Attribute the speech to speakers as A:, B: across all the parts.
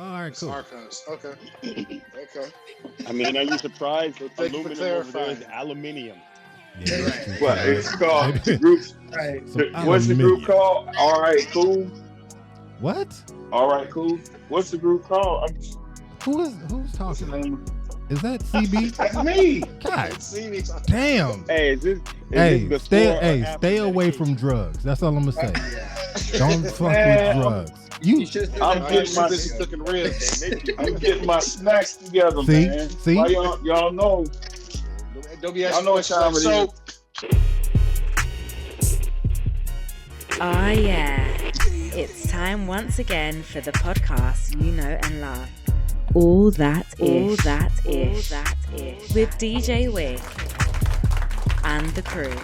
A: All right, cool.
B: Arkose. Okay. Okay.
C: I mean, are you surprised that
B: Thank you for
C: aluminum over there is
B: clarifying.
C: aluminium?
A: Yeah, that's true.
D: What it's called? The group.
E: Right.
D: What's the group
A: Aluminum.
D: called? All right, cool.
A: What?
D: All right, cool. What's the group called?
A: Who's
D: What's the
A: talking?
D: name?
A: Is that CB?
D: That's me.
A: God
B: See,
A: damn.
C: Hey, is
A: Hey,
C: this before or after
A: stay away
C: medication?
A: from drugs. That's all I'm gonna say. Don't fuck with
D: Man,
A: drugs.
E: You should
D: I'm getting my
B: busy cooking ribs.
D: I'm getting my snacks together,
A: See?
D: man.
A: See?
D: Why y'all know?
B: Don't be
D: Y'all
B: asking
D: know what time it is.
B: so,
F: Ah, yeah. It's time once again for the podcast you know and love. All That Ish. With DJ Wick and the crew.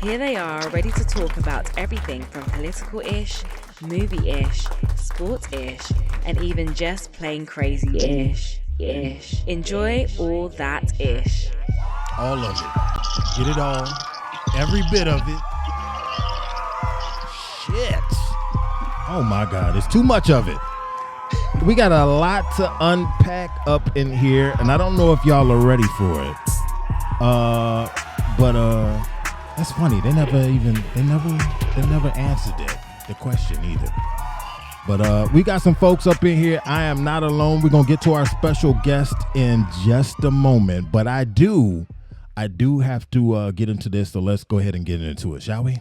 F: Here they are, ready to talk about everything from political-ish, movie-ish, sports-ish, and even just plain crazy-ish. Enjoy All That Ish.
A: All of it. Get it all. Every bit of it. Shit. Oh my God, it's too much of it. We got a lot to unpack up in here, and I don't know if y'all are ready for it. But that's funny. They never answered it, the question either. But we got some folks up in here. I am not alone. We're gonna get to our special guest in just a moment. But I do have to get into this. So let's go ahead and get into it, shall we?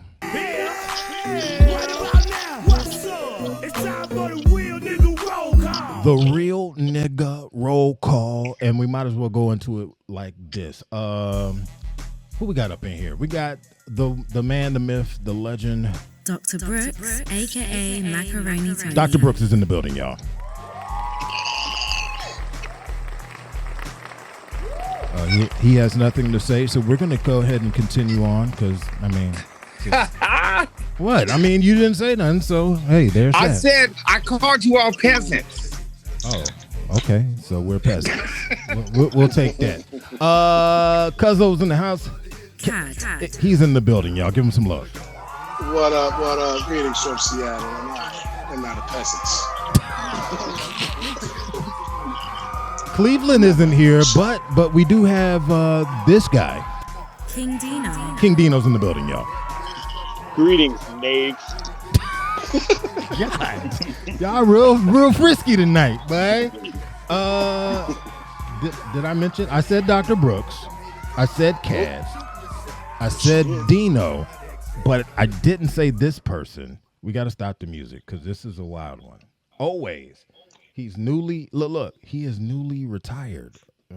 A: The real nigga roll call, and we might as well go into it like this. Who we got up in here? We got the man, the myth, the legend.
F: Dr. Brooks, aka Macaroni Tony.
A: Dr. Brooks is in the building, y'all. He has nothing to say, so we're gonna go ahead and continue on because I mean, what? I mean, you didn't say nothing, so hey, there's that.
E: I said I called you all peasants.
A: Oh, okay. So we're peasants. we'll take that. Cuzzo's in the house. He's in the building, y'all. Give him some love.
B: what up? Greetings from Seattle. I'm not a peasants.
A: Cleveland isn't here, but we do have this guy.
F: King Dino.
A: King Dino's in the building, y'all.
C: Greetings, knaves.
A: God, y'all real frisky tonight, boy. Did I mention? I said Dr. Brooks. I said Kaz. I said Dino, but I didn't say this person. We got to stop the music because this is a wild one. Always. He's newly look. He is newly retired.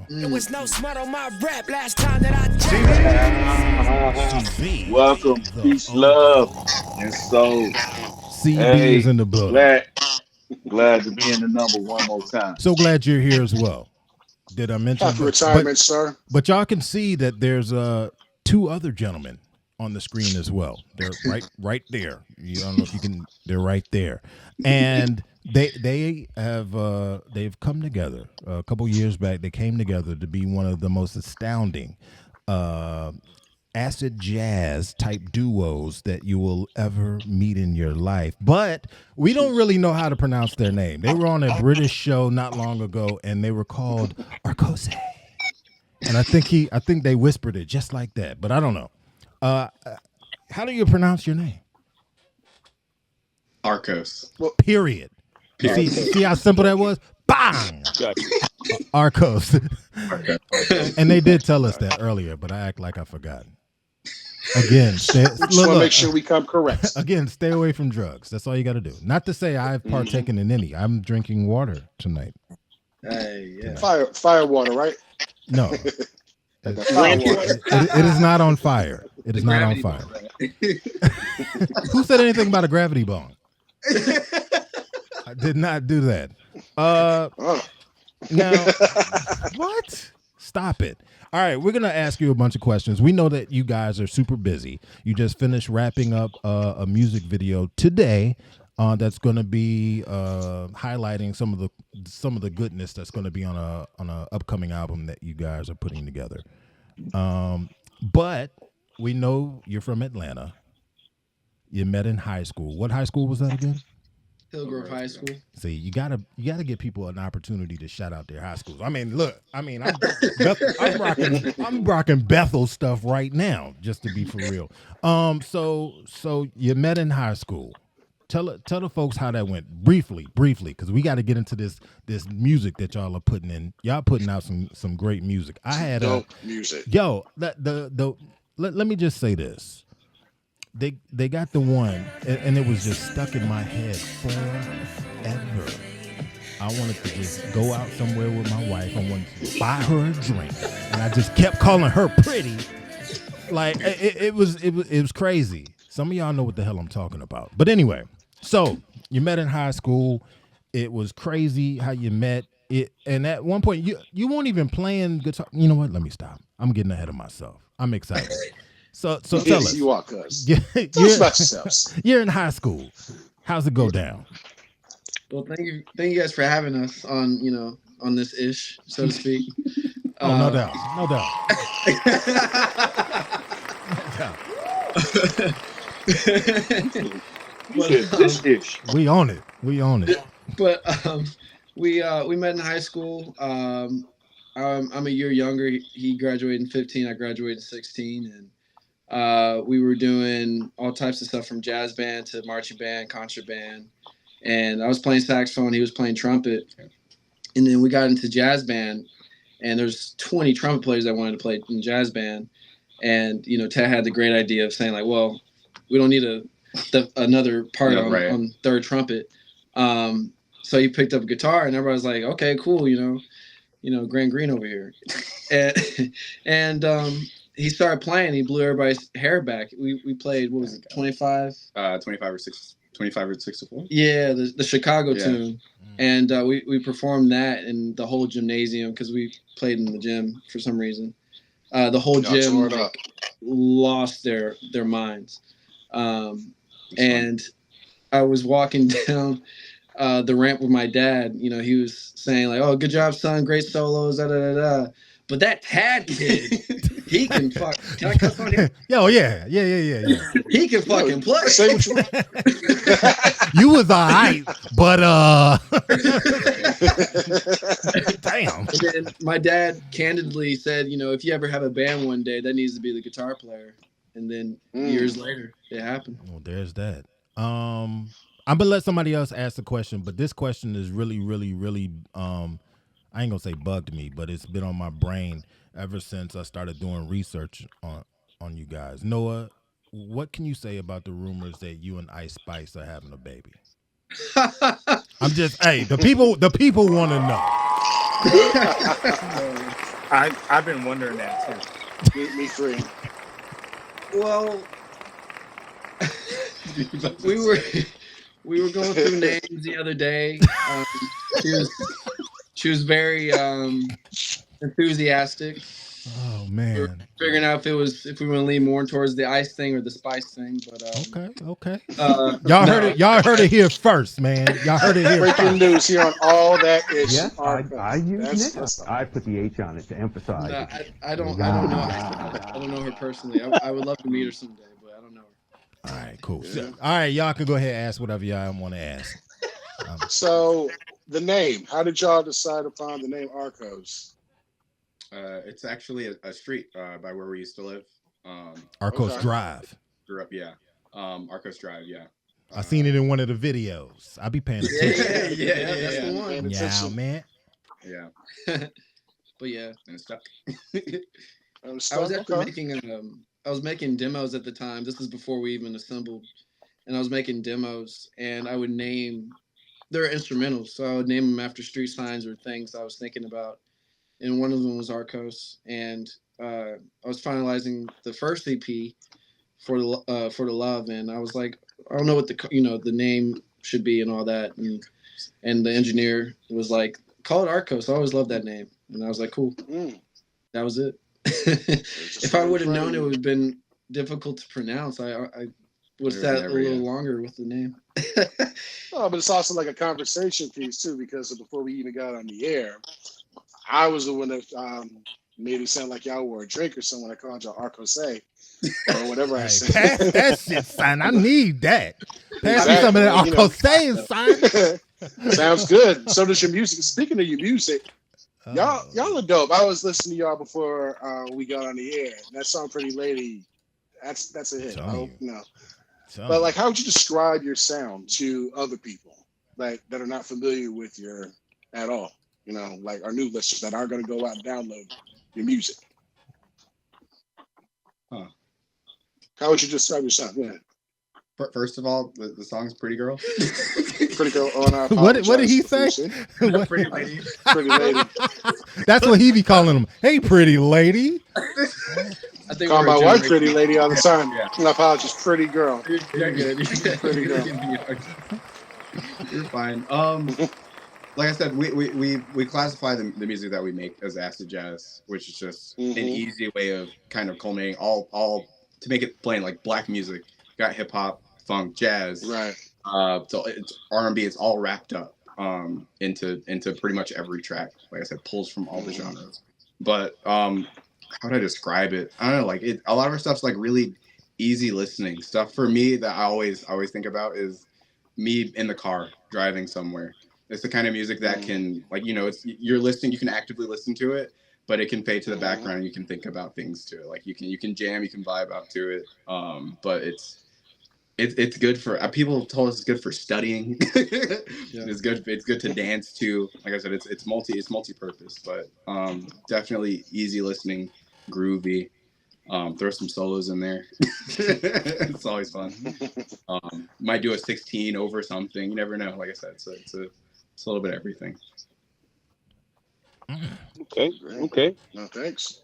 G: There was no smut on my rap last time that I checked.
D: Welcome, peace, love, and soul.
A: CB is in the building.
D: Glad to be in the number one more time.
A: So glad you're here as well. Did I mention?
B: Happy retirement, sir.
A: But y'all can see that there's two other gentlemen on the screen as well. They're right there. You don't know if you can. They're right there, and they've come together a couple years back. They came together to be one of the most astounding acid jazz type duos that you will ever meet in your life. But we don't really know how to pronounce their name. They were on a British show not long ago, and they were called Arkose. And I think they whispered it just like that, but I don't know. How do you pronounce your name?
E: Arkose.
A: Period. See how simple that was? Bang! Arkose. And they did tell us that earlier, but I act like I forgot. Again,
B: Just want to make sure we come correct.
A: Again, stay away from drugs. That's all you got to do. Not to say I've partaken in any. I'm drinking water tonight.
E: Hey, yeah.
B: Fire water, right?
A: No.
B: Fire water.
A: It is not on fire. It is not on fire. Who said anything about a gravity bong? I did not do that. Now, what? Stop it. All right, we're going to ask you a bunch of questions. We know that you guys are super busy. You just finished wrapping up a music video today that's going to be highlighting some of the goodness that's going to be on a upcoming album that you guys are putting together. But we know you're from Atlanta. You met in high school. What high school was that again?
E: Hillgrove High School.
A: See, you gotta give people an opportunity to shout out their high schools. I mean, look, I'm rocking Bethel stuff right now, just to be for real. So you met in high school. Tell the folks how that went briefly, because we got to get into this music that y'all are putting in. Y'all putting out some great music. I had
B: dope music.
A: Yo, let me just say this. They got the one, and it was just stuck in my head forever. I wanted to just go out somewhere with my wife. I wanted to buy her a drink, and I just kept calling her pretty. Like it was crazy. Some of y'all know what the hell I'm talking about. But anyway, so you met in high school. It was crazy how you met. And at one point you weren't even playing guitar. You know what? Let me stop. I'm getting ahead of myself. I'm excited. So tell us.
B: You are, cuz. Tell us about yourselves.
A: You're in high school. How's it go down?
E: Well, thank you guys for having us on this ish, so to speak.
A: No doubt.
D: This ish.
A: We own it.
E: But we met in high school. I'm a year younger. He graduated in 15. I graduated in 16, and we were doing all types of stuff from jazz band to marching band, concert band. And I was playing saxophone. He was playing trumpet. And then we got into jazz band, and there's 20 trumpet players that wanted to play in jazz band. And, Ted had the great idea of saying, like, well, we don't need another part on third trumpet. So he picked up a guitar, and everybody was like, okay, cool, Grand Green over here. and he started playing. He blew everybody's hair back. We played, what was it, 25?
H: 25 or 64.
E: Yeah, the Chicago tune. And we performed that in the whole gymnasium because we played in the gym for some reason. The whole gym lost their minds. And I was walking down the ramp with my dad. He was saying like, "Oh, good job, son, great solos, da da da da." But that Tad kid, he can fuck. Can I cuss on him?
A: Yo, yeah.
E: He can fucking play.
B: Say what you want.
A: You was all right, but damn.
E: And then my dad candidly said, if you ever have a band one day, that needs to be the guitar player. And then years later, it happened.
A: Well, there's that. I'm gonna let somebody else ask the question, but this question is really, really, really I ain't gonna say bugged me, but it's been on my brain ever since I started doing research on you guys. Noah, what can you say about the rumors that you and Ice Spice are having a baby? I'm just, the people want to know.
H: I've been wondering that too.
B: Me free.
E: Well, we were going through names the other day. She was very enthusiastic.
A: Oh man!
E: We were figuring out if we want to lean more towards the Ice thing or the Spice thing. But
A: okay. Y'all heard it. Y'all heard it here first, man. Y'all heard it here.
B: Breaking news here on all that ish.
I: Yeah, I use it. I put the H on it to emphasize.
E: No, I don't know. I don't know her personally. I would love to meet her someday, but I don't know her.
A: All right, cool. Yeah. All right, y'all can go ahead and ask whatever y'all want to ask.
B: So the name. How did y'all decide upon the name Arkose?
H: It's actually a street by where we used to live.
A: Arkose Drive.
H: Grew up, yeah. Arkose Drive, yeah.
A: I seen it in one of the videos. I be paying attention.
E: Yeah, that's the one.
A: Yeah, man.
H: Yeah.
E: But yeah,
H: and it's stuck.
E: I was actually I was making demos at the time. This is before we even assembled, and I was making demos, and I would name. They're instrumentals, so I would name them after street signs or things I was thinking about. And one of them was Arkose, and I was finalizing the first EP for the Love, and I was like, I don't know what the name should be and all that, and the engineer was like, call it Arkose. I always loved that name, and I was like, cool. That was it. If I would have known it would have been difficult to pronounce, I would have sat a little longer with the name.
B: Oh, but it's also like a conversation piece too, because before we even got on the air, I was the one that made it sound like y'all were a drink or something. I called y'all Arkose. or whatever I
A: Hey,
B: say.
A: pass that shit, son. I need that. Pass me
B: Exactly.
A: some of that
B: You know.
A: Arkose, son.
B: Sounds good. So does your music. Speaking of your music, y'all are dope. I was listening to y'all before we got on the air. That song, "Pretty Lady," that's a hit. I hope But like, how would you describe your sound to other people like that are not familiar with your at all? You know, like our new listeners that are going to go out and download your music.
H: Huh.
B: How would you describe your sound? Yeah.
H: First of all, the song's "Pretty Girl."
B: Pretty girl. Oh, and I
A: What did he say?
H: Pretty lady.
B: Pretty lady.
A: That's what he be calling him. Hey, pretty lady.
E: I think
B: Call
E: we're
B: my
E: a
B: wife
E: generation-
B: pretty lady all the time.
H: Yeah.
B: My apologies, pretty girl.
E: You're good.
B: Pretty girl.
H: You're fine. Like I said, we classify the music that we make as acid jazz, which is just an easy way of kind of culminating all to make it plain, like black music. Got hip hop, funk, jazz,
B: Right.
H: So it's R&B. It's all wrapped up into pretty much every track. Like I said, pulls from all the genres. But how would I describe it? I don't know. Like a lot of our stuff's like really easy listening stuff for me that I always think about is me in the car driving somewhere. It's the kind of music that can, like, you're listening, you can actively listen to it, but it can fade to the background and you can think about things to it. Like you can jam, you can vibe out to it. But it's good for people told us it's good for studying. It's good to dance to. Like I said, it's multi-purpose, but definitely easy listening, groovy. Throw some solos in there. It's always fun. Might do a 16 over something. You never know. Like I said, it's a little bit of everything.
C: Okay.
B: No, thanks.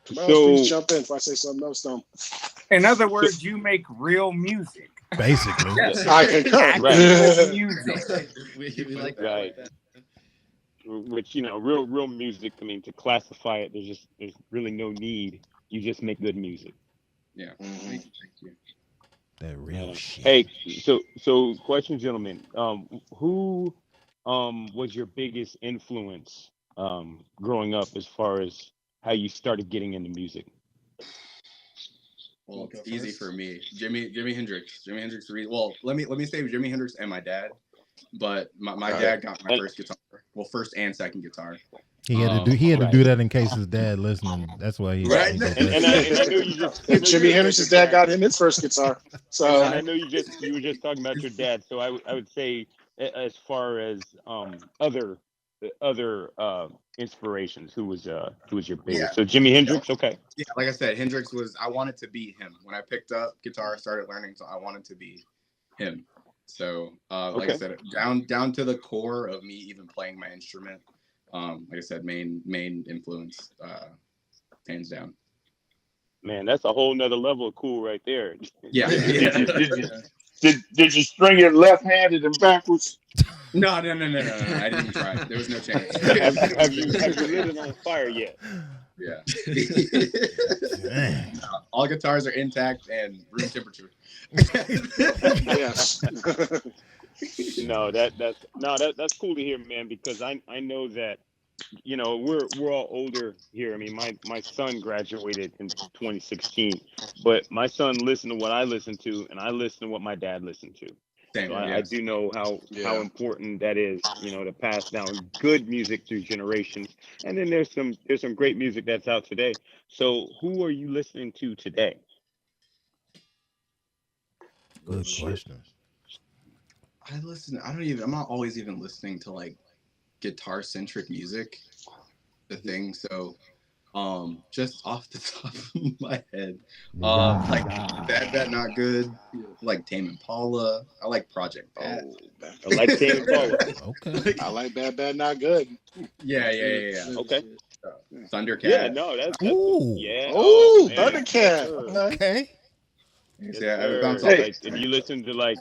C: So,
B: Please jump in if I say something else, Tom.
J: In other words, you make real music.
A: Basically.
B: Yes. I concur.
C: Right.
J: Music.
E: we like that.
C: Right. Which, real music, I mean, to classify it, there's really no need. You just make good music.
H: Yeah. Thank you.
A: That real shit.
C: Hey, so question, gentlemen. Who was your biggest influence growing up as far as how you started getting into music?
H: Well, it's easy for me. Jimi Hendrix. Jimi Hendrix. Well, let me say Jimi Hendrix and my dad. But my dad got my first guitar. Well, first and second guitar.
A: He had to do that in case his dad listening. That's why he.
C: Right.
A: He did
C: And I know you just.
B: Jimi Hendrix's dad got him his first guitar. So
C: I know you were just talking about your dad. So I would say as far as other inspirations, who was your biggest?
H: Yeah.
C: So Jimi Hendrix, okay.
H: Yeah, like I said, Hendrix I wanted to be him. When I picked up guitar, I started learning, so I wanted to be him. So like I said, down to the core of me even playing my instrument. Like I said, main influence, hands down.
C: Man, that's a whole nother level of cool right there.
H: Yeah.
D: Did you string it left-handed and backwards?
H: No. I didn't try. There was no chance.
C: have you lit it on fire yet?
H: Yeah. All guitars are intact and room temperature.
B: yes.
C: No, that's cool to hear, man, because I know that we're all older here. I mean, my son graduated in 2016, but my son listened to what I listened to, and I listened to what my dad listened to.
H: Same,
C: so I do know how important that is, to pass down good music through generations. And then there's some great music that's out today. So who are you listening to today?
A: Good question.
H: I'm not always even listening to like guitar centric music, the thing. So just off the top of my head, like Bad Not Good, like Tame Impala. I like Project Bad.
C: I like Tame Impala.
A: Okay.
B: I like Bad Not Good.
H: Yeah.
C: Okay.
H: Thundercat.
C: Yeah, no, that's
A: Ooh.
C: yeah.
B: Oh,
C: man.
B: Thundercat.
A: Okay.
H: Yeah, I bounce
C: Hey,
H: off.
C: like, if you listen to Coyote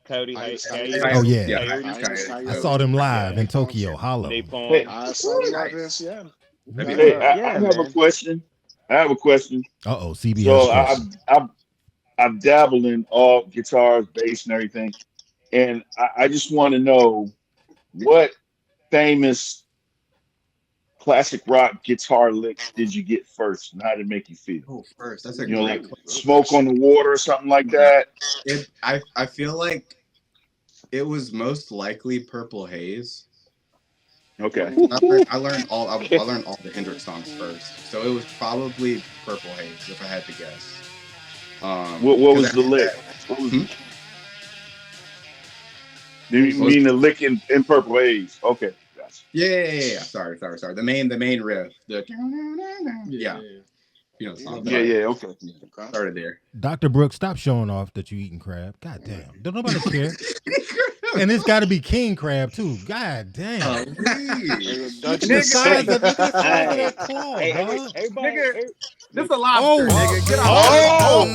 C: Coyote.
A: Oh yeah.
H: Coyote.
A: I saw them live in Tokyo Hollow.
C: Napalm.
B: I saw them live in Seattle.
D: Hey, I have a question. Uh-oh,
A: CBS.
D: So I've dabbled in all guitars, bass, and everything, and I just want to know what famous classic rock guitar licks did you get first, and how did it make you feel?
H: Oh, first, that's a
D: You know,
H: great
D: like
H: question.
D: Smoke on the Water or something like that.
H: I feel like it was most likely Purple Haze.
D: Okay.
H: I learned all the Hendrix songs first, so it was probably Purple Haze if I had to guess.
D: What was the lick? What was you mean the lick in Purple Haze? Okay, gotcha.
H: Yeah. Sorry. The main riff. Yeah. You know the song.
D: Yeah. Okay.
H: Started there.
A: Dr. Brooks, stop showing off that you eating crab. God damn. Don't nobody care. And it's got to be king crab, too. God damn. Look at the size of that claw, dog.
J: Nigga, this is a lobster, nigga. Get off.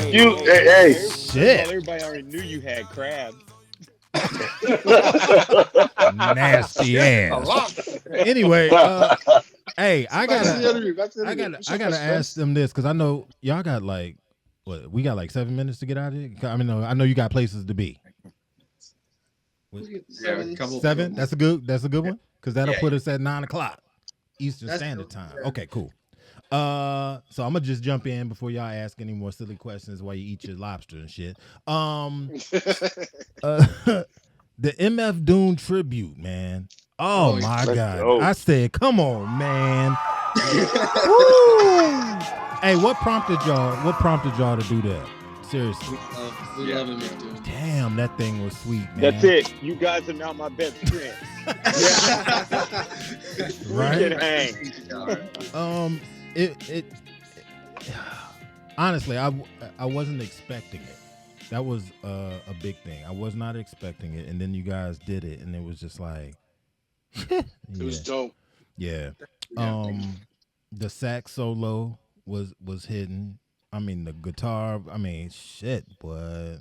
D: Hey.
A: Shit.
C: Everybody already knew you had crabs.
A: Nasty ass. Anyway, hey, I gotta ask them this because I know y'all got like we got like 7 minutes to get out of here. I mean, I know you got places to be. Seven. That's a good one because that'll put us at 9 o'clock Eastern Standard Time. Okay, cool. So I'm gonna just jump in before y'all ask any more silly questions while you eat your lobster and shit. The MF Doom tribute, man. Oh my God. I said, come on, man. Hey, what prompted y'all to do that? Seriously.
E: We love MF Doom.
A: Damn, that thing was sweet, man.
C: That's it. You guys are now my best friends.
A: Right?
C: We can hang.
A: It honestly, I wasn't expecting it. That was a big thing. I was not expecting it, and then you guys did it, and it was just like,
B: it was dope.
A: Yeah. The sax solo was hidden. I mean, the guitar. I mean, shit, but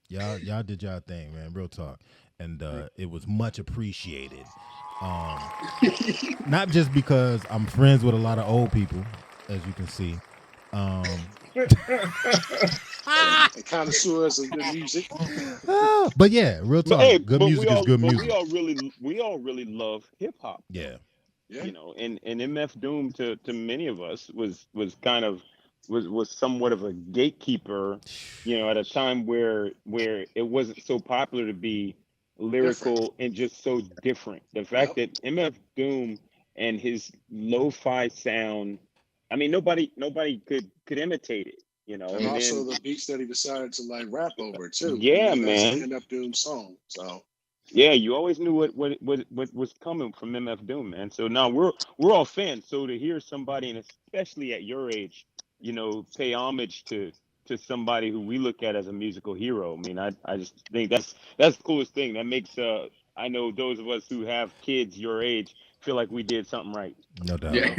A: y'all did y'all thing, man. Real talk, and it was much appreciated. Not just because I'm friends with a lot of old people, as you can see.
B: Connoisseurs of good music.
A: But yeah, real talk. Good music is good music.
C: We all really love hip hop.
A: Yeah.
C: You know, and MF Doom to many of us was kind of was somewhat of a gatekeeper, you know, at a time where it wasn't so popular to be lyrical and just so different. The fact that MF Doom and his lo-fi sound, I mean, nobody could imitate it, you know.
B: And also the beats that he decided to like rap over too.
C: Yeah, man.
B: MF Doom song. So
C: yeah, you always knew what was coming from MF Doom, man. So now we're all fans. So to hear somebody, and especially at your age, you know, pay homage to somebody who we look at as a musical hero. I mean, I just think that's the coolest thing. That makes I know those of us who have kids your age feel like we did something right.
A: No doubt. Yeah.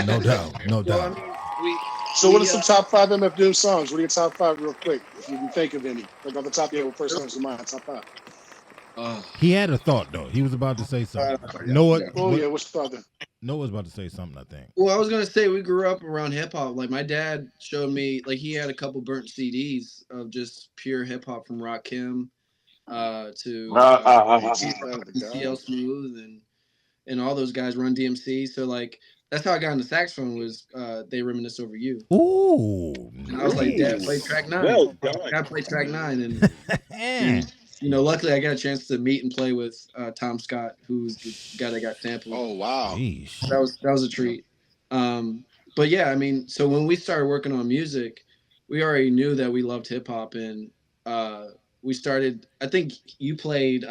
A: No doubt.
E: Well, I mean,
B: so what are some top 5 MF Doom songs? What are your top 5 real quick? If you can think of any. Like off the top of your head, what first comes to mind? Top 5.
A: He had a thought though. He was about to say something. Noah.
B: Oh yeah, what's the thought?
A: Noah's about to say something, I think.
E: Well, I was gonna say we grew up around hip hop. Like my dad showed me, like he had a couple burnt CDs of just pure hip hop from Rakim to CL Smooth and all those guys, Run DMC. So like that's how I got into saxophone was They Reminisce Over You.
A: Ooh.
E: And I was like, Dad, play track 9.
C: Well done.
E: Dad, play track 9, and you know, luckily I got a chance to meet and play with Tom Scott, who's the guy that got sampled.
B: Oh wow,
E: that was a treat. But yeah, I mean, so when we started working on music, we already knew that we loved hip hop, and we started. I think you played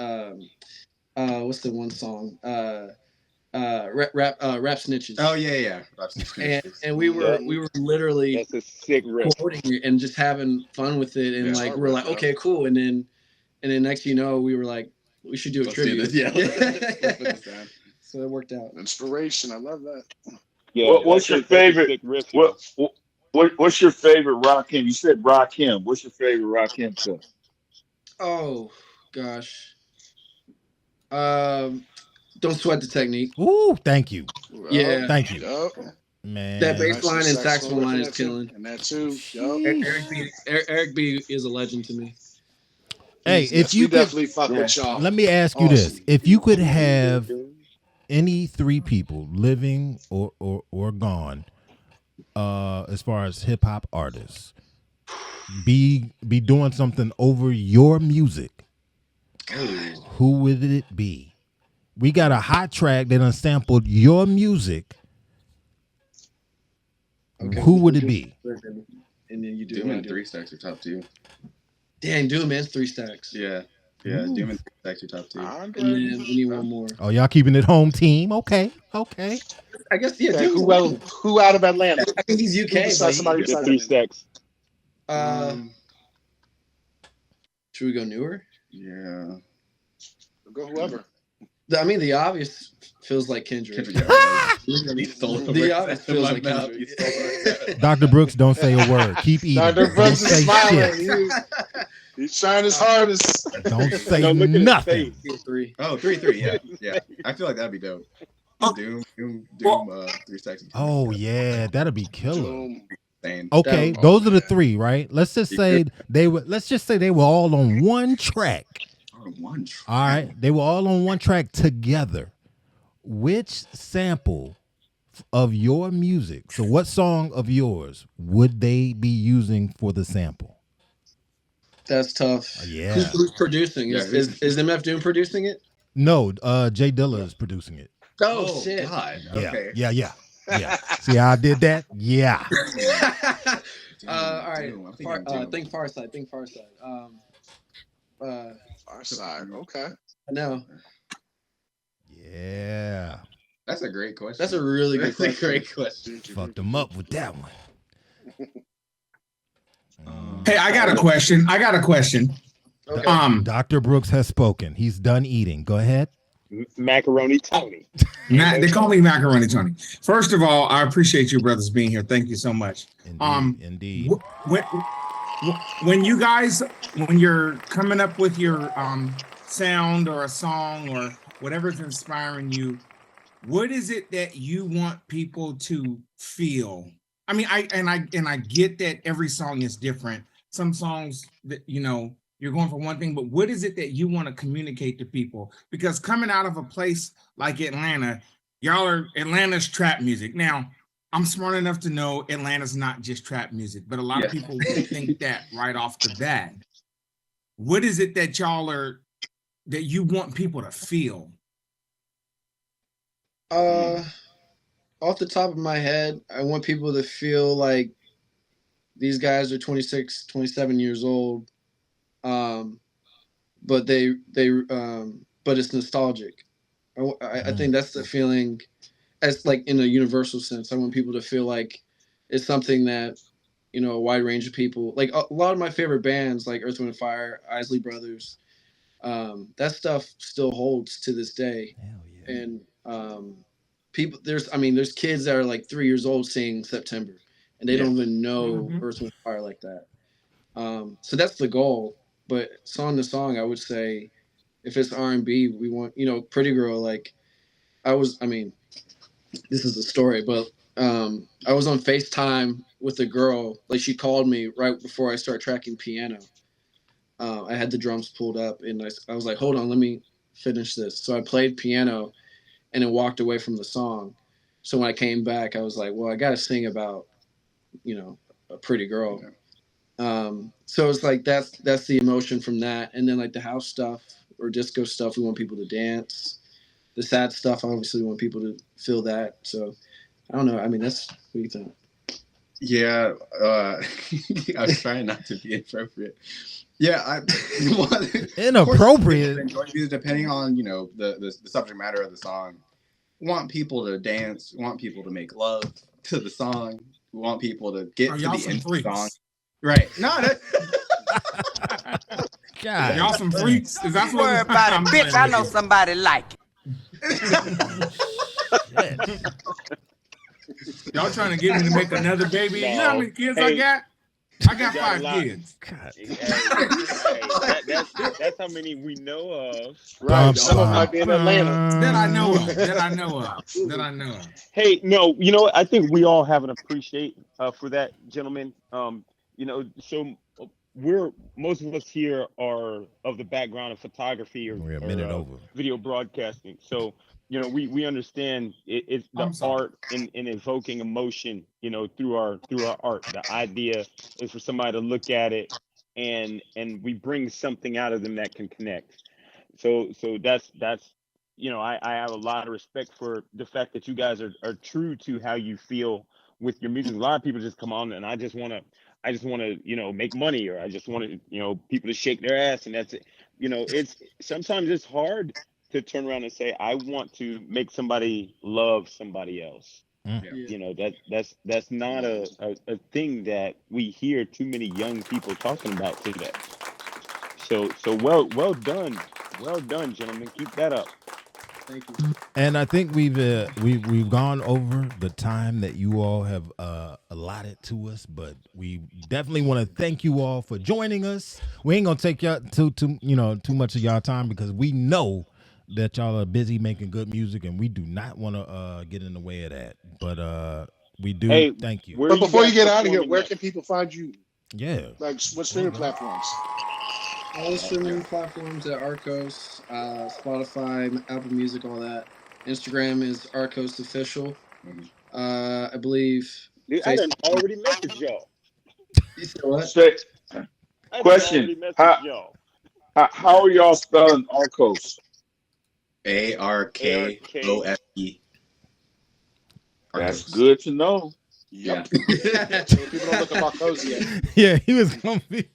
E: what's the one song? Rap Snitches.
H: Oh yeah. Rap Snitches.
E: And we were literally
C: that's a sick riff.
E: quoting it and just having fun with it, and like we're like, okay, cool, and then next you know, we were like, we should do a tribute. Yeah. So it worked out.
B: Inspiration. I love that.
D: Yeah. What's your favorite? What's your favorite Rakim? You said Rakim. What's your favorite Rakim song?
E: Oh gosh. Don't Sweat the Technique.
A: Ooh, thank you.
E: Yeah.
A: Thank you.
B: Yep.
A: Man.
E: That bass line and saxophone line is killing.
B: And that too. Yep.
E: Eric B is a legend to me.
A: Hey, if you
B: definitely fuck with y'all.
A: Let me ask you this: if you could have any three people, living or gone, as far as hip hop artists, be doing something over your music, who would it be? We got a hot track that unsampled your music.
E: Okay,
A: who would it be?
E: And then you do
H: Doom and 3 Stacks are top 2.
E: Dang, Doom is 3 Stacks.
H: Yeah. Doom and 3 Stacks are top 2.
E: And then we need one more.
A: Oh, y'all keeping it home team? Okay.
E: I guess
B: who out of Atlanta?
E: I think he's UK.
B: Somebody
C: besides 3 Stacks.
E: Should we go newer?
H: Yeah.
B: Go whoever.
E: I mean, the obvious feels like Kendrick. The obvious feels like Kendrick.
A: Dr. Brooks, don't say a word. Keep eating.
B: Dr. Brooks is smiling. He's trying his hardest.
A: Don't say nothing.
E: 3.
H: Oh, 3. Yeah. I feel like that'd be dope. Doom, 3 Stacks.
A: Oh yeah, that'd be killer.
H: Doom.
A: Okay, those are the 3, right? Let's just say they were all on one track.
H: One track.
A: All right, they were all on one track together. Which sample of your music? So, what song of yours would they be using for the sample?
E: That's tough.
A: Yeah.
E: Who's producing? Is MF Doom producing it?
A: No, Jay Dilla is producing it.
E: Oh shit!
H: God.
A: Yeah,
H: Okay.
A: yeah. See how I did that? Yeah.
E: All right. Think Far Side.
B: Far Side. Okay.
E: I know.
A: Yeah.
H: That's a great question.
E: That's a really good question.
H: That's a great question.
A: Fucked them up with that one.
J: Hey, I got a question. Okay.
A: Dr. Brooks has spoken. He's done eating. Go ahead.
C: Macaroni Tony.
J: They call me Macaroni Tony. First of all, I appreciate you brothers being here. Thank you so much.
A: Indeed.
J: When you're coming up with your sound or a song or whatever's inspiring you, what is it that you want people to feel? I mean, I get that every song is different. Some songs that you're going for one thing, but what is it that you want to communicate to people? Because coming out of a place like Atlanta, Atlanta's trap music. Now, I'm smart enough to know Atlanta's not just trap music, but a lot of people think that right off the bat. What is it that that you want people to feel?
E: Off the top of my head, I want people to feel like these guys are 26, 27 years old. But but it's nostalgic. I think that's the feeling, as like in a universal sense. I want people to feel like it's something that, a wide range of people, like a lot of my favorite bands, like Earth, Wind & Fire, Isley Brothers, that stuff still holds to this day.
A: Hell yeah.
E: And people, there's kids that are like 3 years old singing September, and they don't even know Earth, Wind & Fire like that. So that's the goal. But song to song, I would say, if it's R&B, we want, Pretty Girl. Like, this is a story, but I was on FaceTime with a girl. Like, she called me right before I start tracking piano. I had the drums pulled up, and I was like, hold on, let me finish this. So I played piano, and then walked away from the song. So when I came back, I was like, well, I got to sing about, a pretty girl. So it's like that's the emotion from that, and then like the house stuff or disco stuff, we want people to dance. The sad stuff, obviously, we want people to feel that. So I don't know. I mean, that's what you think.
H: Yeah, I was trying not to be inappropriate. Yeah,
A: inappropriate.
H: Depending on the subject matter of the song, we want people to dance. We want people to make love to the song. We want people to get to the end of the song. Right. No, that.
J: God. Y'all some freaks. Is that what
K: worry about it, bitch? I know somebody like
J: it. Y'all trying to get me to make another baby? No. You know how many kids I got? I got 5 kids. God.
C: That's how many we know of.
B: Right. Some of them might be in Atlanta.
J: That I know of.
C: Hey, no, I think we all have an appreciation for that, gentlemen. So most of us here are of the background of photography or
A: we're a minute over
C: video broadcasting. So you know, we understand it's the art in evoking emotion, you know, through our art. The idea is for somebody to look at it and we bring something out of them that can connect. So that's you know, I have a lot of respect for the fact that you guys are true to how you feel with your music. A lot of people just come on and I just want to, you know, make money, or I just want to, you know, people to shake their ass, and that's it. You know, it's sometimes it's hard to turn around and say, I want to make somebody love somebody else. You know, that's not a thing that we hear too many young people talking about today. So well done, gentlemen. Keep that up.
E: Thank you.
A: And I think we've gone over the time that you all have allotted to us, but we definitely want to thank you all for joining us. We ain't gonna take y'all too much of y'all time, because we know that y'all are busy making good music, and we do not want to get in the way of that. But we do thank you.
B: But before you get out of here, where can people find you?
A: Yeah,
B: like what streaming platforms?
E: All the streaming platforms at Arkose, Spotify, Apple Music, all that. Instagram is Arkose Official. I believe.
C: Dude, I done already messaged y'all.
E: You said what?
D: Question: How are y'all spelling Arkose?
H: ARKOSE.
D: That's good to know.
B: Yep. People don't look up Arkose yet.
A: Yeah, he was gonna be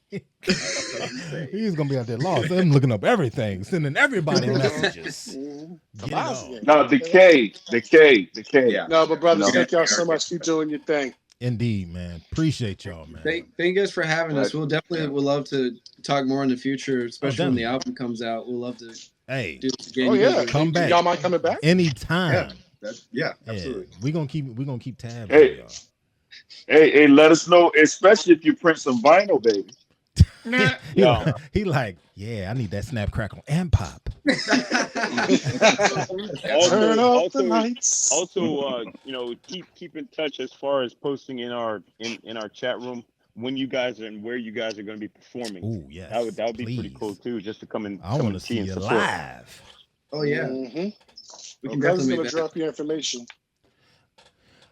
A: out there lost. I'm looking up everything, sending everybody messages.
D: No, the K.
B: Yeah. No, but brothers, thank y'all so much for doing your thing.
A: Indeed, man. Appreciate y'all, man.
E: Thank you guys for having us. We'll definitely would love to talk more in the future, especially when the album comes out. We'll love to do it again.
B: Oh yeah,
A: come back.
B: Y'all mind coming back
A: anytime.
H: Yeah, absolutely.
A: We're gonna keep tabs
D: on
A: y'all.
D: Hey, let us know, especially if you print some vinyl, baby.
A: He like, yeah, I need that snap, crackle, and pop.
B: Turn off the lights.
C: Also, you know, keep in touch as far as posting in our chat room when you guys are and where you guys are going to be performing.
A: Oh yeah,
C: that would be pretty cool too, just to come and
A: I want to see you live.
E: Oh yeah.
B: We can definitely drop your information.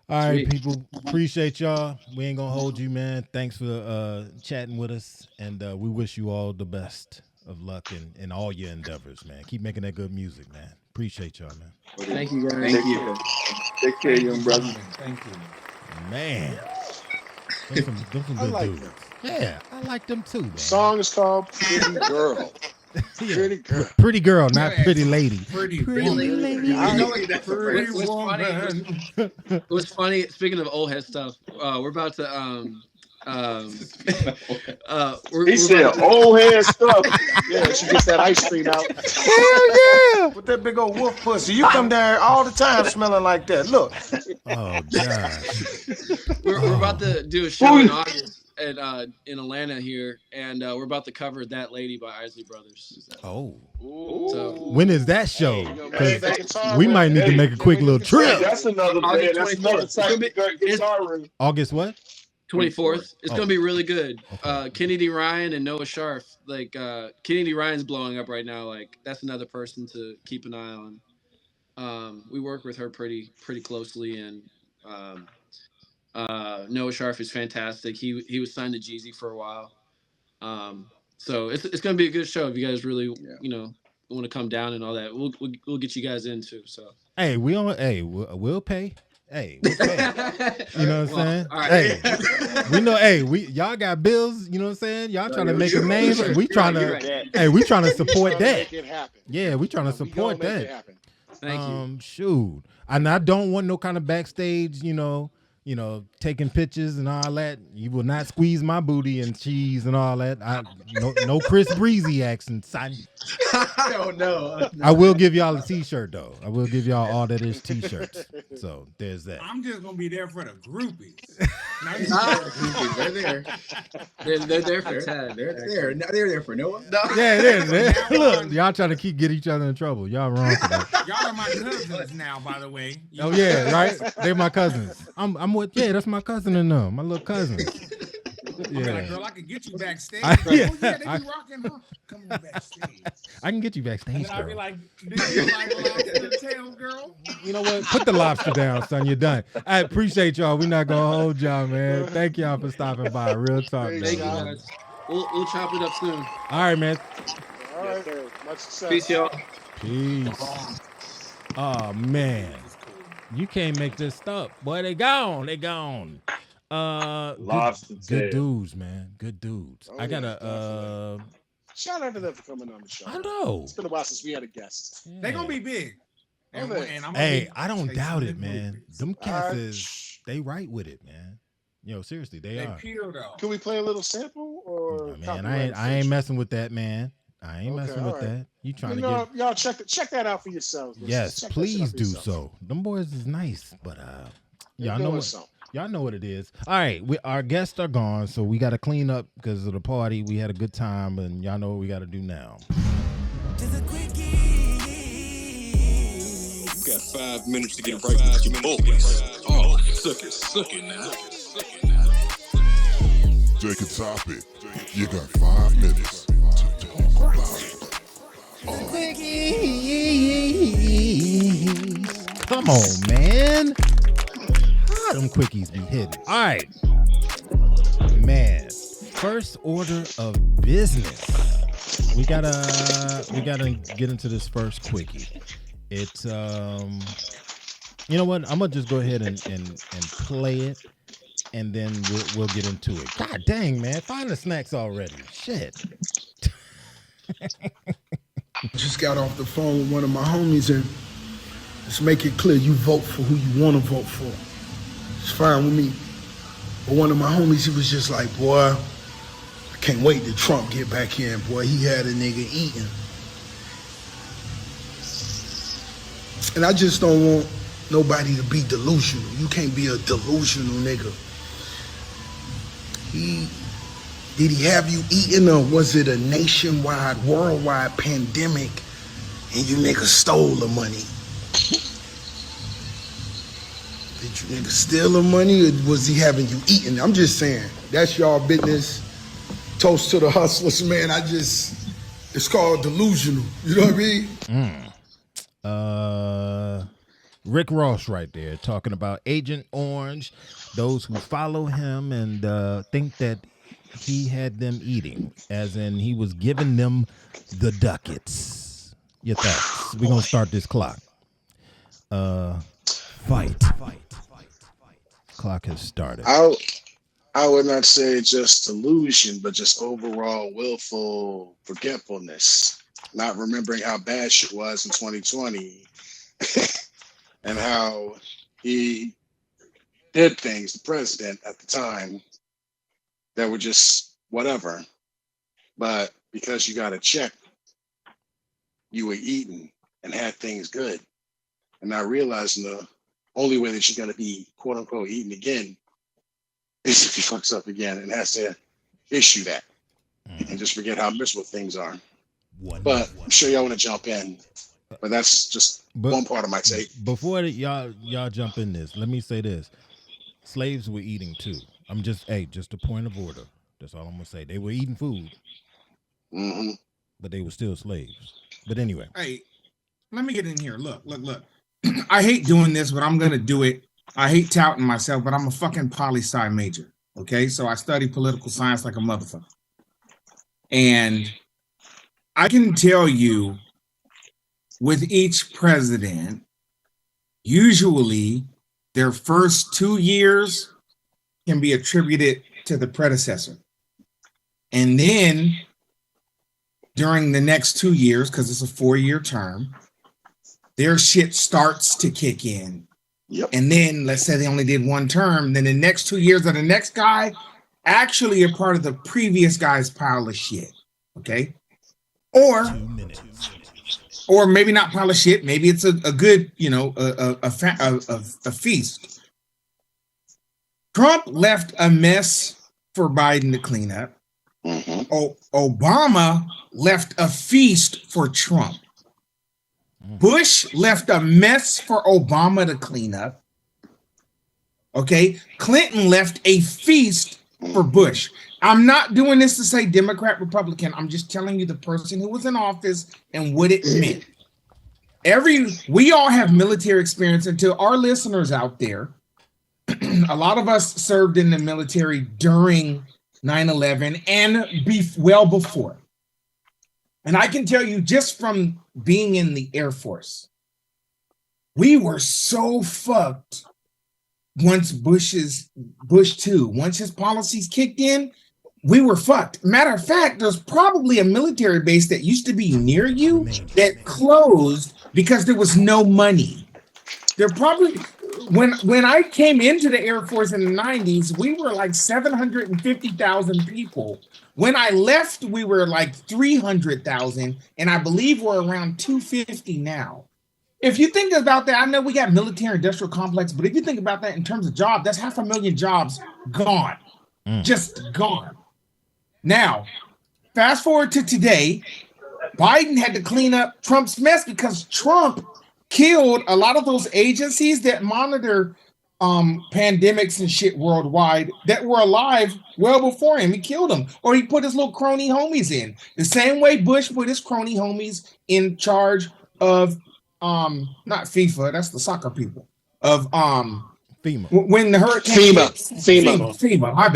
A: All right, people. Appreciate y'all. We ain't gonna hold you, man. Thanks for chatting with us, and we wish you all the best of luck in all your endeavors, man. Keep making that good music, man. Appreciate y'all, man.
E: Thank you, guys.
D: Thank you. Take care, young brother.
J: Thank you,
A: man. Them some good dudes. Yeah, I like them too, man.
B: The song is called "Pretty Girl." Pretty girl.
A: Pretty girl, not pretty lady.
J: Pretty
E: lady.
J: I know
E: it was funny. Speaking of old head stuff, we're about to
D: he said old head stuff.
B: Yeah, she gets that ice cream out.
L: Hell yeah! With that big old wolf pussy, you come down here all the time smelling like that. Look.
A: Oh gosh.
E: We're about to do a show in August at in Atlanta here, and we're about to cover "That Lady" by Isley Brothers.
A: Oh.
E: So
A: when is that show? We might need to make a quick little trip.
D: That's another man. That's another type of guitar room.
A: August what?
E: 24th. It's gonna be really good. Okay. Kennedy Ryan and Noah Sharf. Like Kennedy Ryan's blowing up right now. Like that's another person to keep an eye on. We work with her pretty closely, and Noah Sharf is fantastic. He was signed to Jeezy for a while. So it's gonna be a good show if you guys really want to come down and all that. We'll get you guys in too. So
A: hey, we'll pay. Hey, we'll pay. You know what I'm saying?
E: Right.
A: Hey, we know. Hey, y'all got bills. You know what I'm saying? Y'all trying to make a name. We trying to. Hey, we trying to support that. Yeah, we trying to support that.
E: Thank you.
A: Shoot, and I don't want no kind of backstage. Taking pictures and all that. You will not squeeze my booty and cheese and all that. No Chris Breezy accent, son.
E: No.
A: I will give y'all a t-shirt though. I will give y'all all that is t-shirts. So there's that.
J: I'm just gonna be there for the groupies.
E: They're there. They're there for Ted.
H: They're there for Noah. No.
A: Yeah, they're. Look, y'all trying to get each other in trouble. Y'all wrong for that.
J: Y'all are my cousins now, by the way.
A: Oh yeah, right. They're my cousins. I'm with. Yeah, that's my cousin and them. My little cousins.
J: be like, girl, I can get you backstage.
A: Yeah,
J: oh, yeah, they be rocking, huh? Come on backstage.
A: I can get you backstage,
J: and then
A: girl.
J: I'd be like, do you like lobster tail, girl?
A: You know what? Put the lobster down, son. You're done. I appreciate y'all. We're not gonna hold y'all, man. Thank y'all for stopping by. Real talk,
E: Thank you,
A: man.
E: guys. We'll chop it up soon.
A: All right, man.
B: All right, much success.
E: Peace, y'all.
A: Peace. Oh man, you can't make this stuff. Boy, they gone. They gone. Good dudes, man. Good dudes. I gotta
B: shout out to them for coming on the show.
A: I know.
B: It's been a while since we had a guest.
A: Yeah.
J: They're gonna be big.
A: Hey, I don't doubt it, man. Them cats they right with it, man. Yo, seriously, they are.
J: Pure, though.
B: Can we play a little sample or?
A: Man, I ain't messing with that, man. I ain't messing with that. You trying to get
B: y'all check that out for yourselves.
A: Yes, please do so. Them boys is nice, but y'all know what it is. All right, our guests are gone, so we got to clean up because of the party. We had a good time, and y'all know what we got to do now.
M: You got 5 minutes to get right with your boys. Oh, suck it now.
N: Take a topic. You got 5 minutes to talk about it.
A: Come on, man. How them quickies be hidden? All right, man. First order of business. We gotta get into this first quickie. It's you know what? I'm gonna just go ahead and play it, and then we'll get into it. God dang, man! Find the snacks already. Shit.
O: Just got off the phone with one of my homies, and let's make it clear, you vote for who you want to vote for. It's fine with me. But one of my homies, he was just like, boy, I can't wait till Trump get back in. Boy, he had a nigga eating. And I just don't want nobody to be delusional. You can't be a delusional nigga. Did he have you eating, or was it a nationwide, worldwide pandemic and you niggas stole the money? Did you niggas steal the money, or was he having you eating? I'm just saying, that's y'all business. Toast to the hustlers, man. It's called delusional. You know what I mean?
A: Rick Ross right there talking about Agent Orange, those who follow him and think that he had them eating, as in he was giving them the ducats. Your thoughts? We're gonna start this clock. Fight. Clock has started.
B: I would not say just delusion, but just overall willful forgetfulness, not remembering how bad shit was in 2020 and how he did things, the president at the time, that were just whatever. But because you got a check, you were eating and had things good. And not realizing the only way that you're going to be, quote unquote, eating again is if he fucks up again and has to issue that and just forget how miserable things are. But I'm sure y'all want to jump in. But that's just one part of my take.
A: Before y'all jump in this, let me say this. Slaves were eating too. I'm just a point of order. That's all I'm gonna say. They were eating food, but they were still slaves. But anyway,
J: hey, let me get in here. Look. I hate doing this, but I'm gonna do it. I hate touting myself, but I'm a fucking poli-sci major. Okay, so I study political science like a motherfucker, and I can tell you, with each president, usually their first 2 years can be attributed to the predecessor. And then during the next 2 years, because it's a 4-year term, their shit starts to kick in.
B: Yep.
J: And then let's say they only did 1 term, then the next 2 years of the next guy actually are part of the previous guy's pile of shit. Okay? Or maybe not pile of shit, maybe it's a good, a feast. Trump left a mess for Biden to clean up. Obama left a feast for Trump. Bush left a mess for Obama to clean up. Okay, Clinton left a feast for Bush. I'm not doing this to say Democrat, Republican. I'm just telling you the person who was in office and what it meant. We all have military experience, and to our listeners out there, a lot of us served in the military during 9/11 and well before. And I can tell you just from being in the Air Force, we were so fucked once Bush 2, once his policies kicked in, we were fucked. Matter of fact, there's probably a military base that used to be near you that closed because there was no money. There probably, when I came into the Air Force in the 90s, we were like 750,000 people. When I left, we were like 300,000, and I believe we're around 250 now. If you think about that, I know we got military industrial complex, but if you think about that in terms of jobs, that's 500,000 jobs gone, just gone. Now, fast forward to today, Biden had to clean up Trump's mess because Trump killed a lot of those agencies that monitor pandemics and shit worldwide that were alive well before him. He killed them, or he put his little crony homies in. The same way Bush put his crony homies in charge of not FIFA, that's the soccer people, of
A: FEMA.
J: When the hurricane FEMA. My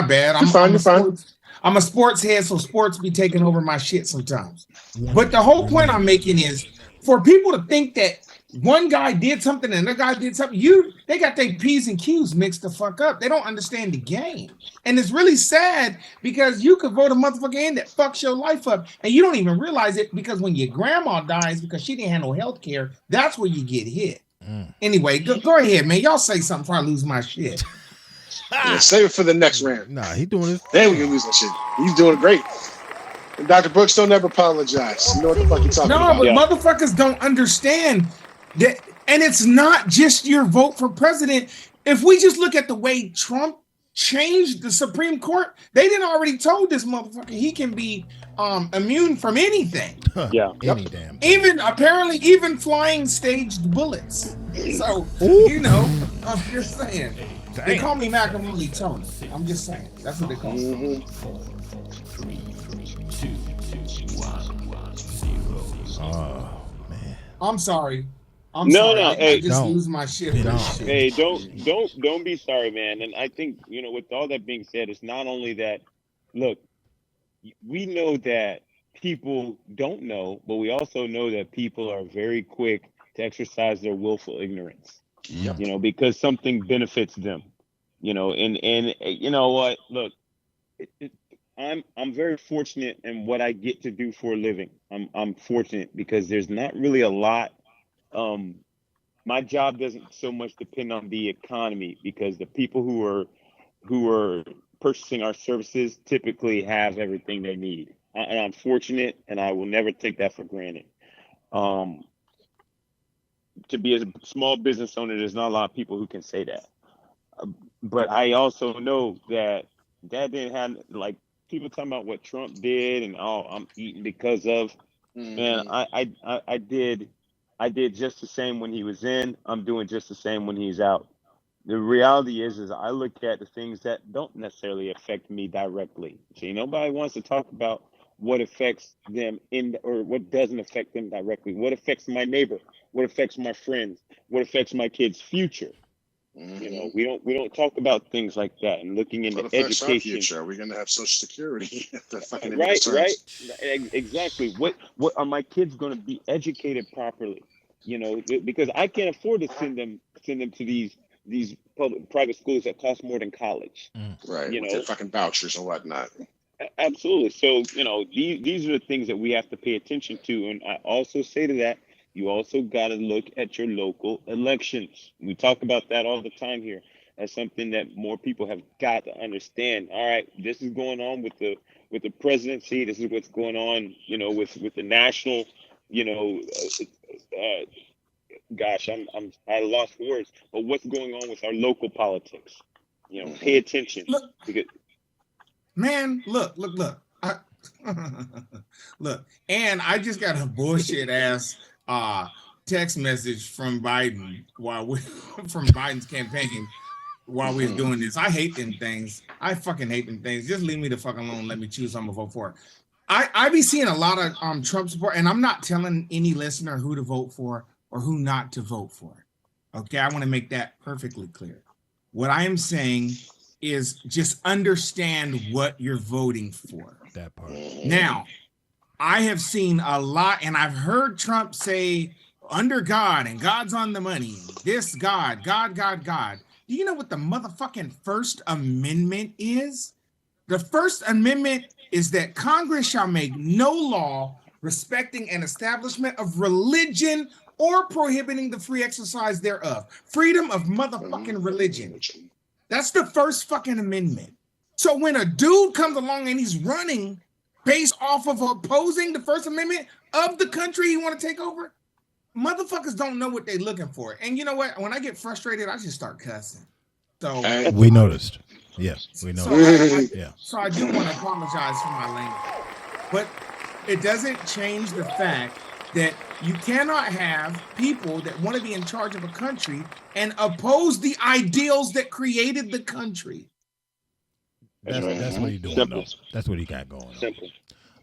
J: bad.
B: You're fine.
J: I'm a sports head, so sports be taking over my shit sometimes. But the whole point I'm making is for people to think that one guy did something and another guy did something, they got their P's and Q's mixed the fuck up. They don't understand the game. And it's really sad because you could vote a motherfucker in that fucks your life up and you don't even realize it, because when your grandma dies because she didn't have no health care, that's where you get hit. Anyway, go ahead, man. Y'all say something before I lose my shit.
B: Yeah, save it for the next round.
A: Nah, he doing it.
B: Then we can lose that shit. He's doing great. And Dr. Brooks, don't ever apologize. You know what the fuck you're talking about.
J: No, but motherfuckers don't understand that. And it's not just your vote for president. If we just look at the way Trump changed the Supreme Court, they didn't already told this motherfucker he can be immune from anything.
A: Any damn thing.
J: Even flying staged bullets. So, I'm just saying. Damn. They call me Macaroni Tony. I'm just saying. That's what they call me.
A: 4, 3, 2, 1, 0. Oh man.
J: I'm sorry.
C: Hey,
J: I just lose my shit.
C: Hey, don't be sorry, man. And I think, with all that being said, it's not only that. Look, we know that people don't know, but we also know that people are very quick to exercise their willful ignorance. Yep. Because something benefits them, and you know what? Look, I'm very fortunate in what I get to do for a living. I'm fortunate because there's not really a lot. My job doesn't so much depend on the economy, because the people who are purchasing our services typically have everything they need. And I'm fortunate, and I will never take that for granted. To be a small business owner, there's not a lot of people who can say that. But I also know that didn't have, like, people talking about what Trump did and I'm eating because of. Man, I did just the same when he was in. I'm doing just the same when he's out. The reality is I look at the things that don't necessarily affect me directly. See, nobody wants to talk about what affects them or what doesn't affect them directly. What affects my neighbor? What affects my friends? What affects my kids' future? We don't talk about things like that. And looking into education,
B: future, we're gonna have Social Security.
C: right. Exactly. What are my kids going to be educated properly? Because I can't afford to send them to these private schools that cost more than college.
B: Right. With their fucking vouchers and whatnot.
C: Absolutely. So, these are the things that we have to pay attention to. And I also say to that, you also got to look at your local elections. We talk about that all the time here. That's something that more people have got to understand. All right, this is going on with the presidency. This is what's going on, with the national, gosh, I'm at a loss for words. But what's going on with our local politics? Pay attention.
J: Look, man, look. Look, and I just got a bullshit ass text message from Biden from Biden's campaign. while we was doing this. I hate them things. I fucking hate them things. Just leave me the fuck alone. Let me choose who I'm gonna vote for. I be seeing a lot of Trump support, and I'm not telling any listener who to vote for or who not to vote for. Okay, I want to make that perfectly clear. What I am saying is just understand what you're voting for.
A: That part.
J: Now, I have seen a lot, and I've heard Trump say, under God, and God's on the money. This God. Do you know what the motherfucking First Amendment is? The First Amendment is that Congress shall make no law respecting an establishment of religion or prohibiting the free exercise thereof. Freedom of motherfucking religion. That's the First fucking Amendment. So when a dude comes along and he's running based off of opposing the First Amendment of the country he want to take over, motherfuckers don't know what they're looking for. And you know what? When I get frustrated, I just start cussing. So
A: we noticed. Yes, we noticed.
J: So I do want to apologize for my language. But it doesn't change the fact that you cannot have people that want to be in charge of a country and oppose the ideals that created the country.
A: That's what he's doing, though. That's what he got going on.
B: Simple.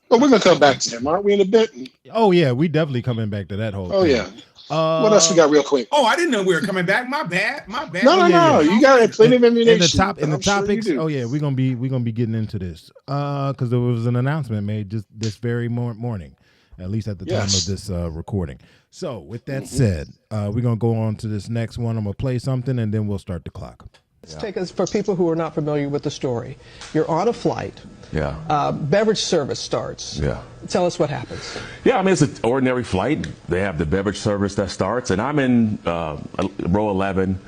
B: Well, we're going to come back to him, aren't we, in a bit?
A: Oh, yeah, we definitely coming back to that whole thing.
B: Yeah. What else we got real quick?
J: Oh, I didn't know we were coming back. My bad.
B: No. You got plenty of ammunition.
A: In the topics. Sure we're gonna be getting into this because there was an announcement made just this very morning, at least at the time of this recording. So with that said, we're gonna go on to this next one. I'm gonna play something and then we'll start the clock.
P: Let's take us for people who are not familiar with the story. You're on a flight.
Q: Yeah.
P: Beverage service starts.
Q: Yeah.
P: Tell us what happens.
Q: Yeah, I mean, it's an ordinary flight. They have the beverage service that starts, and I'm in row 11,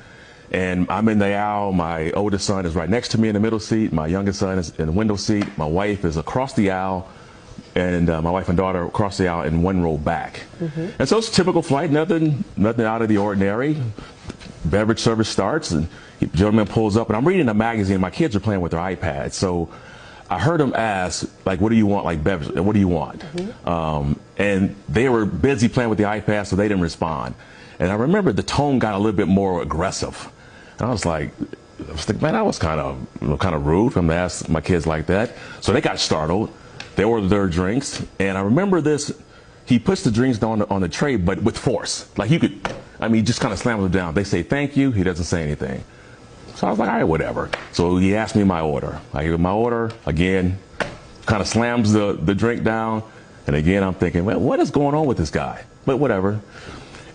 Q: and I'm in the aisle. My oldest son is right next to me in the middle seat. My youngest son is in the window seat. My wife is across the aisle, and my wife and daughter across the aisle in one row back. And so it's a typical flight, nothing out of the ordinary. Beverage service starts, and the gentleman pulls up, and I'm reading a magazine. My kids are playing with their iPads, so I heard him ask, like, what do you want, like, beverage, what do you want? And they were busy playing with the iPad, so they didn't respond. And I remember the tone got a little bit more aggressive. And I was thinking, man, that was kind of rude for him to ask my kids like that. So they got startled. They ordered their drinks. And I remember this, he puts the drinks down on the tray, but with force. Like he just kind of slams them down. They say, thank you. He doesn't say anything. So I was like, all right, whatever. So he asked me my order. I give him my order. Again, kind of slams the drink down. And again, I'm thinking, well, what is going on with this guy? But whatever.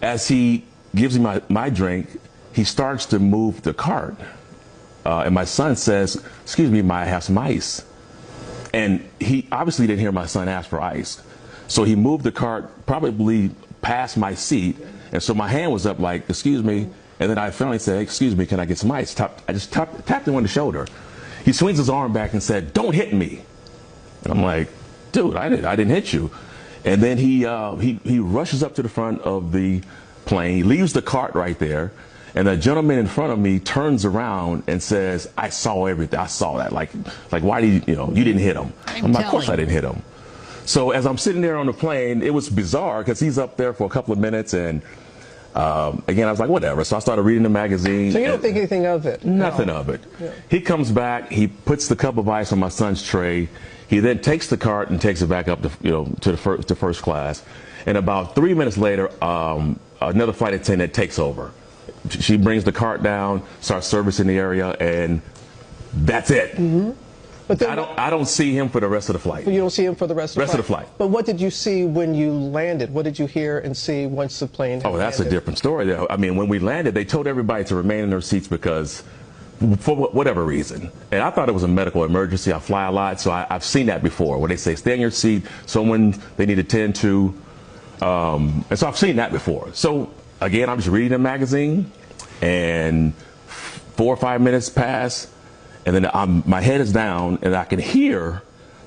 Q: As he gives me my drink, he starts to move the cart. And my son says, excuse me, might I have some ice? And he obviously didn't hear my son ask for ice. So he moved the cart probably past my seat. And so my hand was up like, excuse me. And then I finally said, excuse me, can I get some ice? I just tapped him on the shoulder. He swings his arm back and said, don't hit me. And I'm like, dude, I didn't hit you. And then he rushes up to the front of the plane. He leaves the cart right there. And the gentleman in front of me turns around and says, I saw everything. I saw that. Like why did you didn't hit him? I'm like, of course I didn't hit him. So as I'm sitting there on the plane, it was bizarre because he's up there for a couple of minutes and again, I was like, whatever. So I started reading the magazine.
P: So you don't think anything of it?
Q: Nothing of it. Yeah. He comes back. He puts the cup of ice on my son's tray. He then takes the cart and takes it back up to first class. And about 3 minutes later, another flight attendant takes over. She brings the cart down, starts servicing the area, and that's it. But then, I don't see him for the rest of the flight.
P: You don't see him for the rest of the
Q: flight.
P: But what did you see when you landed? What did you hear and see once the plane had
Q: that's
P: landed?
Q: A different story. I mean, when we landed, they told everybody to remain in their seats because, for whatever reason. And I thought it was a medical emergency. I fly a lot, so I've seen that before, where they say, stay in your seat, someone they need to tend to. And so I've seen that before. So, again, I'm just reading a magazine, and 4 or 5 minutes pass. And then my head is down, and I can hear,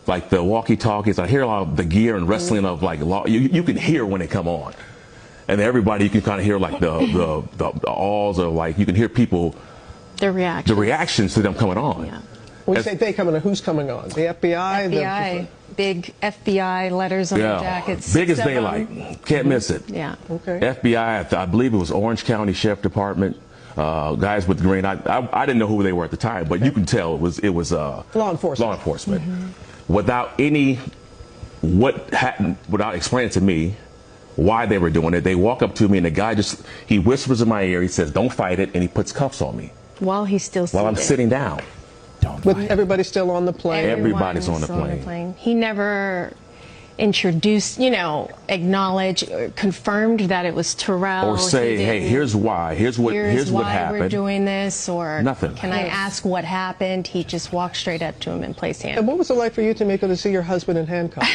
Q: like, the walkie-talkies. I hear a lot of the gear and wrestling of, like, you can hear when they come on. And everybody, you can kind of hear, like, the alls, or, like, you can hear people.
R: The
Q: reactions to them coming on.
R: Yeah.
P: When you say they coming on, who's coming on? The FBI?
R: FBI. Big FBI letters on the jackets.
Q: Big as daylight. Can't miss it.
R: Yeah.
P: Okay.
Q: FBI, I believe it was Orange County Sheriff Department. guys with green. I didn't know who they were at the time, but you can tell it was
P: law enforcement.
Q: Without without explaining to me why they were doing it. They walk up to me and the guy he whispers in my ear. He says, "Don't fight it," and he puts cuffs on me
R: While he's still
Q: while I'm sitting down.
P: With everybody still on the plane.
Q: Everybody's on the plane.
R: He never introduced, acknowledged, or confirmed that it was Terrell.
Q: Or say, "Hey, here's why. Here's what happened.
R: We're doing this," or
Q: nothing.
R: Can I ask what happened? He just walked straight up to him and placed hands.
P: And what was it like for you, Tamika, to see your husband in handcuffs?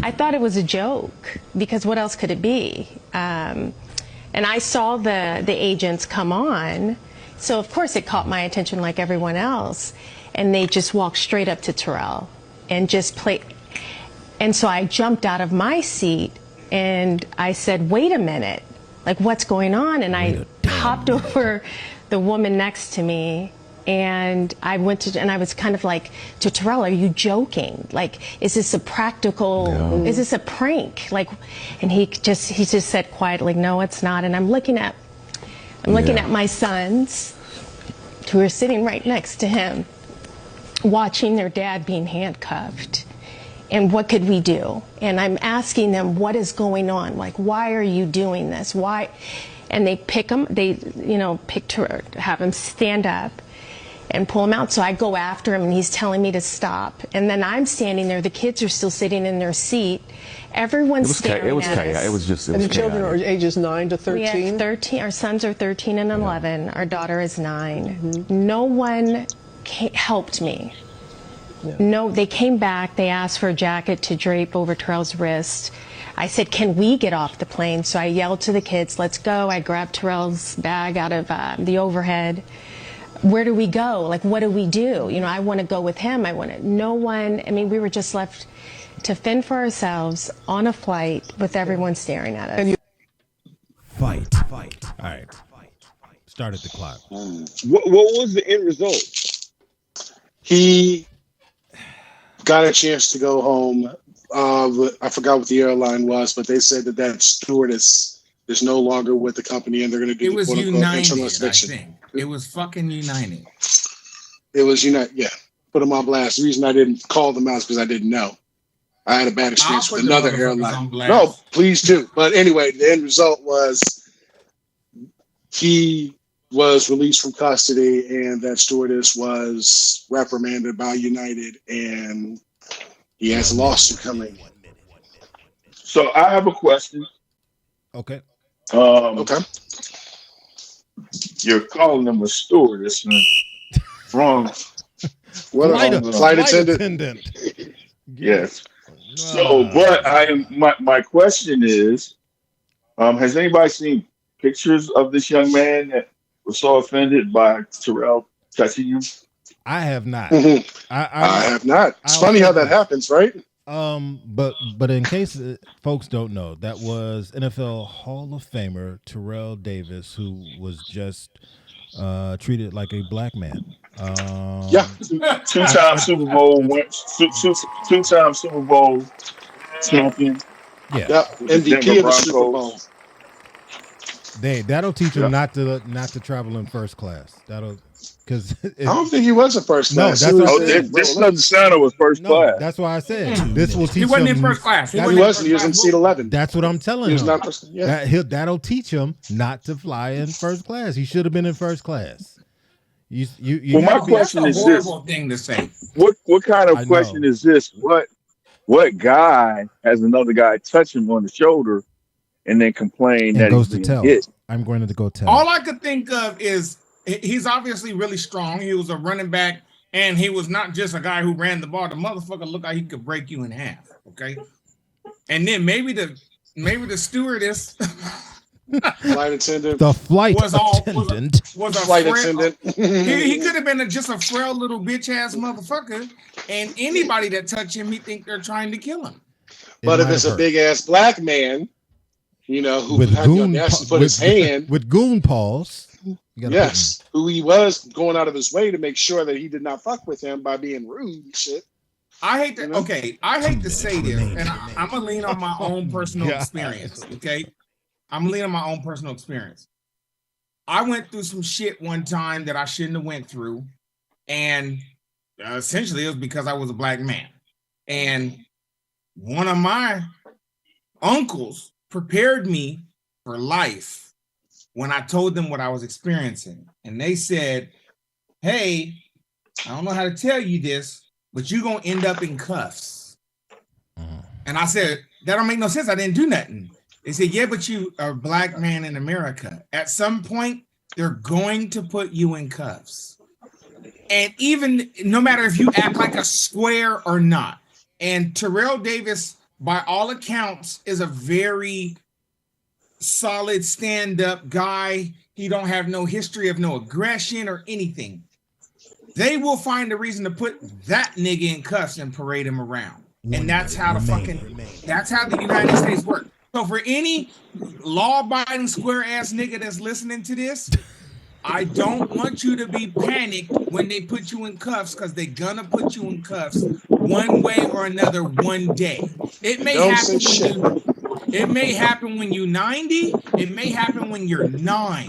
R: I thought it was a joke, because what else could it be? And I saw the agents come on, so of course it caught my attention like everyone else, and they just walked straight up to Terrell and just played. And so I jumped out of my seat and I said, "Wait a minute, like what's going on?" And I hopped over the woman next to me, and I was kind of like to Terrell, "Are you joking? Like, is this a practical, is this a prank?" Like, and he just said quietly, "No, it's not." And I'm looking at my sons, who are sitting right next to him, watching their dad being handcuffed. And what could we do? And I'm asking them, what is going on? Like, why are you doing this? Why? And they pick him, have him stand up and pull him out. So I go after him and he's telling me to stop. And then I'm standing there, the kids are still sitting in their seat. Everyone's staring at us.
P: And the children are ages 9 to 13?
R: We have 13, our sons are 13 and 11. Our daughter is 9. No one helped me. No, they came back. They asked for a jacket to drape over Terrell's wrist. I said, "Can we get off the plane?" So I yelled to the kids, "Let's go." I grabbed Terrell's bag out of the overhead. Where do we go? Like, what do we do? I want to go with him. No one, we were just left to fend for ourselves on a flight with everyone staring at us.
A: Fight. All right. Started the clock.
C: What was the end result?
B: He got a chance to go home. I forgot what the airline was, but they said that stewardess is no longer with the company, and they're going to do
J: it was
B: the
J: United.
B: internal
J: I
B: inspection.
J: think it was fucking United.
B: It was United. Yeah, put them on blast. The reason I didn't call them out is because I didn't know. I had a bad experience with another airline. No, please do. But anyway, the end result was he was released from custody, and that stewardess was reprimanded by United, and he has a lawsuit coming.
D: So I have a question.
A: Okay.
B: Okay.
D: You're calling them a stewardess, man. Wrong.
B: Flight attendant.
D: Yes. So, but my question is, has anybody seen pictures of this young man that was so offended by Terrell touching him?
A: I have not.
B: I have not. It's funny how that happens, right?
A: But in case folks don't know, that was NFL Hall of Famer Terrell Davis, who was just treated like a black man.
D: Two-time Super Bowl two-time Super Bowl champion.
B: Yeah, MVP of the Super Bowl.
A: That'll teach him not to travel in first class. Because
B: I don't think he was in first class.
D: This doesn't sound like first class.
A: That's why I said this will teach him.
J: He wasn't in first class.
B: He wasn't. He was in seat 11.
A: That's what I'm telling him.
B: Yeah.
A: That'll teach him not to fly in first class. He should have been in first class.
D: My question is this:
J: thing to say.
D: What kind of question is this? What guy has another guy touch him on the shoulder and then complain that
A: goes
D: he's
A: to tell?
D: hit?
A: I'm going to go tell.
J: All I could think of is he's obviously really strong. He was a running back, and he was not just a guy who ran the ball. The motherfucker looked like he could break you in half. Okay, and then maybe the stewardess.
B: Flight attendant.
A: The flight attendant.
J: Was a
B: flight
J: frail,
B: attendant.
J: he could have been just a frail little bitch ass motherfucker, and anybody that touched him, he think they're trying to kill him.
B: But if it's a big ass black man, who had the audacity to put his hand
A: with goon paws.
B: Yes, who he was going out of his way to make sure that he did not fuck with him by being rude and shit.
J: I hate to. Okay, I hate to say this, and I'm gonna lean on my own personal experience. Okay. I'm leaning on my own personal experience. I went through some shit one time that I shouldn't have went through, and essentially it was because I was a black man. And one of my uncles prepared me for life when I told them what I was experiencing. And they said, hey, I don't know how to tell you this, but you're going to end up in cuffs. And I said, that don't make no sense. I didn't do nothing. They said, yeah, but you are a black man in America. At some point, they're going to put you in cuffs. And even no matter if you act like a square or not. And Terrell Davis, by all accounts, is a very solid stand-up guy. He don't have no history of no aggression or anything. They will find a reason to put that nigga in cuffs and parade him around. And that's how that's how the United States works. So for any law-abiding square-ass nigga that's listening to this, I don't want you to be panicked when they put you in cuffs, because they're gonna put you in cuffs one way or another one day. It may happen when you're 90, it may happen when you're 9,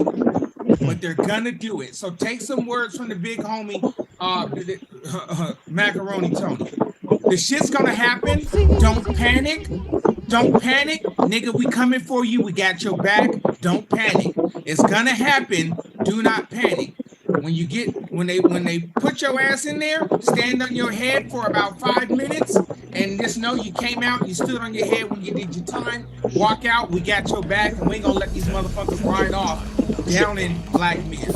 J: but they're gonna do it. So take some words from the big homie, Macaroni Tony. The shit's gonna happen. Don't panic. Don't panic, nigga. We coming for you. We got your back. Don't panic. It's gonna happen. Do not panic. When they put your ass in there, stand on your head for about 5 minutes, and just know you came out. You stood on your head when you did your time. Walk out. We got your back, and we ain't gonna let these motherfuckers ride off down in black men.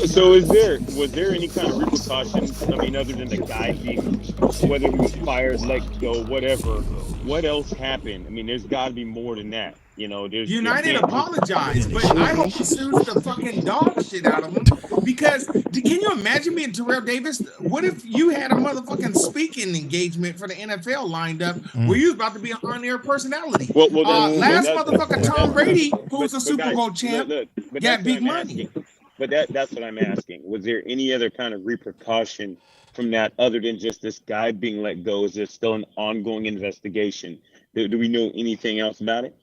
C: So was there any kind of repercussions? I mean, other than the guy being, whether he was fired, let go, whatever. What else happened? I mean, there's got to be more than that. You know, there's
J: United apologized, but I hope he sues the fucking dog shit out of him. Because can you imagine being Terrell Davis? What if you had a motherfucking speaking engagement for the NFL lined up where you was about to be an on-air personality? Last motherfucker Tom Brady, who's a Super Bowl champ, got big money.
C: But that's what I'm asking. Was there any other kind of repercussion from that other than just this guy being let go? Is there still an ongoing investigation? Do we know anything else about it?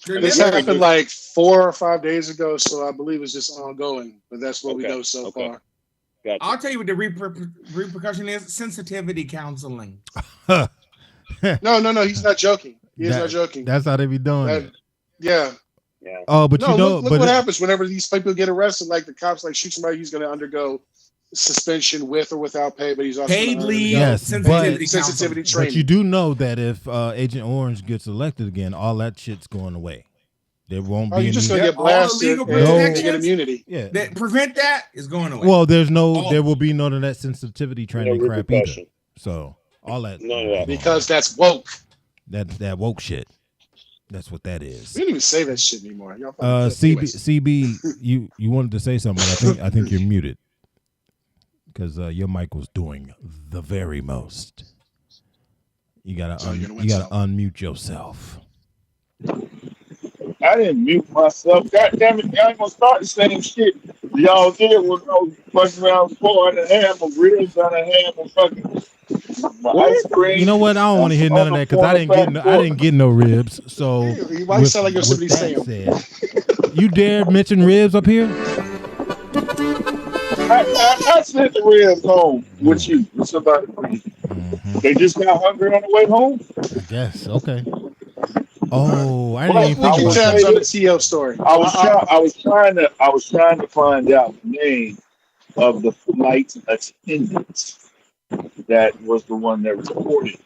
B: This happened like 4 or 5 days ago, so I believe it's just ongoing. But that's what we know so far.
C: Gotcha.
J: I'll tell you what the repercussion is: sensitivity counseling.
B: No, he's not joking. He's not joking.
A: That's how they be doing it.
B: Yeah.
A: Oh, but
B: look what happens whenever these people get arrested. Like the cops, like shoot somebody, he's going to undergo suspension with or without pay, but he's also
J: paid leave.
A: Yes,
B: sensitivity training.
A: But you do know that if Agent Orange gets elected again, all that shit's going away. There won't be.
B: You're just going to get blasted and get immunity.
A: Yeah,
J: that prevent that is going away.
A: Well, there will be none of that sensitivity training crap either. So all that,
B: because that's woke.
A: That woke shit. That's what that is.
B: We don't even say that shit anymore.
A: CB, you wanted to say something. I think you're muted. Because your mic was doing the very most. You gotta unmute yourself.
D: I didn't mute myself. God damn it! Y'all ain't gonna start the same shit y'all did with no fucking around 4.5 of ribs and a ham of fucking ice cream.
A: You know what? I don't want to hear none of that because I didn't get no ribs. So
B: why you sound like you're somebody saying?
A: You dare mention ribs up here?
D: I sent the ribs home with you, with somebody. They just got hungry on the way home.
A: I guess. Okay. Oh, I didn't even think
B: about that. On the TL story.
D: I was trying to find out the name of the flight attendant that was the one that reported.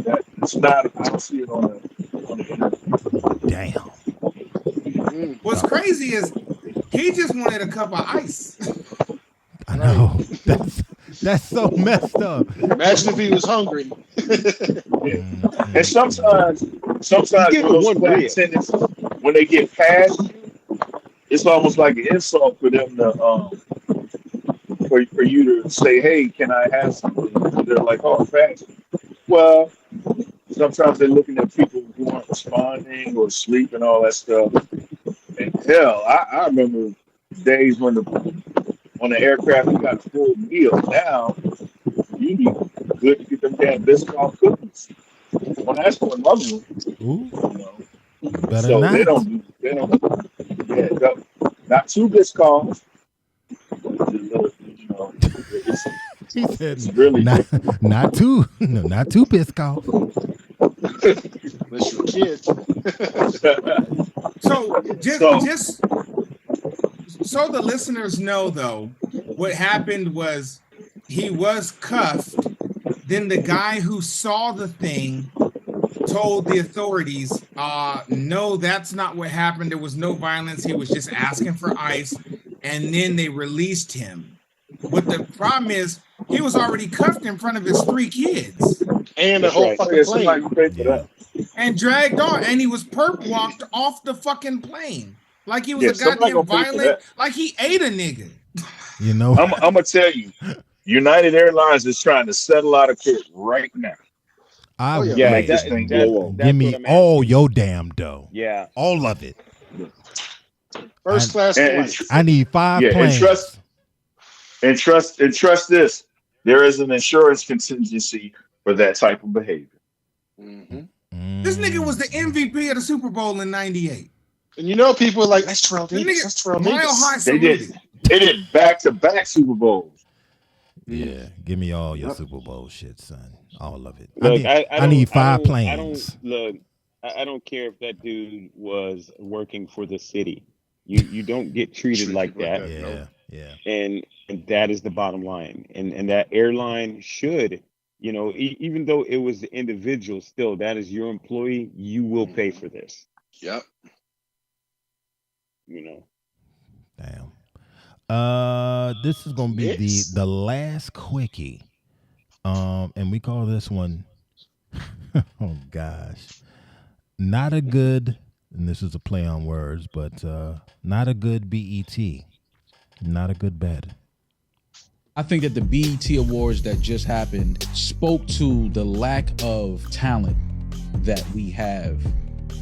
D: That it's not. I don't see it on the internet.
A: Damn.
J: What's crazy is he just wanted a cup of ice.
A: I know. That's so messed up.
B: Imagine if he was hungry.
D: And sometimes those flight attendants, when they get past you, it's almost like an insult for them to for you to say, "Hey, can I have something?" They're like, "Oh, fast." Well, sometimes they're looking at people who aren't responding or sleep and all that stuff. And hell, I remember days when on the aircraft you got a full meal. Now you need good to get them damn Biscoff cookies. Well, that's for another one.
A: Ooh.
D: So they don't. Yeah, not too Biscoff. You know,
A: He said,
D: it's really
A: not too Biscoff.
B: Unless you're kids.
J: So just so the listeners know, though, what happened was he was cuffed. Then the guy who saw the thing told the authorities, no, that's not what happened. There was no violence. He was just asking for ice. And then they released him. But the problem is he was already cuffed in front of his 3 kids.
B: And the whole fucking plane.
J: And dragged on. And he was perp walked off the fucking plane. Like he was a goddamn violent, like he ate a nigga.
A: You know,
D: I'm gonna tell you, United Airlines is trying to settle out of court right now.
A: I will
D: make this thing blow up.
A: Give me all your damn dough.
C: Yeah,
A: all of it.
B: First class flight.
A: I need 5 planes.
D: And trust this. There is an insurance contingency for that type of behavior.
B: Mm-hmm.
J: This nigga was the MVP of the Super Bowl in '98.
B: And you know, people are like, that's Terrell Davis. That's Terrell Davis.
D: They did back-to-back Super Bowls.
A: Yeah, give me all your Super Bowl shit, son. All of it.
C: Look,
A: I need 5 planes.
C: I don't care if that dude was working for the city. You don't get treated like that.
A: Yeah.
C: And that is the bottom line. And that airline should, you know, even though it was the individual, still that is your employee. You will pay for this.
B: Yep.
C: You know.
A: Damn. This is gonna be the last quickie. And we call this one oh gosh. Not a good, and this is a play on words, but not a good BET. Not a good bed.
S: I think that the BET Awards that just happened spoke to the lack of talent that we have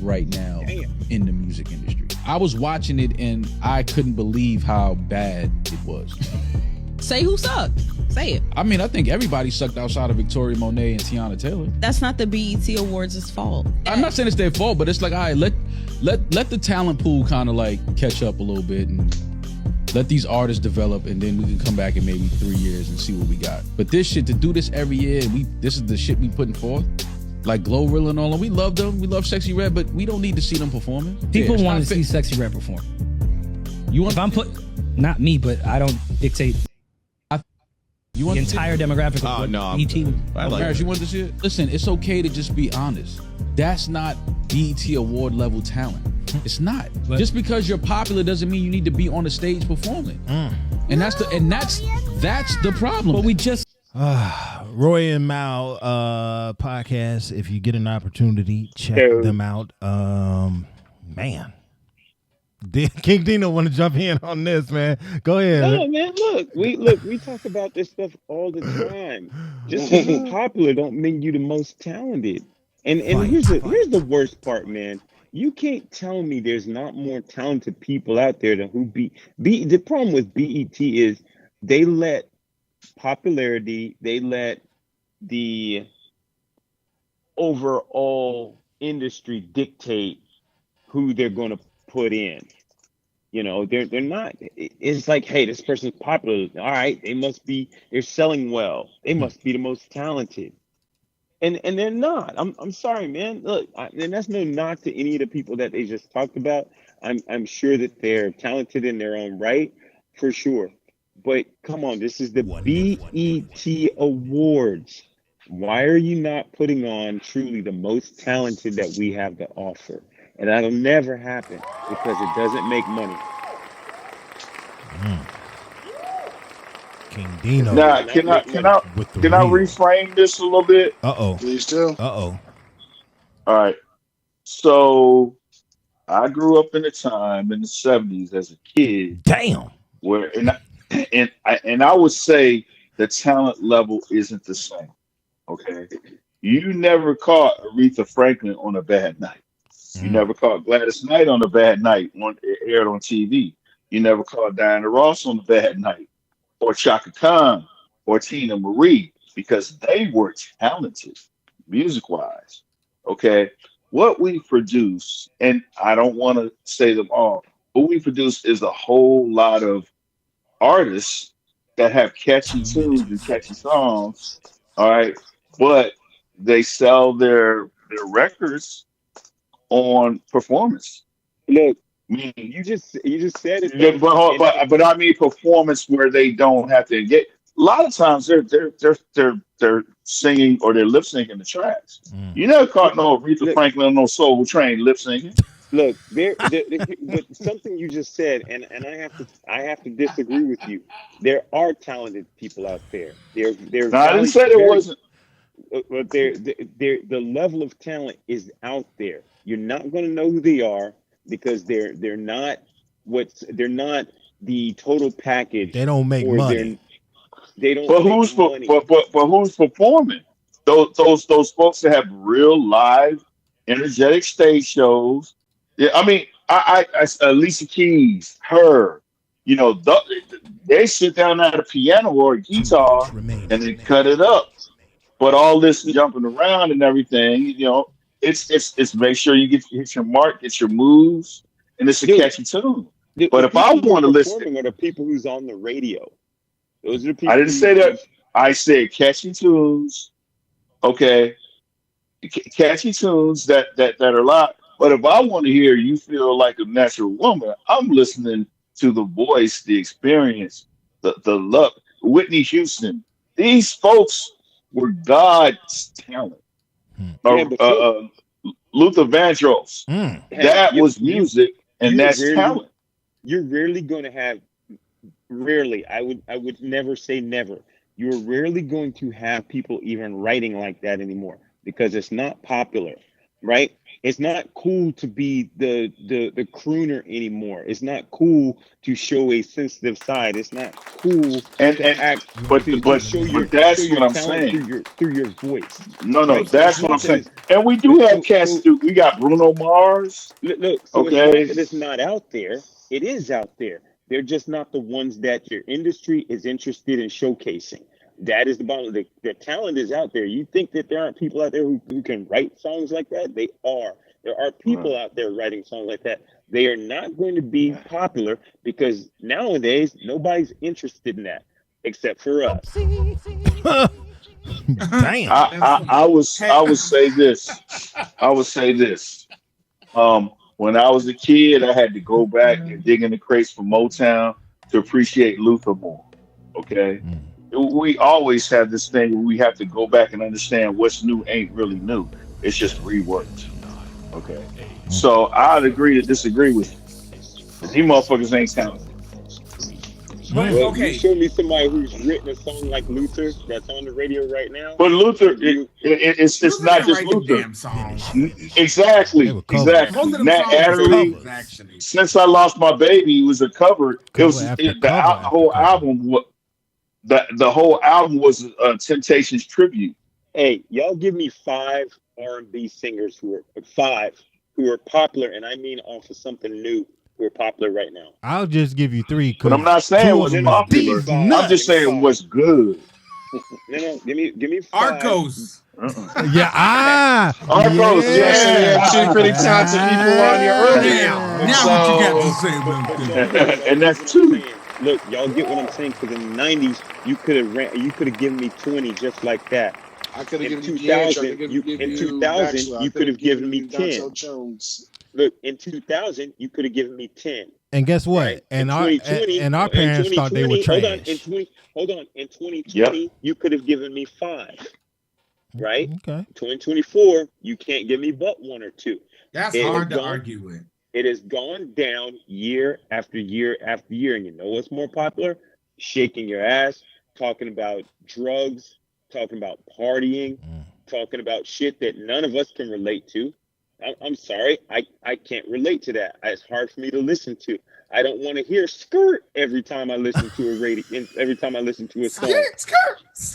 S: right now in the music industry. I was watching it and I couldn't believe how bad it was.
T: Say who sucked. Say it.
S: I mean, I think everybody sucked outside of Victoria Monet and Tiana Taylor.
T: That's not the BET Awards' fault.
S: I'm not saying it's their fault, but it's like, all right, let the talent pool kind of like catch up a little bit and let these artists develop, and then we can come back in maybe 3 years and see what we got. But this shit, to do this every year, this is the shit we putting forth. Like Glorilla and all, and we love them. We love Sexy Red, but we don't need to see them performing.
U: People want to see Sexy Red perform.
S: You want?
U: If I'm not me, but I don't dictate.
S: You want
U: the entire demographic of BET.
S: I like Harris, you want to see it? Listen, it's okay to just be honest. That's not BET award level talent. It's not.
U: But
S: just because you're popular doesn't mean you need to be on the stage performing. And that's the problem.
U: But we just
A: Roy and Mal podcast. If you get an opportunity, check them out. Man. King Dino want to jump in on this, man. Go ahead.
C: No, man, we talk about this stuff all the time. Just because you're popular don't mean you the most talented. And here's the worst part, man. You can't tell me there's not more talented people out there than who the problem with BET is they let popularity, they let the overall industry dictate who they're going to put in. You know, they're not. It's like, hey, this person's popular. All right, they're selling well. They must be the most talented. And they're not. I'm sorry, man. Look, and that's no knock to any of the people that they just talked about. I'm sure that they're talented in their own right, for sure. But come on, this is the BET Awards. Why are you not putting on truly the most talented that we have to offer? And that'll never happen because it doesn't make money.
A: King Dino.
D: Now, can I reframe this a little bit?
B: Please do.
D: All right. So I grew up in a time in the 70s as a kid.
A: Damn.
D: Where and I would say the talent level isn't the same. Okay. You never caught Aretha Franklin on a bad night. You never caught Gladys Knight on a bad night aired on TV. You never caught Diana Ross on a bad night, or Chaka Khan, or Tina Marie, because they were talented music-wise. Okay, what we produce, and I don't want to say them all, what we produce is a whole lot of artists that have catchy tunes and catchy songs. All right, but they sell their records on performance.
C: Look,
D: I mean,
C: you just said it
D: yeah,
C: though,
D: but,
C: and
D: but I mean performance where they don't have to get. A lot of times they're singing or they're lip syncing the tracks. You never caught no Aretha
C: look,
D: Franklin on no Soul Train lip syncing.
C: look, but something you just said, and I have to disagree with you. There are talented people out there. They're
D: Now I didn't
C: very
D: say there
C: very,
D: wasn't.
C: but the level of talent is out there. You're not going to know who they are because they're not they're not the total package.
A: They don't make
C: or
A: money.
C: they don't
D: But
C: make
D: who's
C: money.
D: but who's performing? Those folks that have real live, energetic stage shows. Yeah, I mean, I Alicia Keys, her, they sit down at a piano or a guitar and they cut it up. But all this jumping around and everything, it's make sure you hit your mark, get your moves, and it's a
C: Dude,
D: catchy tune.
C: The
D: But if I
C: people who are
D: want to listen,
C: performing are the people who's on the radio. Those are the people.
D: I didn't say that. I said catchy tunes. Okay, catchy tunes that are loud. But if I want to hear you feel like a natural woman, I'm listening to the voice, the experience, the love. Whitney Houston. These folks were God's talent.
C: Yeah, but
D: Luther Vandross. That was music, and that's talent.
C: You're rarely going to have. Rarely, I would never say never. You're rarely going to have people even writing like that anymore because it's not popular, right? It's not cool to be the crooner anymore. It's not cool to show a sensitive side. It's not cool to act.
D: But
C: show your
D: that's
C: show
D: what
C: your
D: I'm
C: talent
D: saying.
C: through your voice.
D: No,
C: Right?
D: that's what I'm saying. And we do have cats. We got Bruno Mars.
C: Look, so it's not that it's not out there. It is out there. They're just not the ones that your industry is interested in showcasing. That is the bottom. The talent is out there. You think that there aren't people out there who can write songs like that? They are. There are people out there writing songs like that. They are not going to be popular because nowadays nobody's interested in that except for us.
A: Damn.
D: I would say this. When I was a kid, I had to go back and dig in the crates for Motown to appreciate Luther more. Okay. We always have this thing where we have to go back and understand what's new ain't really new. It's just reworked. Okay. So I'd agree to disagree with you. These motherfuckers ain't talented.
C: Well, you show me somebody who's written a song like Luther that's on the radio right now.
D: But Luther, it's not just Luther. Exactly. Natalie, Since I Lost My Baby, it was a cover. The whole album was a Temptations tribute.
C: Hey, y'all give me 5 R&B singers who are popular, and I mean off of something new, who are popular right now.
A: I'll just give you 3.
D: But I'm not saying what's popular. I'm just saying what's good.
C: No, give me 5.
J: Arkose.
A: Yeah,
B: Arkose. Yeah, 2 pretty talented people on here earlier.
J: Now what you got to say?
D: And that's 2.
C: Look, y'all get what I'm saying? Because in the 90s, you could have given me 20 just like that.
B: I could have given you
C: 2000, in 2000, you could have given me 10.
B: Jones.
C: Look, in 2000, you could have given me 10.
A: And guess what?
C: Right?
A: And our parents thought they were trash.
C: Hold on. In 2020, you could have given me 5. Right?
A: Okay.
C: 2024, you can't give me but 1 or 2.
J: That's hard to argue with.
C: It has gone down year after year after year. And you know what's more popular? Shaking your ass, talking about drugs, talking about partying, talking about shit that none of us can relate to. I'm sorry, I can't relate to that. It's hard for me to listen to. I don't want to hear skirt every time I listen to a radio. Every time I listen to a song.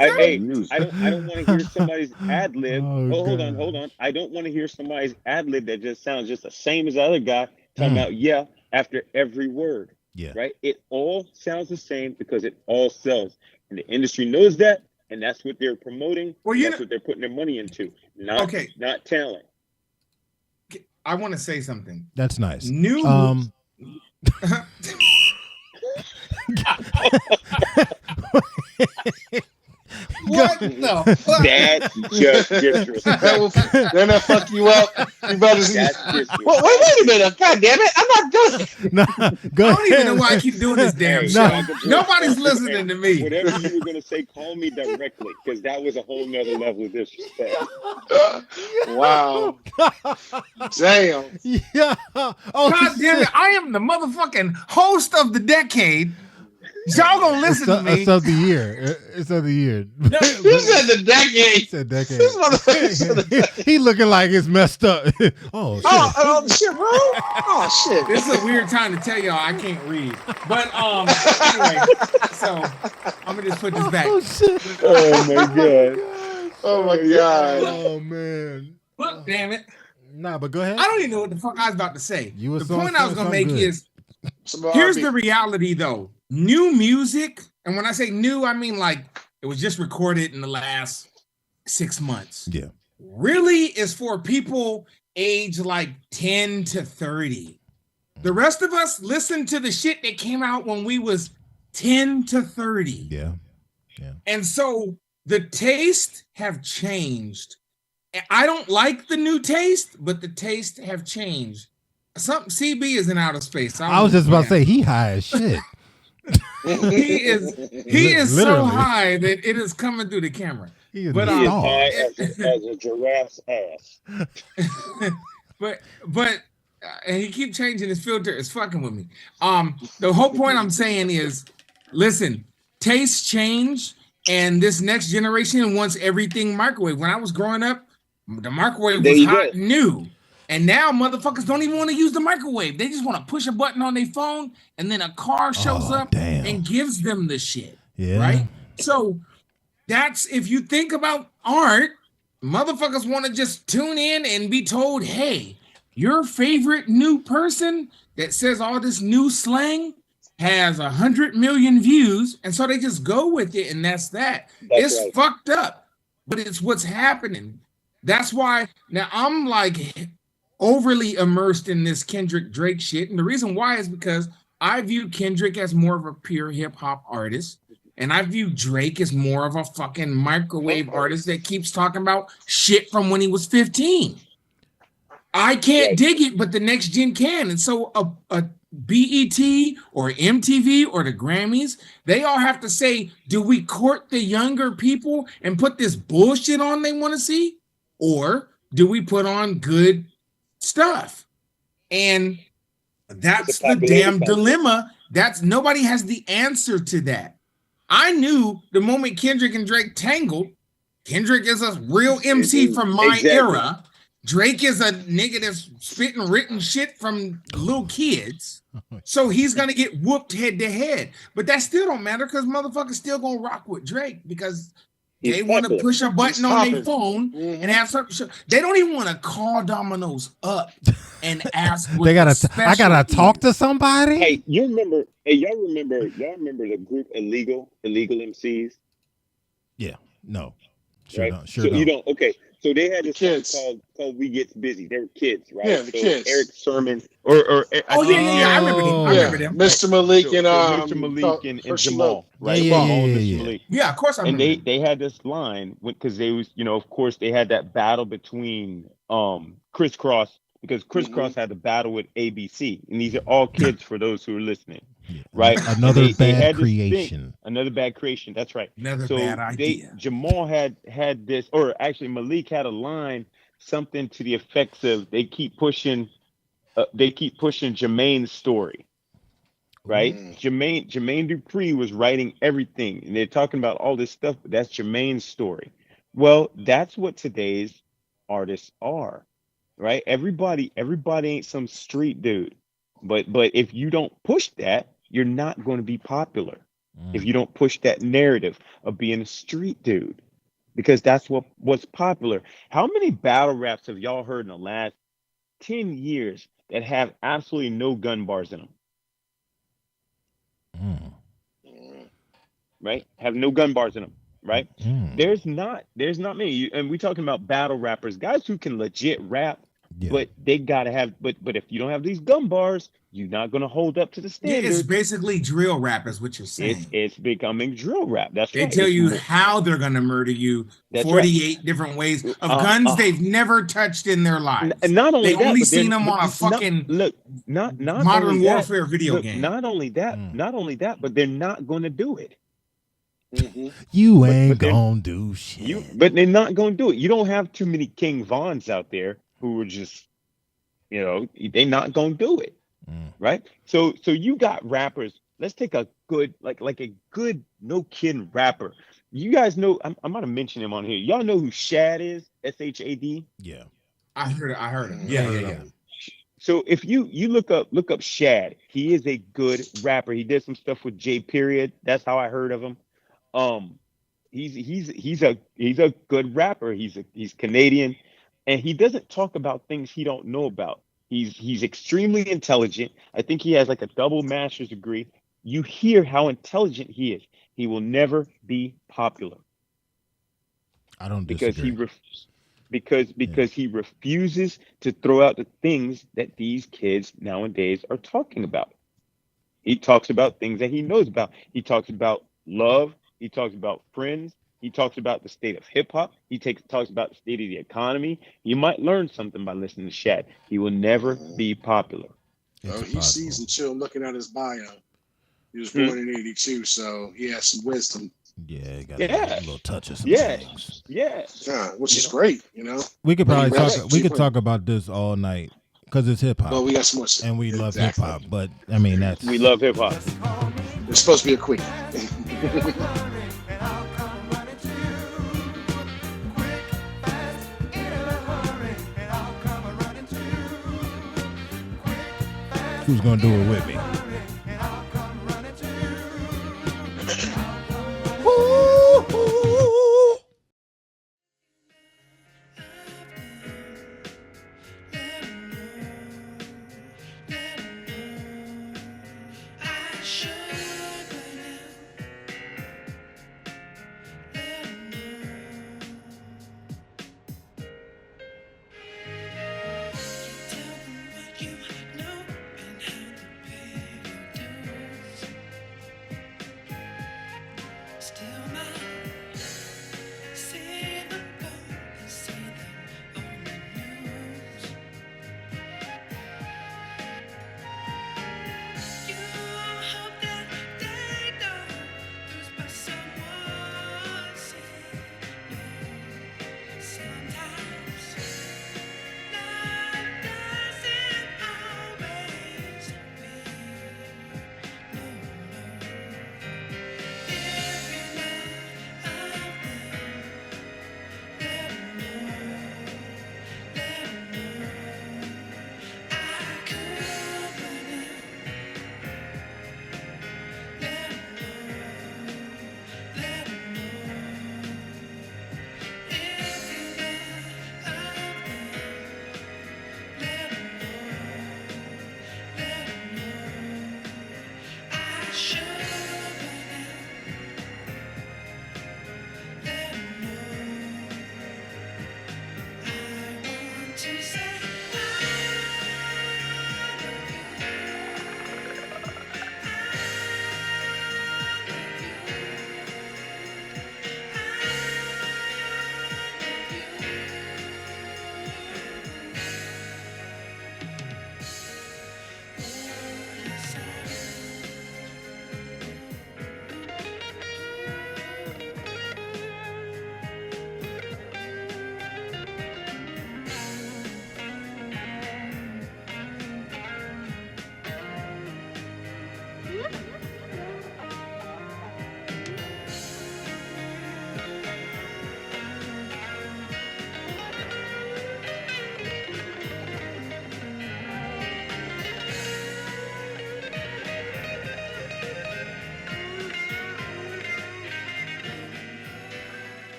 C: I don't want to hear somebody's ad lib. Hold on. I don't want to hear somebody's ad lib that just sounds just the same as the other guy talking about after every word.
A: Yeah.
C: Right. It all sounds the same because it all sells, and the industry knows that, and that's what they're promoting. Well, that's what they're putting their money into. Not talent.
J: I want to say something.
A: That's nice.
J: New What the fuck?
C: That's just disrespectful.
B: Then I fuck you up. You better see. Well, wait a minute. God damn it. I'm not doing it.
A: No, go
J: I don't even know
A: ahead.
J: why I keep doing this damn
C: Hey,
J: show.
C: Dr. Bill,
J: Nobody's listening to me.
C: Whatever you were gonna say, call me directly, because that was a whole nother level of disrespect.
B: Wow. Damn.
A: Yeah. Oh,
J: God damn it. I am the motherfucking host of the decade. Y'all gonna listen to me.
A: It's of the year. It's of the year.
B: You said the decade.
A: He said decade.
B: This motherfucker said the decade.
A: He looking like it's messed up. Oh shit.
B: Oh shit, bro. Oh shit.
J: This is a weird time to tell y'all I can't read. But anyway, so I'm gonna just put this back.
A: Oh shit.
C: Oh my god.
B: Oh my god.
A: Oh man.
J: Look, damn it.
A: Nah, but go ahead.
J: I don't even know what the fuck I was about to say.
A: You
J: The point I was gonna make is
B: Some
J: here's
B: R&B.
J: the reality though. New music, and when I say new, I mean like it was just recorded in the last 6 months.
A: Yeah.
J: Really is for people age like 10 to 30. The rest of us listen to the shit that came out when we was 10 to 30.
A: Yeah.
J: And so the taste have changed. I don't like the new taste, but the taste have changed. Something CB is in outer space.
A: I was just about to say he high as shit.
J: He is so
A: Literally.
J: high that it is coming through the camera.
A: He is
J: But,
A: a
C: He is
A: dog.
C: high as a giraffe's ass.
J: but and he keep changing his filter. It's fucking with me. The whole point I'm saying is, listen, tastes change, and this next generation wants everything microwave. When I was growing up, the microwave
C: There
J: was
C: you
J: hot
C: go.
J: and new. And now motherfuckers don't even want to use the microwave. They just want to push a button on their phone, and then a car shows up and gives them the shit.
A: Yeah.
J: Right? So that's, if you think about art, motherfuckers want to just tune in and be told, hey, your favorite new person that says all this new slang has 100 million views, and so they just go with it, and that's that.
C: That's
J: It's
C: right.
J: fucked up, but it's what's happening. That's why now I'm like overly immersed in this Kendrick Drake shit, and the reason why is because I view Kendrick as more of a pure hip hop artist, and I view Drake as more of a fucking microwave artist that keeps talking about shit from when he was 15. I can't dig it, but the next gen can. And so a BET or MTV or the Grammys, they all have to say, do we court the younger people and put this bullshit on they want to see? Or do we put on good stuff? And that's the damn dilemma. That's nobody has the answer to that. I knew the moment Kendrick and Drake tangled, Kendrick is a real MC from my era. Drake is a nigga that's spitting written shit from little kids. So he's gonna get whooped head to head. But that still don't matter because motherfuckers still gonna rock with Drake because they want to push a button on their phone and have something. They don't even want to call Domino's up and ask. What
A: They gotta.
J: the
A: I gotta
J: special
A: talk
J: is.
A: to somebody.
C: Hey, y'all remember the group illegal MCs?
A: Yeah. No. Sure.
C: Right?
A: Don't. Sure.
C: So
A: don't.
C: you don't. Okay. So they had this
B: Kids.
C: song called "We Gets Busy." They were kids, right?
B: Yeah, the
C: so
B: kids.
C: Eric Sermon, or
J: Oh yeah. I remember them. I remember them.
B: Mr. Malik and
C: Mr. Malik and
B: Hershey
C: Jamal,
B: Lowe.
C: right?
A: Yeah.
C: Jamal and Mr. Malik.
J: Yeah, of course I
C: And
J: remember.
C: they had this line because they was, of course they had that battle between Crisscross, because Crisscross had the battle with ABC, and these are all kids for those who are listening, right?
A: Another
C: And they
A: bad
C: had this
A: creation.
C: thing, another bad creation. That's right.
J: Another
C: So
J: bad idea.
C: Jamal had this, or actually Malik had a line, something to the effects of they keep pushing Jermaine's story. Right? Jermaine Dupri was writing everything, and they're talking about all this stuff, but that's Jermaine's story. Well, that's what today's artists are, right? Everybody ain't some street dude, but if you don't push that, you're not going to be popular. If you don't push that narrative of being a street dude, because that's what's popular. How many battle raps have y'all heard in the last 10 years that have absolutely no gun bars in them? Right? Have no gun bars in them, right? There's not many. And we're talking about battle rappers, guys who can legit rap
A: Yeah.
C: But they gotta have. But if you don't have these gum bars, you're not gonna hold up to the
J: Yeah,
C: standard.
J: it's basically drill rap, is what you're saying.
C: It's becoming drill rap. That's
J: They
C: right.
J: tell
C: It's
J: you
C: more-
J: how they're gonna murder you.
C: That's
J: 48 different ways of guns they've never touched in their lives.
C: And not only
J: they
C: that,
J: only
C: but they're-
J: seen them on a
C: but
J: fucking
C: not
J: modern
C: only that,
J: warfare video
C: look,
J: game.
C: Not only that, but they're not going to do it.
A: You ain't gonna do shit.
C: But they're not going to do it. You don't have too many King Vons out there who are just, they're not going to do it, right? So you got rappers. Let's take a good, like a good, no kidding rapper. You guys know, I'm going to mention him on here. Y'all know who Shad is? SHAD.
A: Yeah,
J: I heard him.
A: Yeah.
C: So if you look up Shad, he is a good rapper. He did some stuff with J Period. That's how I heard of him. He's a good rapper. He's Canadian, and he doesn't talk about things he don't know about. He's extremely intelligent. I think he has like a double master's degree. You hear how intelligent he is. He will never be popular.
A: I don't disagree.
C: Because he refuses to throw out the things that these kids nowadays are talking about. He talks about things that he knows about. He talks about love. He talks about friends. He talks about the state of hip hop. He talks about the state of the economy. You might learn something by listening to Shad. He will never be popular.
B: He's seasoned chill looking at his bio. He was born in 82, so he has some wisdom.
A: Yeah, he got a little touch of some things.
C: Yeah,
B: which is great,
A: We could probably talk. We could talk about this all night because it's hip hop.
B: Well, we got some more,
A: and we love hip hop. But I mean,
C: we love hip hop.
B: It's supposed to be a quickie.
A: Who's gonna do it with me?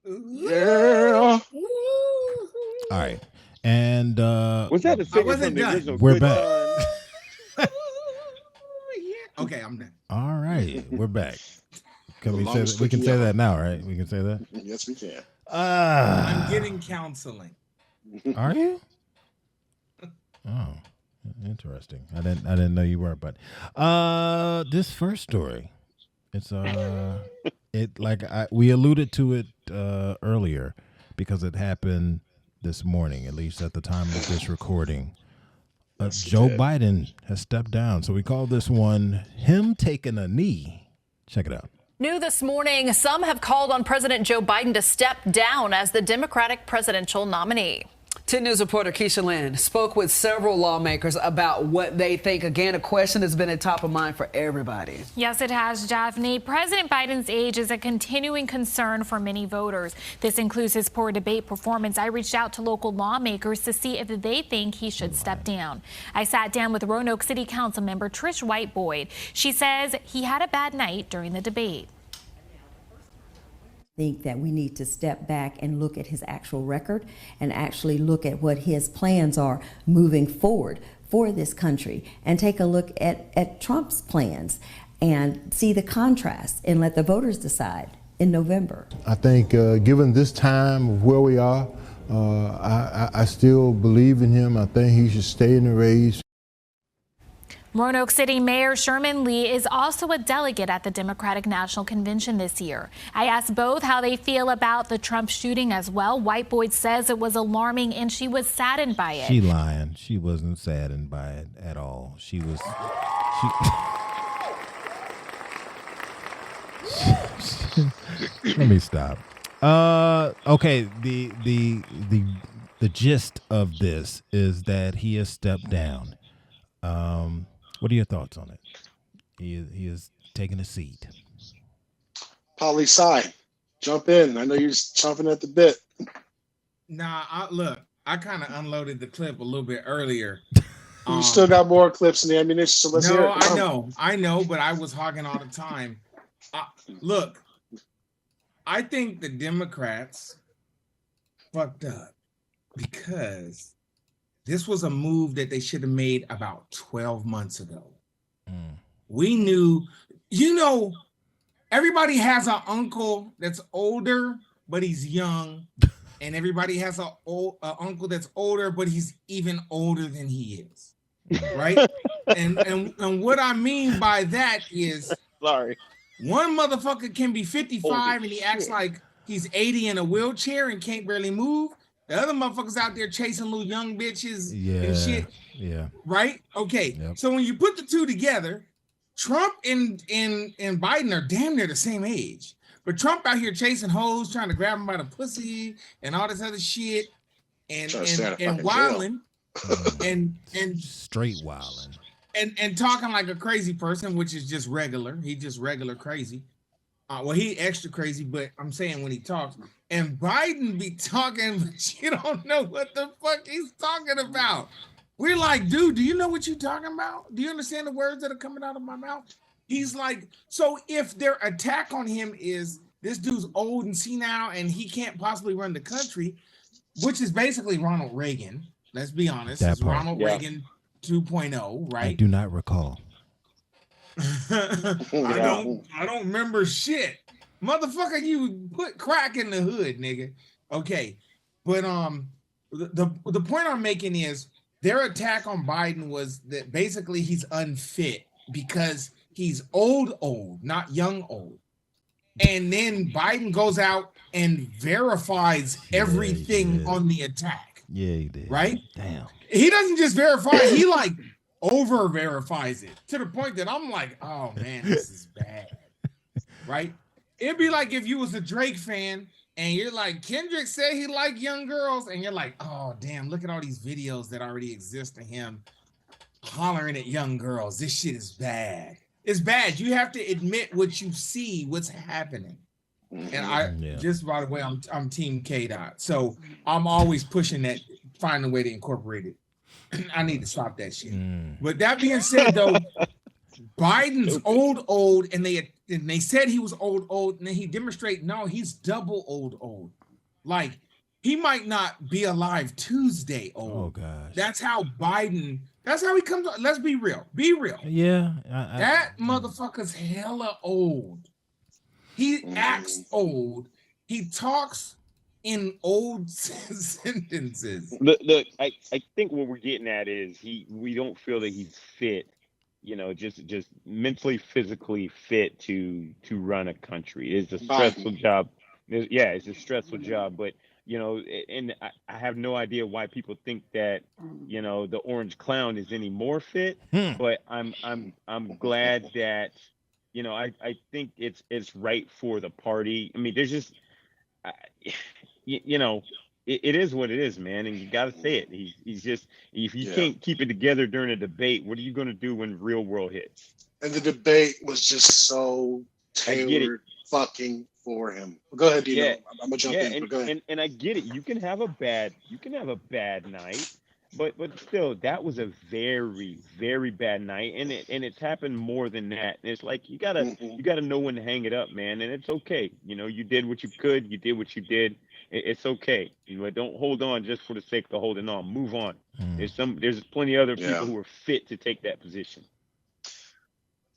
B: Yeah.
A: All right. And
C: was that a singer from the original?
A: We're back.
J: Okay, I'm done.
A: All right, we're back. Can we say
B: longest
A: that? We can
B: quickie
A: say
B: ever.
A: that now, right? We can say that.
B: Yes, we can.
J: I'm getting counseling.
A: Are you? Oh, interesting. I didn't know you were, but this first story, it's we alluded to it earlier because it happened this morning, at least at the time of this recording. Joe Biden has stepped down, so we call this one him taking a knee. Check it out.
F: New this morning, some have called on President Joe Biden to step down as the Democratic presidential nominee.
V: 10 News reporter Keisha Lynn spoke with several lawmakers about what they think. Again, a question that's been at top of mind for everybody.
W: Yes, it has, Daphne. President Biden's age is a continuing concern for many voters. This includes his poor debate performance. I reached out to local lawmakers to see if they think he should step down. I sat down with Roanoke City Council member Trish White-Boyd. She says he had a bad night during the debate.
X: Think that we need to step back and look at his actual record and actually look at what his plans are moving forward for this country, and take a look at Trump's plans and see the contrast and let the voters decide in November.
Y: I think given this time of where we are, I still believe in him. I think he should stay in the race.
W: Roanoke City Mayor Sherman Lee is also a delegate at the Democratic National Convention this year. I asked both how they feel about the Trump shooting as well. White-Boyd says it was alarming and she was saddened by it.
A: She lying. She wasn't saddened by it at all. She was. Let me stop. Okay. The gist of this is that he has stepped down. What are your thoughts on it? He is taking a seat.
B: Poli Sci, jump in. I know you're just chomping at the bit.
J: Nah, I kind of unloaded the clip a little bit earlier.
B: You still got more clips in the ammunition, so let's hear it.
J: I know, but I was hogging all the time. Look, I think the Democrats fucked up because this was a move that they should have made about 12 months ago. We knew, everybody has an uncle that's older, but he's young. And everybody has an uncle that's older, but he's even older than he is. Right? and what I mean by that is,
C: sorry,
J: one motherfucker can be 55 and he acts like he's 80 in a wheelchair and can't barely move. The other motherfuckers out there chasing little young bitches and shit.
A: Yeah.
J: Right? Okay. Yep. So when you put the two together, Trump and Biden are damn near the same age. But Trump out here chasing hoes, trying to grab them by the pussy and all this other shit, and wilding and
A: straight wilding.
J: And talking like a crazy person, which is just regular. He just regular crazy. Well, he extra crazy, but I'm saying when he talks. And Biden be talking, but you don't know what the fuck he's talking about. We're like, dude, do you know what you're talking about? Do you understand the words that are coming out of my mouth? He's like, so if their attack on him is this dude's old and senile and he can't possibly run the country, which is basically Ronald Reagan. Let's be honest. It's Ronald Reagan 2.0, right?
A: I do not recall.
J: I don't remember shit. Motherfucker, you put crack in the hood, nigga. Okay. But the point I'm making is their attack on Biden was that basically he's unfit because he's old, not young old. And then Biden goes out and verifies everything on the attack.
A: Yeah, he did.
J: Right?
A: Damn.
J: He doesn't just verify, he like over verifies it to the point that I'm like, oh man, this is bad. Right? It'd be like if you was a Drake fan and you're like, Kendrick said he liked young girls, and you're like, oh damn, look at all these videos that already exist of him hollering at young girls. This shit is bad. It's bad. You have to admit what you see, what's happening. And just by the way, I'm Team K-Dot. So I'm always pushing that, finding a way to incorporate it. I need to stop that shit. But that being said, though, Biden's old, and they said he was old, and then he demonstrated, no, he's double old. Like, he might not be alive Tuesday old.
A: Oh, gosh.
J: That's how he comes. Let's be real.
A: Yeah.
J: That motherfucker's hella old. He acts old. He talks in old sentences.
C: Look, I think what we're getting at is we don't feel that he's fit, just mentally, physically fit to run a country. It's a stressful job. It's a stressful job, but and I have no idea why people think that the orange clown is any more fit. But I'm glad that I think it's right for the party. I mean, there's just it is what it is, man, and you got to say it. He's just, if you can't keep it together during a debate, what are you going to do when real world hits?
B: And the debate was just so tailored fucking for him. Go ahead, Dino. I'm gonna jump in. But go ahead.
C: And I get it. You can have a bad night, but still, that was a very, very bad night, and it's happened more than that. And it's like you gotta know when to hang it up, man, and it's okay. You did what you could. You did what you did. It's okay. Don't hold on just for the sake of holding on. Move on. There's plenty of other people who are fit to take that position.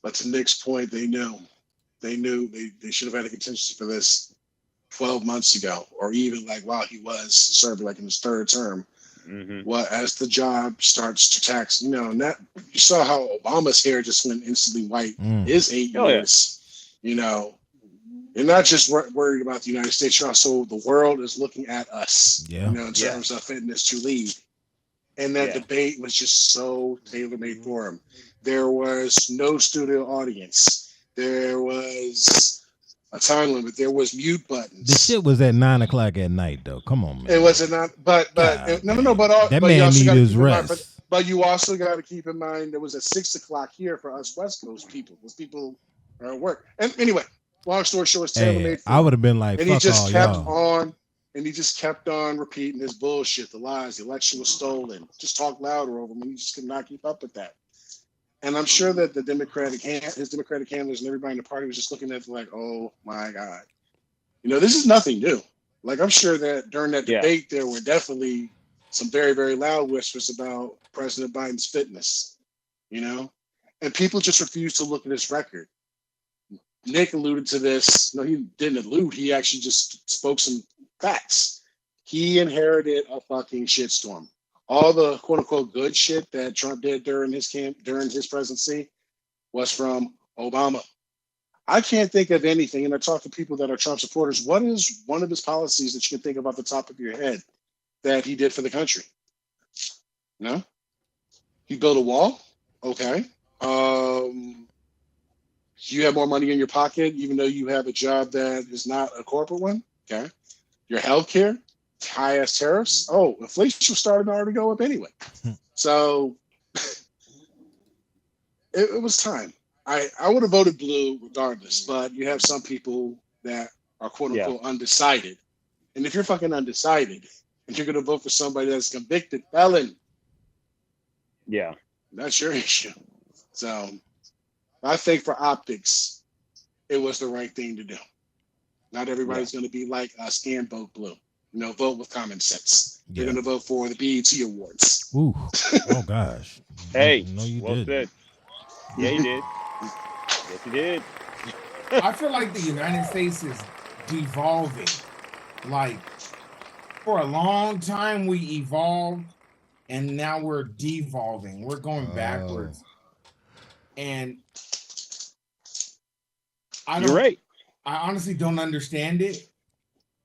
B: But to Nick's point, they knew they should have had a contingency for this 12 months ago, or even like while he was serving like in his third term. Well, as the job starts to tax, and that you saw how Obama's hair just went instantly white. His 8 years, You're not just worried about the United States. You're also, the world is looking at us, in terms of fitness to lead. And that debate was just so tailor-made for him. There was no studio audience. There was a time limit. There was mute buttons.
A: The shit was at 9:00 at night, though. Come on, man.
B: It wasn't not, but no. But
A: that man needed his rest.
B: But you also got to keep in mind it was at 6:00 here for us West Coast people. Those people are at work. And anyway, long story short, it's tailor-made.
A: I would have been like,
B: and
A: fuck
B: he just
A: all
B: kept
A: y'all.
B: on, and he just kept on repeating his bullshit, the lies, the election was stolen. Just talk louder over him. He just could not keep up with that. And I'm sure that his Democratic handlers and everybody in the party was just looking at it like, oh my God. This is nothing new. Like, I'm sure that during that debate, there were definitely some very, very loud whispers about President Biden's fitness, and people just refused to look at his record. Nick alluded to this. No, he didn't allude. He actually just spoke some facts. He inherited a fucking shitstorm. All the quote unquote good shit that Trump did during his presidency was from Obama. I can't think of anything, and I talk to people that are Trump supporters. What is one of his policies that you can think of off the top of your head that he did for the country? No? He built a wall? Okay. You have more money in your pocket, even though you have a job that is not a corporate one? Okay. Your health care? High-ass tariffs? Oh, inflation was starting to already go up anyway. So it was time. I would have voted blue regardless, but you have some people that are quote-unquote undecided. And if you're fucking undecided and you're going to vote for somebody that's a convicted felon, that's your issue. So I think for optics, it was the right thing to do. Not everybody's going to be like us and vote blue. Vote with common sense. You're going to vote for the BET Awards.
A: Ooh. Oh, gosh.
C: Hey,
A: no, you
C: well
A: did.
C: said. Yeah, you did. Yes, you did.
J: I feel like the United States is devolving. Like, for a long time, we evolved, and now we're devolving. We're going backwards. And
C: you're right.
J: I honestly don't understand it,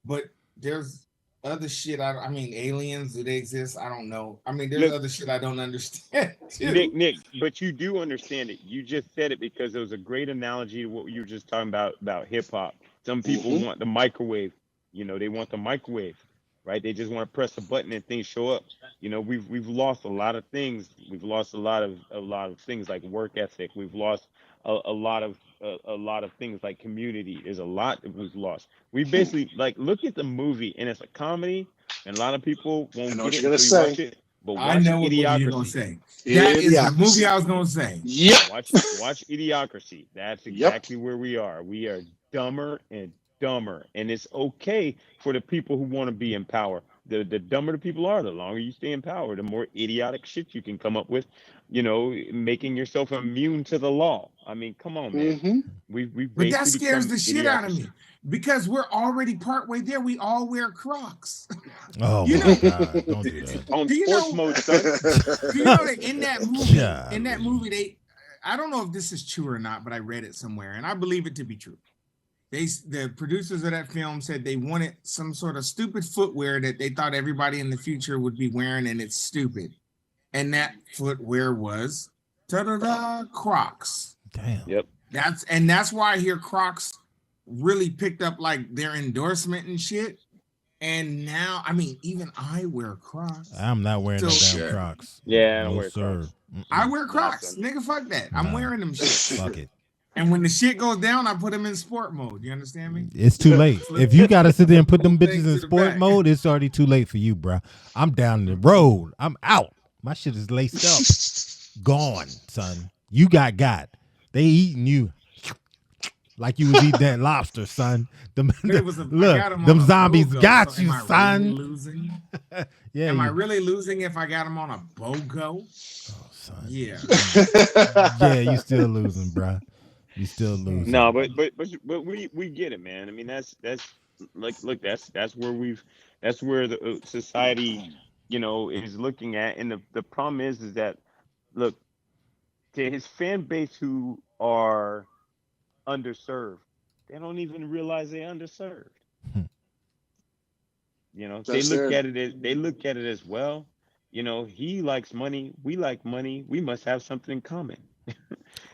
J: but there's other shit. I mean, aliens, do they exist? I don't know. I mean, there's other shit I don't understand too.
C: Nick, but you do understand it. You just said it because it was a great analogy to what you were just talking about hip hop. Some people want the microwave. They want the microwave, right? They just want to press a button and things show up. We've lost a lot of things. We've lost a lot of things like work ethic. We've lost a lot of things like community. There's a lot that we've lost. We basically look at the movie, and it's a comedy, and a lot of people won't get it until you watch it. But
J: I know what movie you're gonna say. That is the movie I was gonna say.
B: Yep.
C: Watch Idiocracy. That's exactly where we are. We are dumber and dumber, and it's okay for the people who want to be in power. the dumber the people are, the longer you stay in power, the more idiotic shit you can come up with, making yourself immune to the law. I mean, come on, man.
B: Mm-hmm.
C: We've
J: But that
C: basically
J: scares
C: become
J: the shit out of
C: idiotic.
J: me because we're already partway there. We all wear Crocs.
A: Oh
J: You
A: my
J: know-
A: God! Don't do that.
C: On
J: Do you
C: sports
J: know-
C: mode, son.
J: Do you know that in that movie,
A: Golly.
J: they, I don't know if this is true or not, but I read it somewhere and I believe it to be true. The producers of that film said they wanted some sort of stupid footwear that they thought everybody in the future would be wearing, and it's stupid. And that footwear was Crocs.
A: Damn.
C: Yep.
J: That's why I hear Crocs really picked up like their endorsement and shit. And now, I mean, even I wear Crocs.
A: I'm not wearing no
J: So-
A: damn Crocs.
C: Yeah, I
A: no
C: wear
A: sir.
C: Crocs.
J: I wear Crocs,
C: Awesome.
J: nigga. Fuck that. I'm
A: Nah.
J: wearing them shit.
A: Fuck it.
J: And when the shit goes down, I put them in sport mode. You understand me?
A: It's too late. If you gotta sit there and put them bitches
J: Things
A: in
J: to the
A: sport
J: back.
A: mode, it's already too late for you, bro. I'm down the road. I'm out. My shit is laced up. Gone, son. You got. They eating you like you was eating that lobster, son.
J: It was I
A: Look,
J: got 'em on
A: them
J: a
A: zombies
J: BOGO,
A: got
J: so
A: you,
J: am I
A: son.
J: really losing?
A: Yeah,
J: Am I
A: you-
J: really losing if I got them on a BOGO?
A: Oh, son.
J: Yeah.
A: Yeah, you still losing, bro. You still losing.
C: No, but we get it, man. I mean, that's like, look, that's where the society, is looking at, and the problem is that, look, to his fan base who are underserved, they don't even realize they're underserved. They look at it as, well, he likes money, we like money, we must have something in common.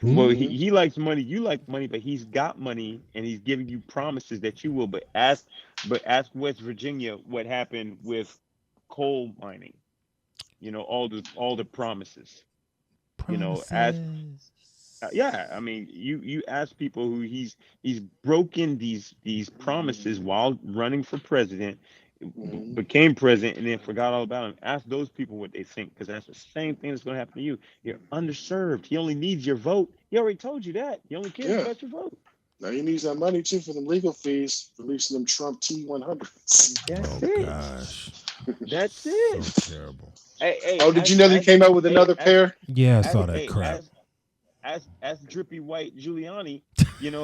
C: Well, he likes money, you like money, but he's got money and he's giving you promises that you will. But ask West Virginia what happened with coal mining. All the promises. I mean, you ask people who he's broken these promises while running for president, became president, and then forgot all about him. Ask those people what they think, because that's the same thing that's going to happen to you. You're underserved. He only needs your vote. He already told you that. He only cares about your vote.
B: Now he needs that money too for them legal fees, releasing them Trump T100s.
C: That's
A: Oh
C: it.
A: gosh.
C: That's it.
A: So terrible.
C: Hey,
B: Oh, did you know they came out with another pair?
A: Yeah, I saw that crap.
C: Ask Drippy White Giuliani,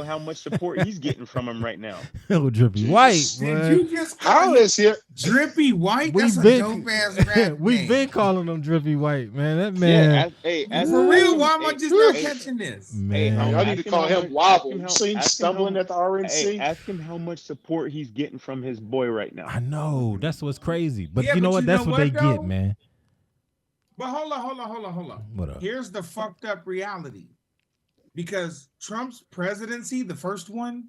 C: how much support he's getting from him right now.
A: Oh, Drippy White.
J: Did you just
B: How is here?
J: Drippy White?
A: We've
J: That's a
A: been-
J: dope ass rap
A: We've
J: name.
A: been calling him Drippy White, man. That man.
J: For real, why am I just not catching this?
A: Man.
B: I need to call him Wobble. You see him stumbling at the RNC?
C: Hey, ask him how much support he's getting from his boy right now.
A: I know. That's what's crazy. But
J: Yeah,
A: you know
J: but
A: what?
J: you
A: That's
J: know
A: what they
J: what, though?
A: get, man.
J: But hold on.
A: What up?
J: Here's the fucked up reality. Because Trump's presidency, the first one,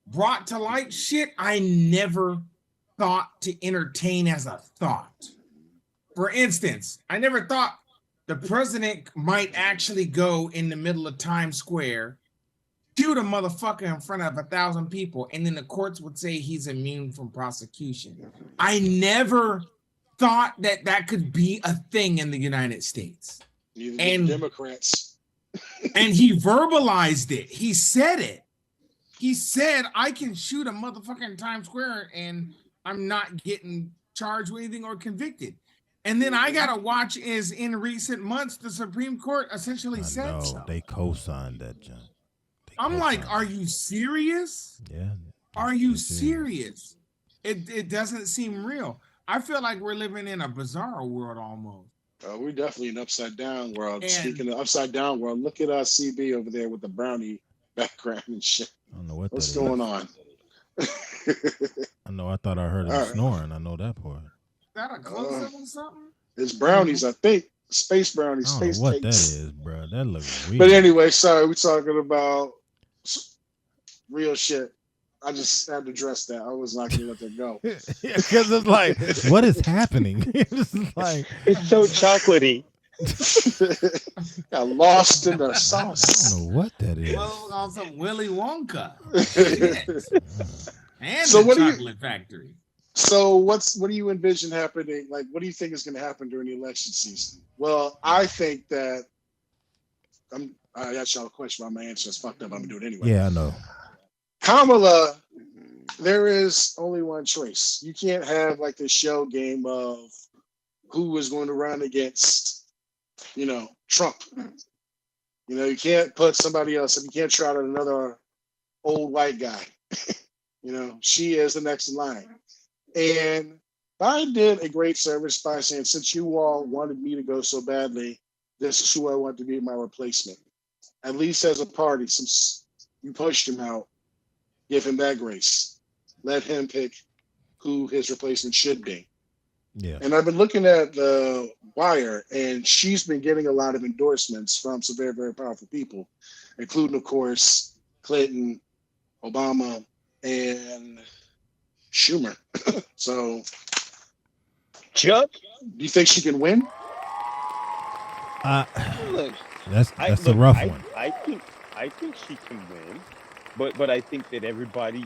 J: brought to light shit I never thought to entertain as a thought. For instance, I never thought the president might actually go in the middle of Times Square, shoot a motherfucker in front of 1,000 people, and then the courts would say he's immune from prosecution. I never thought that could be a thing in the United States.
B: Neither
J: And-
B: the Democrats.
J: And he verbalized it. He said it. He said, I can shoot a motherfucker in Times Square and I'm not getting charged with anything or convicted. And then I gotta watch is in recent months, the Supreme Court essentially said
A: No,
J: so.
A: they co-signed that, John.
J: I'm like, are you serious?
A: Yeah.
J: Are you serious? It doesn't seem real. I feel like we're living in a bizarre world almost.
B: We're definitely an upside down world.
J: And-
B: Speaking of upside down world, look at CB over there with the brownie background and shit.
A: I don't know what
B: What's
A: that
B: going
A: is.
B: on?
A: I know. I thought I heard him
B: All right.
A: snoring. I know that part.
J: Is that a close-up or something?
B: It's brownies, I think. Space brownies,
A: I don't
B: space
A: know what that
B: cakes.
A: is, bro. That looks weird.
B: But anyway, sorry, we're talking about real shit. I just had to address that. I was not gonna let that go.
A: Because it's like, what is happening? It's like,
C: It's so chocolatey.
B: Got lost in the
A: I
B: sauce.
A: don't know what that is.
J: Well, on some Willy Wonka. And
B: So
J: the
B: what do you-
J: chocolate factory.
B: So what do you envision happening? Like, what do you think is going to happen during the election season? Well, I think that I asked y'all a question about my answer. It's fucked up. I'm gonna do it anyway.
A: Yeah, I know.
B: Kamala there is only one choice. You can't have like this shell game of who is going to run against, Trump. You can't put somebody else, and you can't try out another old white guy. She is the next in line. And Biden did a great service by saying, since you all wanted me to go so badly, this is who I want to be my replacement. At least as a party, since you pushed him out, give him that grace. Let him pick who his replacement should be.
A: Yeah.
B: And I've been looking at the Wire, and she's been getting a lot of endorsements from some very, very powerful people, including, of course, Clinton, Obama, and Schumer. So,
C: Chuck,
B: do you think she can win?
C: Look,
A: that's a rough one.
C: I think she can win, but I think that everybody's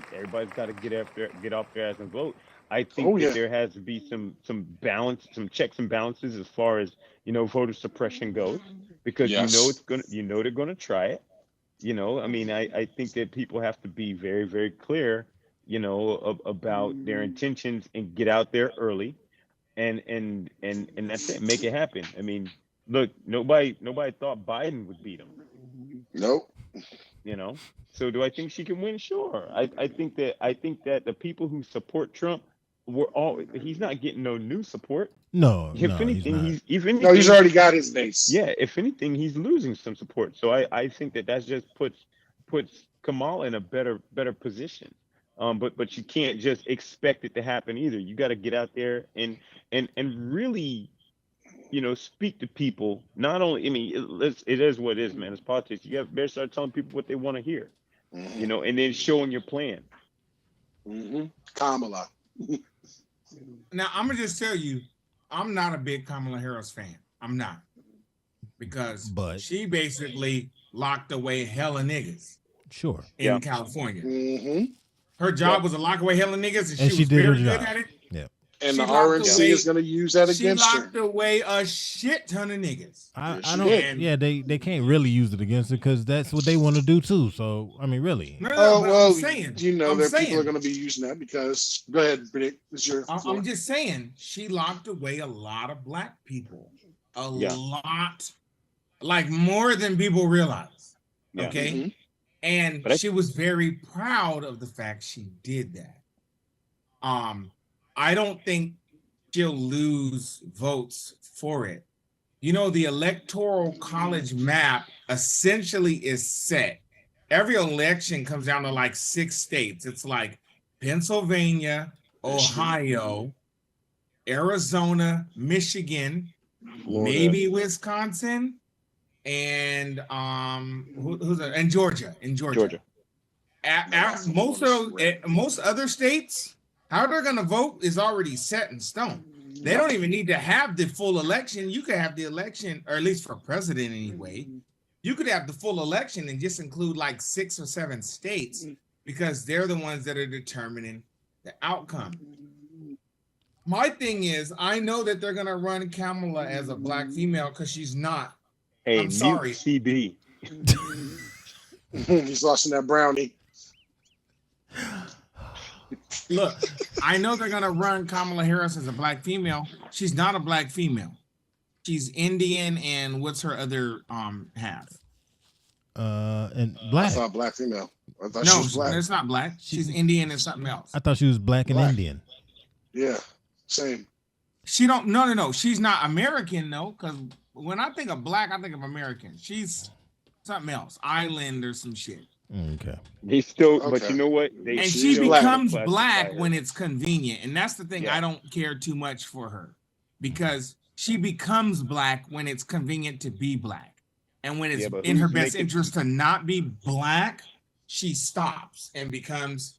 C: got to get off their ass and vote. I think that there has to be some balance, some checks and balances as far as voter suppression goes, because they're gonna try it. I think that people have to be very, very clear, about their intentions and get out there early, and that's it. Make it happen. I mean, look, nobody thought Biden would beat him.
B: Nope.
C: So do I think she can win? Sure. I think that the people who support Trump he's not getting no new support.
A: No,
C: if anything,
B: he's already got his base.
C: Yeah, if anything, he's losing some support. So I think that just puts Kamala in a better position. But you can't just expect it to happen either. You got to get out there and really, speak to people. Not only, it is what it is, man. It's politics. You better start telling people what they want to hear, and then showing your plan.
B: Kamala.
J: Now, I'm going to just tell you, I'm not a big Kamala Harris fan. I'm not. Because she basically locked away hella niggas.
A: Sure.
J: In California. Her job was to lock away hella niggas, and she was
A: did her
J: very good
A: job.
J: at it.
A: Yeah.
B: And the RNC is going to use that against her.
J: She locked away a shit ton of niggas.
A: I don't. Yeah, they can't really use it against her because that's what they want to do too. So really.
B: Well,
J: I'm saying,
B: people are going to be using that because. Go ahead, Britt. It's your.
J: I'm just saying she locked away a lot of black people. A lot, like more than people realize.
C: Yeah.
J: Okay, and she was very proud of the fact she did that. I don't think she'll lose votes for it. The Electoral College map essentially is set. Every election comes down to like 6 states. It's like Pennsylvania, Ohio, Arizona, Michigan,
C: Florida.
J: Maybe Wisconsin, and and Georgia.
C: Georgia.
J: Most other states, how they're going to vote is already set in stone. They don't even need to have the full election. You could have the election, or at least for president anyway, you could have the full election and just include like 6 or 7 states because they're the ones that are determining the outcome. My thing is, I know that they're going to run Kamala as a black female because she's not.
C: Hey,
J: I'm sorry.
C: CB.
B: He's lost in that brownie.
J: Look, I know they're going to run Kamala Harris as a black female. She's not a black female. She's Indian, and what's her other half?
A: And black.
B: I thought black female. I thought
J: No,
B: she was black.
J: it's not black. She's Indian and something else.
A: I thought she was black and Indian.
B: Yeah, same.
J: She don't. No. She's not American though, because when I think of black, I think of American. She's something else, island or some shit.
A: Okay.
C: They still, but you know what?
J: She becomes black when it's convenient, and that's the thing. I don't care too much for her because she becomes black when it's convenient to be black, and when it's in her best interest to not be black, she stops and becomes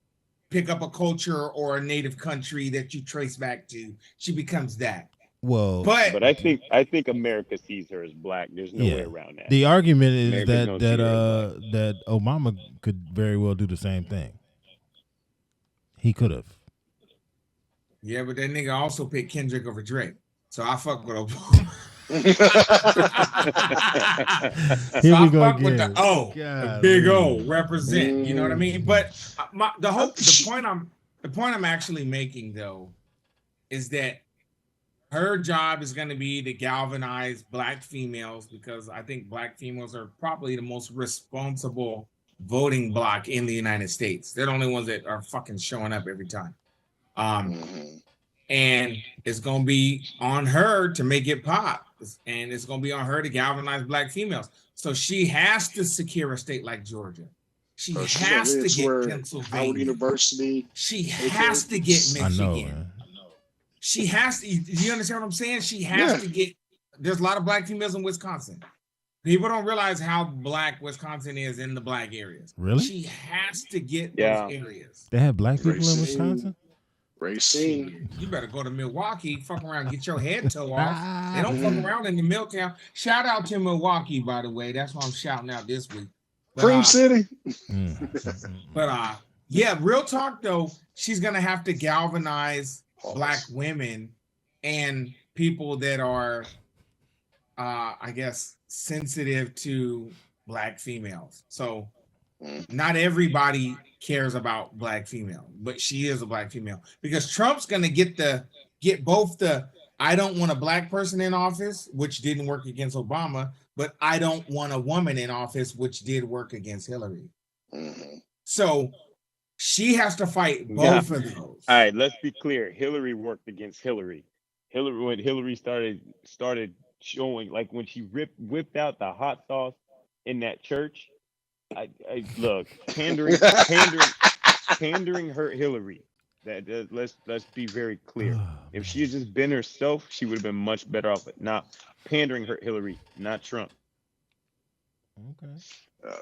J: pick up a culture or a native country that you trace back to. She becomes that.
A: Well,
C: but I think America sees her as black. There's no way around that.
A: The argument is that Obama could very well do the same thing. He could have.
J: Yeah, but that nigga also picked Kendrick over Drake. So I fuck with Obama.
A: Here we go
J: fuck
A: again.
J: with the O, the big O represent. You know what I mean? But the point I'm actually making though is that her job is going to be to galvanize Black females, because I think Black females are probably the most responsible voting bloc in the United States. They're the only ones that are fucking showing up every time. And it's going to be on her to make it pop. And it's going to be on her to galvanize Black females. So she has to secure a state like Georgia. She has to get Pennsylvania.
B: Howard University.
J: She has to get Michigan. She has to. Do you understand what I'm saying? She has to get. There's a lot of Black females in Wisconsin. People don't realize how Black Wisconsin is in the Black areas.
A: Really?
J: She has to get those areas.
A: They have Black people in Wisconsin?
B: Racine.
J: You better go to Milwaukee, fuck around, get your head toe off. They don't fuck around in the Milltown. Shout out to Milwaukee, by the way. That's why I'm shouting out this week.
B: Cream City.
J: But yeah, real talk though, she's gonna have to galvanize Black women and people that are I guess sensitive to Black females. So not everybody cares about Black female, but she is a Black female, because Trump's gonna get both the I don't want a Black person in office, which didn't work against Obama, but I don't want a woman in office, which did work against Hillary. So she has to fight both of those.
C: All right, let's be clear. Hillary worked against Hillary. When Hillary started showing, like when she whipped out the hot sauce in that church. I look, pandering hurt Hillary. Let's be very clear. If she had just been herself, she would have been much better off. But now pandering hurt Hillary, not Trump.
A: Okay.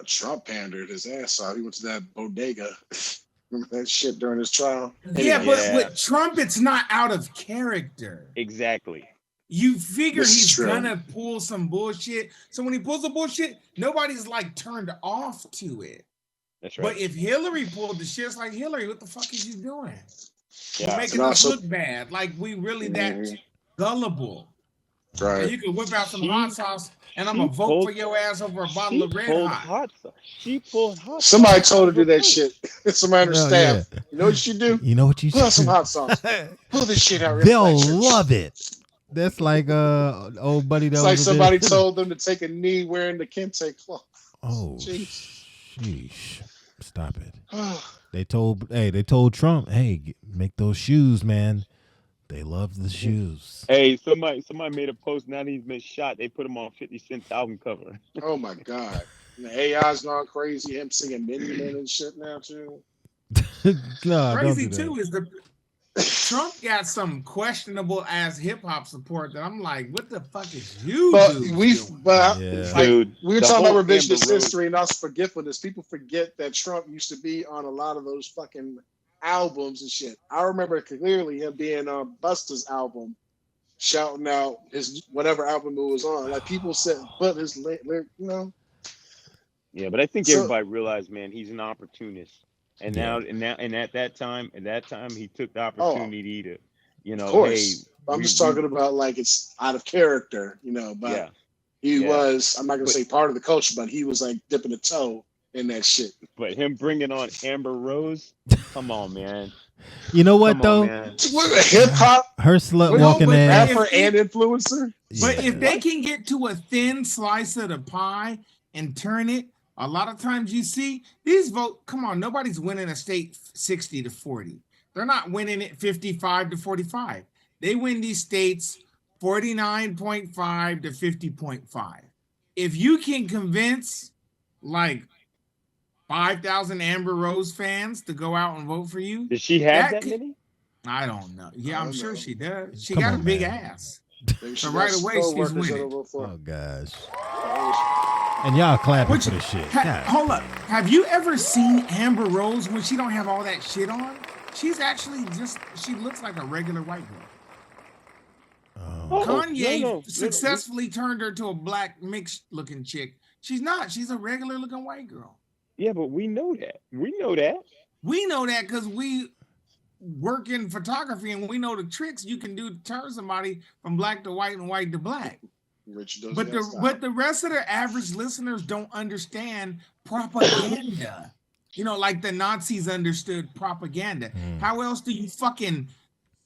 B: Trump pandered his ass off. He went to that bodega. Remember that shit during his trial?
J: Yeah, but with Trump, it's not out of character.
C: Exactly.
J: You figure he's gonna pull some bullshit. So when he pulls the bullshit, nobody's like turned off to it.
C: That's right.
J: But if Hillary pulled the shit, it's like, Hillary, what the fuck is you doing?
C: Yeah.
J: You're making us look bad. Like we really that gullible.
B: Right.
J: And you can whip out some hot sauce and I'm gonna vote for your ass over a bottle of Red Hot.
C: She pulled hot sauce.
B: Somebody told her to do that shit. Somebody on her staff. Yeah. You know what you do?
A: You know what you
B: Put on some hot sauce. Pull this shit out.
A: They'll love it. That's like old buddy.
B: It's like somebody told them to take a knee wearing the kente cloth.
A: Oh, sheesh! Stop it. They told Trump, hey, make those shoes, man. They love the shoes.
C: Hey, somebody made a post. Now that he's been shot, they put him on 50 Cent's album cover.
B: Oh my God! And the AI's gone crazy. Him singing Minion and shit now too.
A: No,
J: crazy too is the Trump got some questionable ass hip hop support that I'm like, what the fuck is you doing?
B: We were talking about revisionist history and us forgetfulness. People forget that Trump used to be on a lot of those fucking albums and shit. I remember clearly him being on Busta's album, shouting out his whatever album it was on. Like people said, but his lyric, you know.
C: Yeah, but I think everybody realized, man, he's an opportunist. And at that time, he took the opportunity to, you know,
B: of course. Hey, I'm just talking about like it's out of character, you know, but he was, I'm not going to say part of the culture, but he was like dipping a toe in that shit.
C: But him bringing on Amber Rose, come on, man.
A: You know what, though?
B: Hip hop?
A: Her slut walking ass.
B: Rapper and influencer?
J: But if they can get to a thin slice of the pie and turn it, a lot of times you see these vote. Come on, nobody's winning a state 60-40. They're not winning it 55-45. They win these states 49.5 to 50.5. If you can convince like 5,000 Amber Rose fans to go out and vote for you,
C: does she have that many?
J: I don't know. Yeah, I'm sure she does. She got a big ass. So right away she's winning.
A: Oh gosh. And y'all clapping for this shit.
J: Hold up. Have you ever seen Amber Rose when she don't have all that shit on? She's actually she looks like a regular white girl. Kanye successfully turned her to a black mixed looking chick. She's not. She's a regular looking white girl.
C: Yeah, but we know that. We know that
J: because we work in photography and we know the tricks you can do to turn somebody from black to white and white to black. But the rest of the average listeners don't understand propaganda. Like the Nazis understood propaganda. How else do you fucking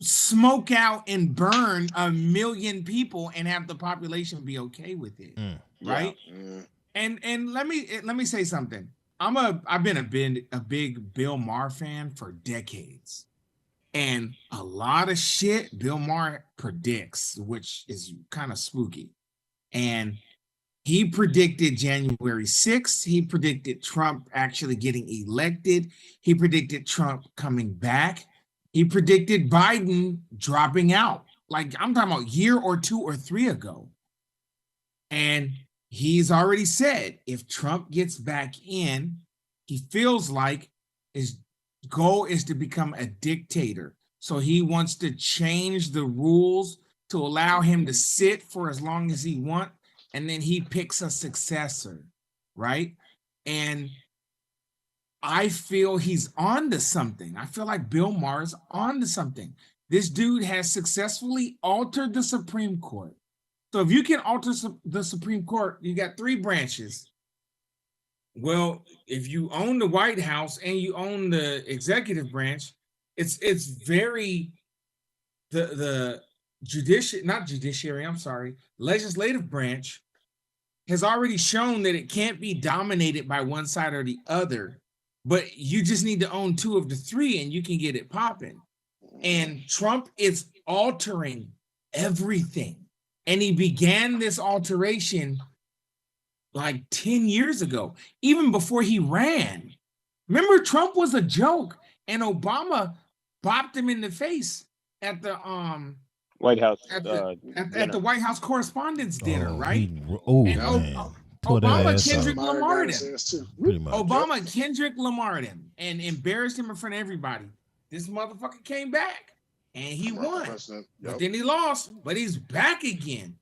J: smoke out and burn 1 million people and have the population be okay with it? Right? Yeah. And let me say something. I've been a big Bill Maher fan for decades. And a lot of shit Bill Maher predicts, which is kind of spooky. And he predicted January 6th. He predicted Trump actually getting elected. He predicted Trump coming back. He predicted Biden dropping out. Like, I'm talking about a year or 2 or 3 ago. And he's already said if Trump gets back in, he feels like his goal is to become a dictator. So he wants to change the rules to allow him to sit for as long as he wants, and then he picks a successor, right? And I feel he's on to something. I feel like Bill Maher's on to something. This dude has successfully altered the Supreme Court. So if you can alter the Supreme Court, you got 3 branches. Well, if you own the White House and you own the executive branch, it's very the legislative branch has already shown that it can't be dominated by one side or the other, but you just need to own 2 of the 3 and you can get it popping. And Trump is altering everything. And he began this alteration like 10 years ago, even before he ran. Remember, Trump was a joke, and Obama bopped him in the face at the
C: White House
J: at the White House Correspondents' Dinner, right?
A: Obama
J: Kendrick Lamar'd him. Obama Kendrick Lamar'd him and embarrassed him in front of everybody. This motherfucker came back and he won. But then he lost, but he's back again.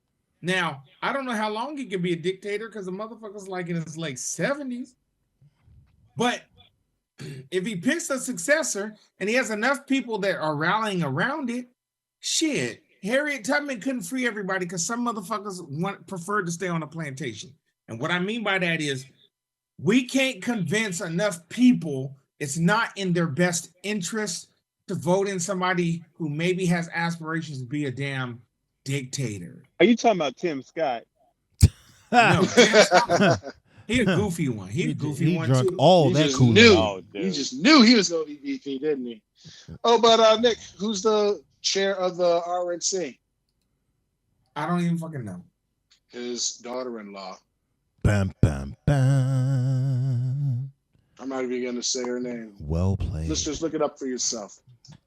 J: Now, I don't know how long he can be a dictator because the motherfucker's like in his late 70s. But if he picks a successor and he has enough people that are rallying around it, shit, Harriet Tubman couldn't free everybody because some motherfuckers preferred to stay on a plantation. And what I mean by that is we can't convince enough people it's not in their best interest to vote in somebody who maybe has aspirations to be a damn dictator.
C: Are you talking about Tim Scott?
J: No, Tim Scott. He a goofy one. He
A: drunk
J: too.
A: all
B: He
A: that
B: just
A: Kool-Aid.
B: knew. He just knew he was going to be VP, didn't he? Oh, but Nick, who's the chair of the RNC?
J: I don't even fucking know.
B: His daughter-in-law.
A: Bam, bam, bam.
B: I'm not even going to say her name.
A: Well played.
B: Let's just look it up for yourself.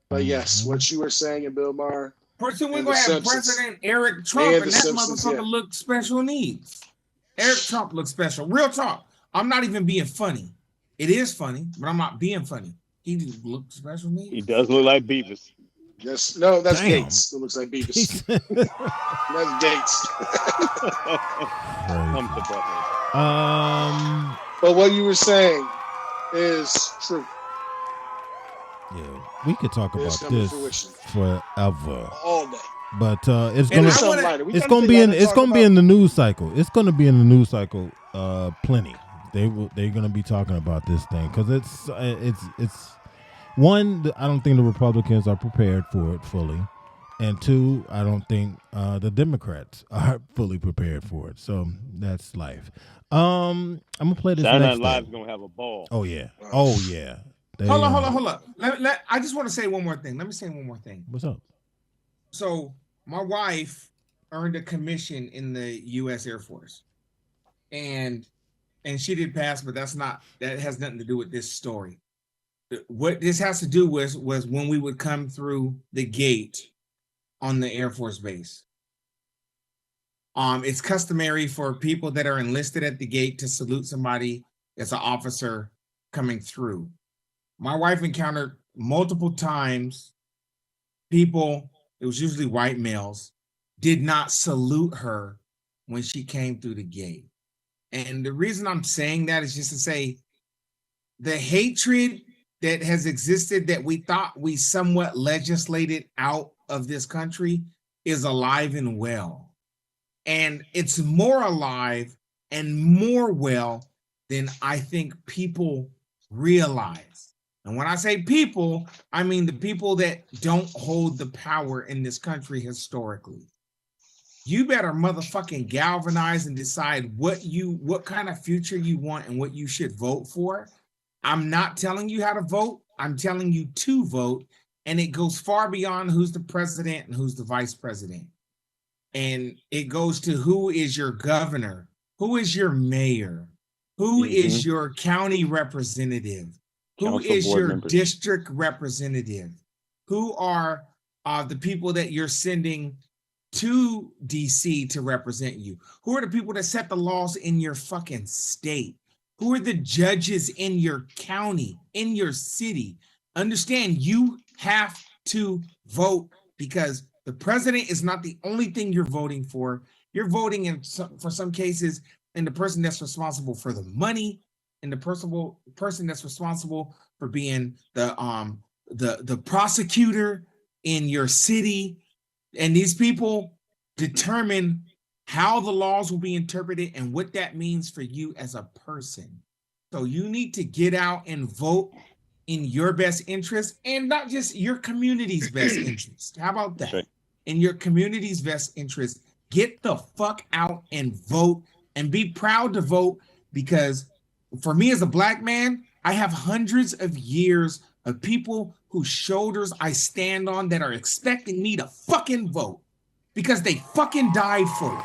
B: But yes, what you were saying in Bill Maher.
J: Person, we're going to have President Eric Trump, and that motherfucker looks special needs. Eric Trump looks special. Real talk. I'm not even being funny. It is funny, but I'm not being funny. He looks special needs.
C: He does look like Beavis.
B: Yes. No, that's Gates. It looks like Beavis. That's Gates. But what you were saying is true.
A: Yeah, we could talk about this forever.
B: All day.
A: But it's gonna be in the news cycle. It's gonna be in the news cycle plenty. They're gonna be talking about this thing because it's one, I don't think the Republicans are prepared for it fully, and 2, I don't think the Democrats are fully prepared for it. So that's life. I'm gonna play this.
C: Saturday
A: next
C: Night Live's gonna have a ball.
A: Oh yeah.
J: Hold on. I just want to say one more thing. Let me say one more thing.
A: What's up?
J: So my wife earned a commission in the U.S. Air Force, and she did pass, but that has nothing to do with this story. What this has to do was when we would come through the gate on the Air Force base. It's customary for people that are enlisted at the gate to salute somebody as an officer coming through. My wife encountered multiple times people, it was usually white males, did not salute her when she came through the gate. And the reason I'm saying that is just to say the hatred that has existed that we thought we somewhat legislated out of this country is alive and well. And it's more alive and more well than I think people realize. And when I say people, I mean the people that don't hold the power in this country historically. You better motherfucking galvanize and decide what kind of future you want and what you should vote for. I'm not telling you how to vote. I'm telling you to vote. And it goes far beyond who's the president and who's the vice president. And it goes to who is your governor, who is your mayor, who is your county representative, who is your district representative, who are the people that you're sending to DC to represent you, who are the people that set the laws in your fucking state, who are the judges in your county, in your city. Understand, you have to vote because the president is not the only thing you're voting for. You're voting for some cases in the person that's responsible for the money, and the person that's responsible for being the prosecutor in your city. And these people determine how the laws will be interpreted and what that means for you as a person. So you need to get out and vote in your best interest and not just your community's best interest. How about that? Right. In your community's best interest, get the fuck out and vote and be proud to vote, because for me as a black man, I have hundreds of years of people whose shoulders I stand on that are expecting me to fucking vote because they fucking died for it.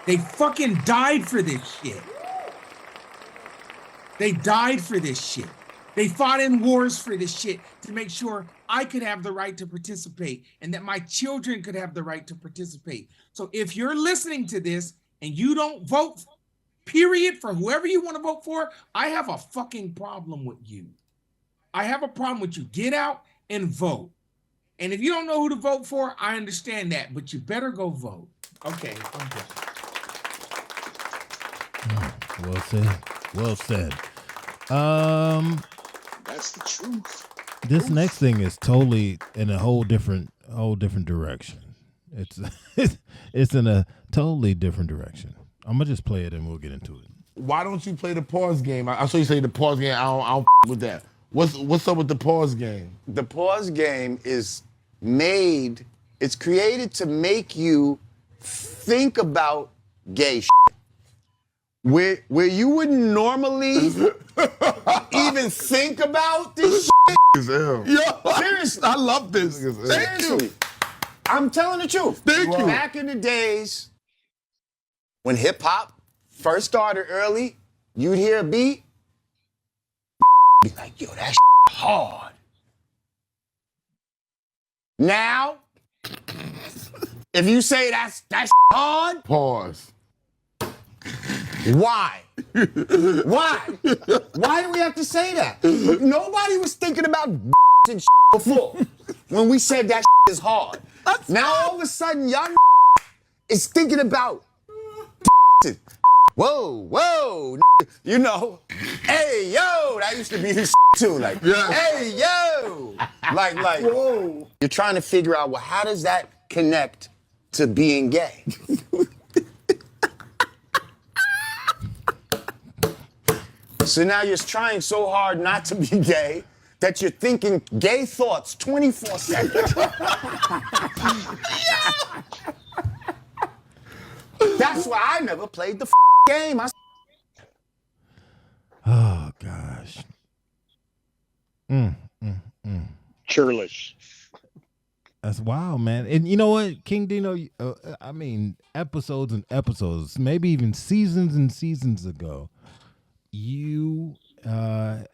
J: They fucking died for this shit. They died for this shit. They fought in wars for this shit to make sure I could have the right to participate and that my children could have the right to participate. So if you're listening to this and you don't vote, period, for whoever you want to vote for, I have a fucking problem with you. I have a problem with you. Get out and vote. And if you don't know who to vote for, I understand that, but you better go vote. Okay, I'm done.
A: Well said. Well said.
B: That's the truth.
A: This next thing is totally in a whole different direction. It's in a totally different direction. I'm gonna just play it and we'll get into it.
G: Why don't you play the pause game? I saw you say the pause game. I don't with that. What's up with the pause game?
H: The pause game is made. It's created to make you think about gay shit. Where you wouldn't normally even think about this shit.
G: Yo,
H: seriously,
G: I love this.
H: Seriously, I'm telling the truth.
G: Thank you.
H: Back in the days when hip hop first started early, you'd hear a beat, be like, yo, that shit hard. Now, if you say that shit hard,
G: pause.
H: Why? Why? Why do we have to say that? Nobody was thinking about and shit before when we said that shit is hard. Now all of a sudden, y'all is thinking about whoa, you know, hey, yo, that used to be his too. Like, hey, yo. Like, whoa. You're trying to figure out, well, how does that connect to being gay? So now you're trying so hard not to be gay that you're thinking gay thoughts 24/7. That's why I never played the game.
A: Oh, gosh.
C: Churlish.
A: That's wild, man. And you know what, King Dino, I mean, episodes and episodes, maybe even seasons and seasons ago, you had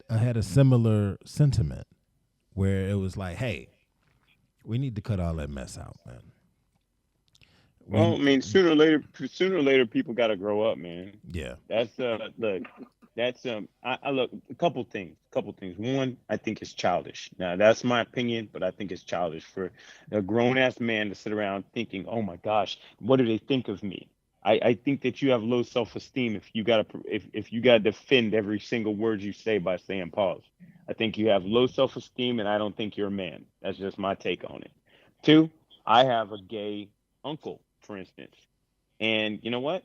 A: a similar sentiment where it was like, hey, we need to cut all that mess out, man.
C: Well, I mean, sooner or later, people got to grow up, man.
A: Yeah.
C: That's look. That's I look, a couple things. One, I think it's childish. Now, that's my opinion, but I think it's childish for a grown ass man to sit around thinking, oh my gosh, what do they think of me? I think that you have low self-esteem if you gotta defend every single word you say by saying pause. I think you have low self-esteem, and I don't think you're a man. That's just my take on it. Two, I have a gay uncle for instance. And you know what?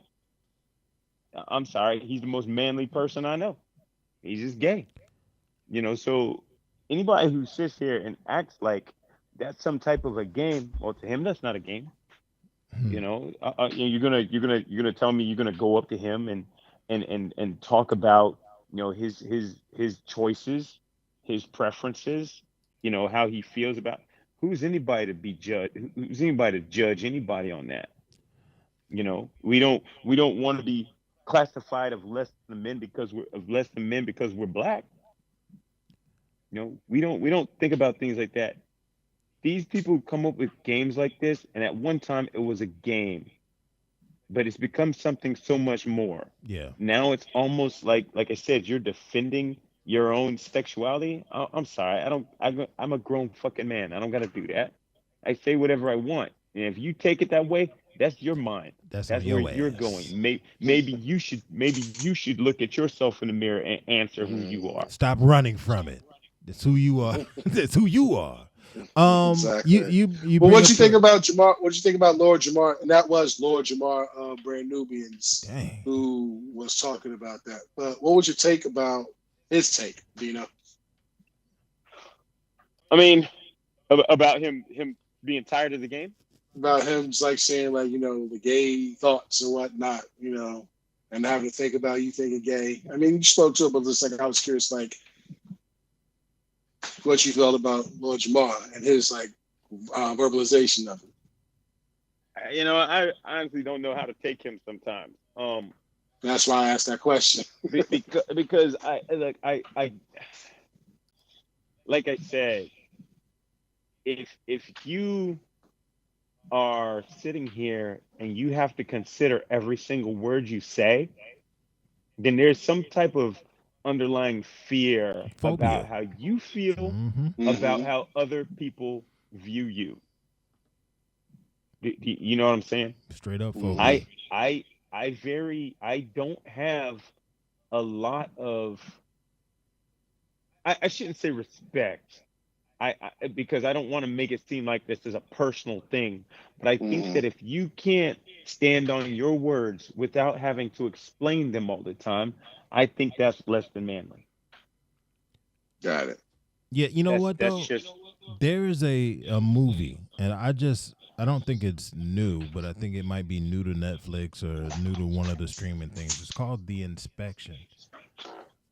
C: I'm sorry, he's the most manly person I know. He's just gay. So anybody who sits here and acts like that's some type of a game, well, to him that's not a game. You're gonna tell me you're gonna go up to him and talk about his choices, his preferences, how he feels about. Who's anybody to be judged? Who's anybody to judge anybody on that? We don't want to be classified of less than men because we're black. We don't think about things like that. These people come up with games like this, and at one time it was a game, but it's become something so much more.
A: Yeah.
C: Now it's almost like I said, you're defending your own sexuality. I'm sorry, I'm a grown fucking man. I don't gotta do that. I say whatever I want, and if you take it that way, that's your mind.
A: That's
C: where you're going. Maybe you should look at yourself in the mirror and answer who you are.
A: Stop running from it. That's who you are. That's who you are.
B: Exactly.
A: You
B: well, what you think about Jamar? What you think about Lord Jamar? And that was Lord Jamar of Brand Nubians who was talking about that. But what would you take about his take, Dino?
C: I mean, about him being tired of the game?
B: About him like saying the gay thoughts and whatnot, and having to think about you thinking gay. I mean, you spoke to it, but just I was curious, what you felt about Lord Jamar and his verbalization of it.
C: I honestly don't know how to take him sometimes.
B: That's why I asked that question.
C: because I like I said, if you are sitting here and you have to consider every single word you say, then there's some type of underlying fear about how you feel, about how other people view you. You know what I'm saying?
A: Straight up phobia.
C: I don't have a lot of, I shouldn't say respect, because I don't want to make it seem like this is a personal thing, but I think that if you can't stand on your words without having to explain them all the time, I think that's less than manly.
B: Got it.
A: Yeah, what though? There is a movie, and I don't think it's new, but I think it might be new to Netflix or new to one of the streaming things. It's called The Inspection.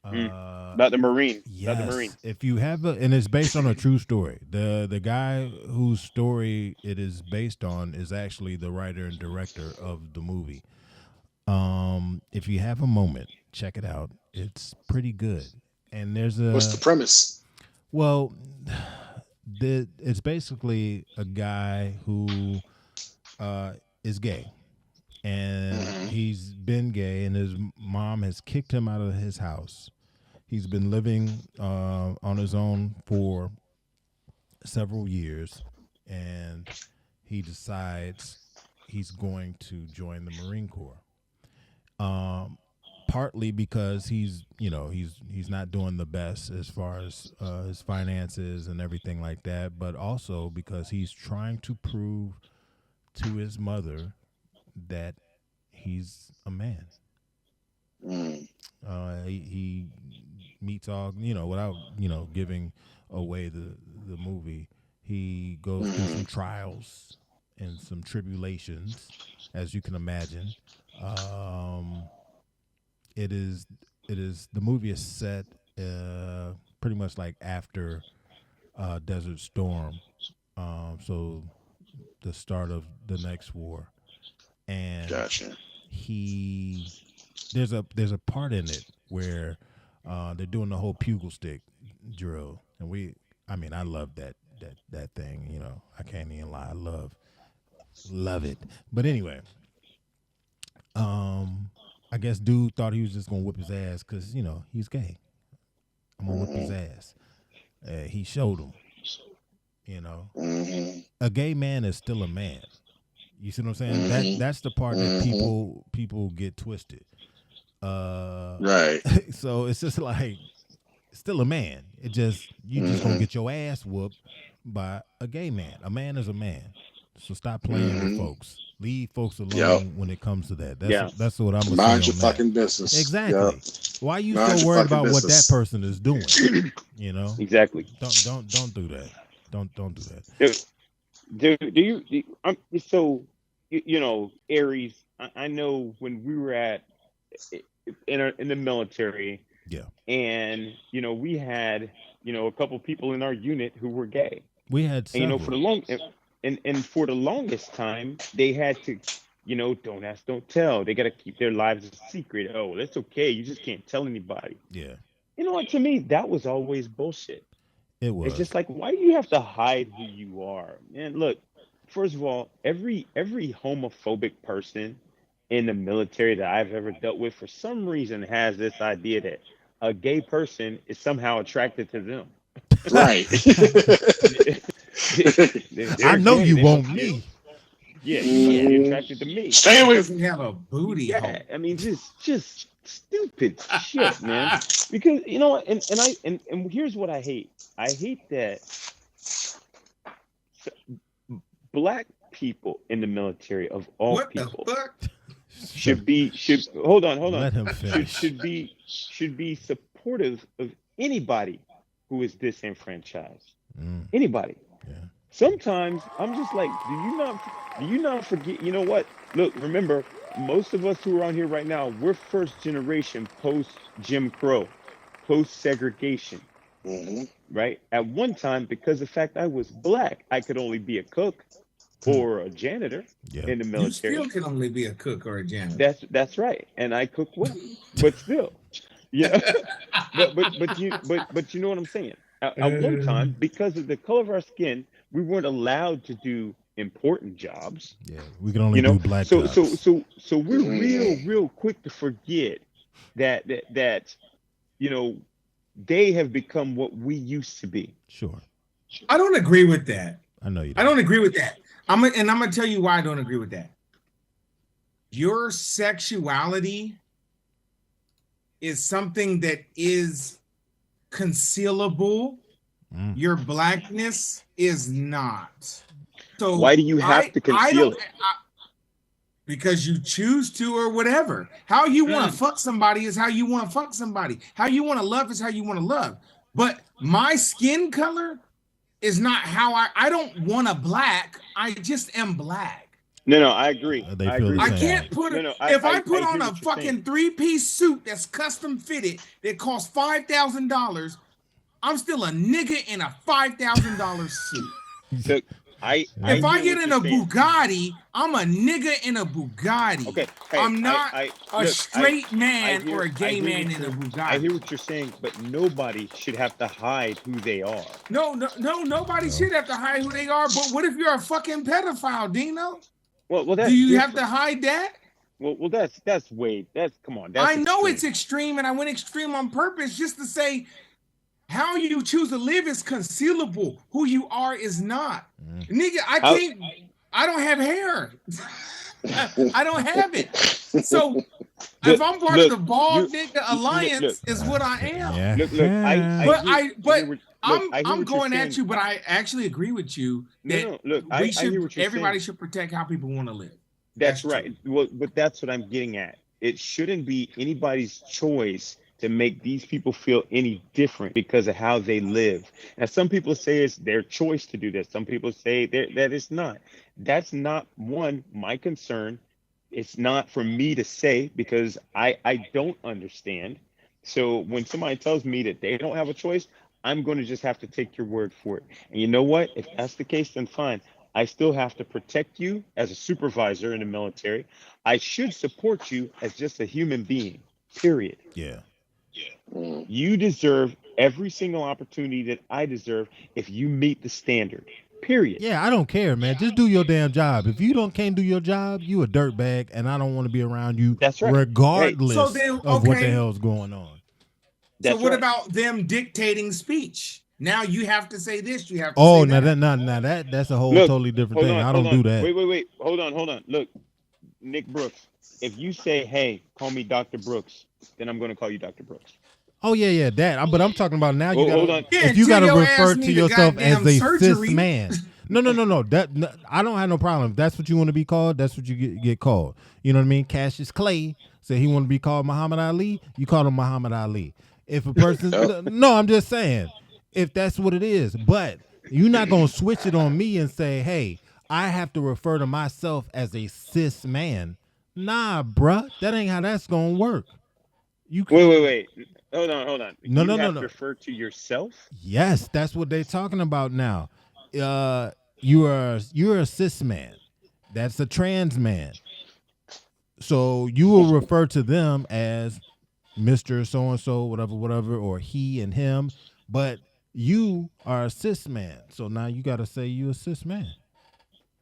C: About the Marine.
A: Yes.
C: About the Marine.
A: If you have and it's based on a true story. The guy whose story it is based on is actually the writer and director of the movie. If you have a moment, check it out. It's pretty good. And
B: what's the premise?
A: Well, it's basically a guy who is gay. And he's been gay, and his mom has kicked him out of his house. He's been living on his own for several years, and he decides he's going to join the Marine Corps. Partly because he's not doing the best as far as his finances and everything like that, but also because he's trying to prove to his mother that he's a man. He meets all, without, giving away the movie, he goes through some trials and some tribulations, as you can imagine. The movie is set pretty much like after Desert Storm, so the start of the next war. And
B: gotcha.
A: There's a part in it where they're doing the whole pugil stick drill, and I love that thing. I can't even lie, I love it. But anyway, I guess dude thought he was just gonna whip his ass because he's gay. I'm gonna whip his ass. He showed him. A gay man is still a man. You see what I'm saying? That's the part that people get twisted.
B: Right.
A: So it's just like still a man. You just gonna get your ass whooped by a gay man. A man is a man. So stop playing with folks. Leave folks alone when it comes to that. That's what I'm saying.
B: Mind your fucking business.
A: Exactly.
B: Yep.
A: Why are you
B: Mind
A: so
B: your
A: worried
B: fucking
A: about what that
B: business.
A: person is doing? You know?
C: Exactly.
A: Don't do that. Don't do that.
C: You know, Aries, I know when we were in the military, and you know, we had, you know, a couple people in our unit who were gay.
A: We had several.
C: And, you know, for the longest time, they had to, you know, don't ask, don't tell. They got to keep their lives a secret. Oh, that's okay. You just can't tell anybody.
A: Yeah.
C: You know what? To me, that was always bullshit.
A: It was.
C: It's just like, why do you have to hide who you are? And look, first of all, every homophobic person in the military that I've ever dealt with, for some reason, has this idea that a gay person is somehow attracted to them.
B: Right.
A: I know you want me.
C: Yeah, you must be attracted to me.
B: Stay away from
J: me. Have a booty.
C: Yeah, I mean, just stupid shit, man. Because you know, and here's what I hate. I hate that black people in the military, of all people, should hold on.
A: Let him finish.
C: should be supportive of anybody who is disenfranchised. Anybody.
A: Yeah.
C: Sometimes I'm just like, do you not forget? You know what? Look, remember, most of us who are on here right now, we're first generation post Jim Crow, post segregation. Right? At one time, because of the fact I was black, I could only be a cook or a janitor in the military.
J: You still can only be a cook or a janitor.
C: That's right, and I cook well, but still, yeah. but you know what I'm saying. At one time, because of the color of our skin, we weren't allowed to do important jobs.
A: Yeah, we can only do black jobs.
C: So we're real quick to forget that you know, they have become what we used to be.
A: Sure.
J: I don't agree with that.
A: I know you don't.
J: I don't agree with that. I'm gonna tell you why I don't agree with that. Your sexuality is something that is concealable. Your blackness is not. So
C: why do you have to conceal it?
J: Because you choose to, or whatever. How you want to fuck somebody is how you want to fuck somebody. How you want to love is how you want to love. But my skin color is not how I don't want a black. I just am black.
C: No, I agree.
J: I can't put it. If I put on a fucking 3-piece suit that's custom fitted that costs $5,000, I'm still a nigga in a $5,000 suit.
C: Look,
J: if I get in a Bugatti, I'm a nigga in a Bugatti.
C: Okay, hey,
J: I'm not a straight man or a gay man in a Bugatti.
C: I hear what you're saying, but nobody should have to hide who they are.
J: No, nobody should have to hide who they are. But what if you're a fucking pedophile, Dino?
C: Well, that's
J: do you
C: different.
J: have to hide that?
C: Well, that's come on.
J: I know it's extreme, and I went extreme on purpose just to say how you choose to live is concealable. Who you are is not. Nigga, I don't have hair. I don't have it. So if I'm part of the bald nigga alliance, is what I am.
A: Yeah.
J: I'm going at you, but I actually agree with you that everybody should protect how people want to live.
C: That's right. Well, but that's what I'm getting at. It shouldn't be anybody's choice to make these people feel any different because of how they live. And some people say it's their choice to do that. Some people say that it's not. That's not my concern. It's not for me to say because I don't understand. So when somebody tells me that they don't have a choice, I'm going to just have to take your word for it. And you know what? If that's the case, then fine. I still have to protect you as a supervisor in the military. I should support you as just a human being, period.
A: Yeah.
C: You deserve every single opportunity that I deserve if you meet the standard, period.
A: Yeah, I don't care, man. Just do your damn job. If you can't do your job, you a dirtbag, and I don't want to be around you.
C: That's right.
A: Regardless of what the hell's going on.
J: So what about them dictating speech? Now you have to say this. You have to.
A: Oh,
J: say
A: that's a whole totally different thing. I don't do that.
C: Wait. Hold on. Look, Nick Brooks. If you say, "Hey, call me Dr. Brooks," then I'm going to call you Dr. Brooks.
A: Oh yeah, that. But I'm talking about now.
C: Hold on.
A: If you got to refer to yourself as a cis man, No. I don't have no problem. If that's what you want to be called, that's what you get called. You know what I mean? Cassius Clay said he want to be called Muhammad Ali. You call him Muhammad Ali. If a person, no, I'm just saying, if that's what it is. But you're not gonna switch it on me and say, hey, I have to refer to myself as a cis man. Nah, bruh, that ain't how that's gonna work. You
C: wait. Hold on.
A: No.
C: Refer to yourself?
A: Yes, that's what they're talking about now. You're a cis man. That's a trans man. So you will refer to them as Mr. So-and-so, whatever, or he and him. But you are a cis man. So now you got to say you a cis man.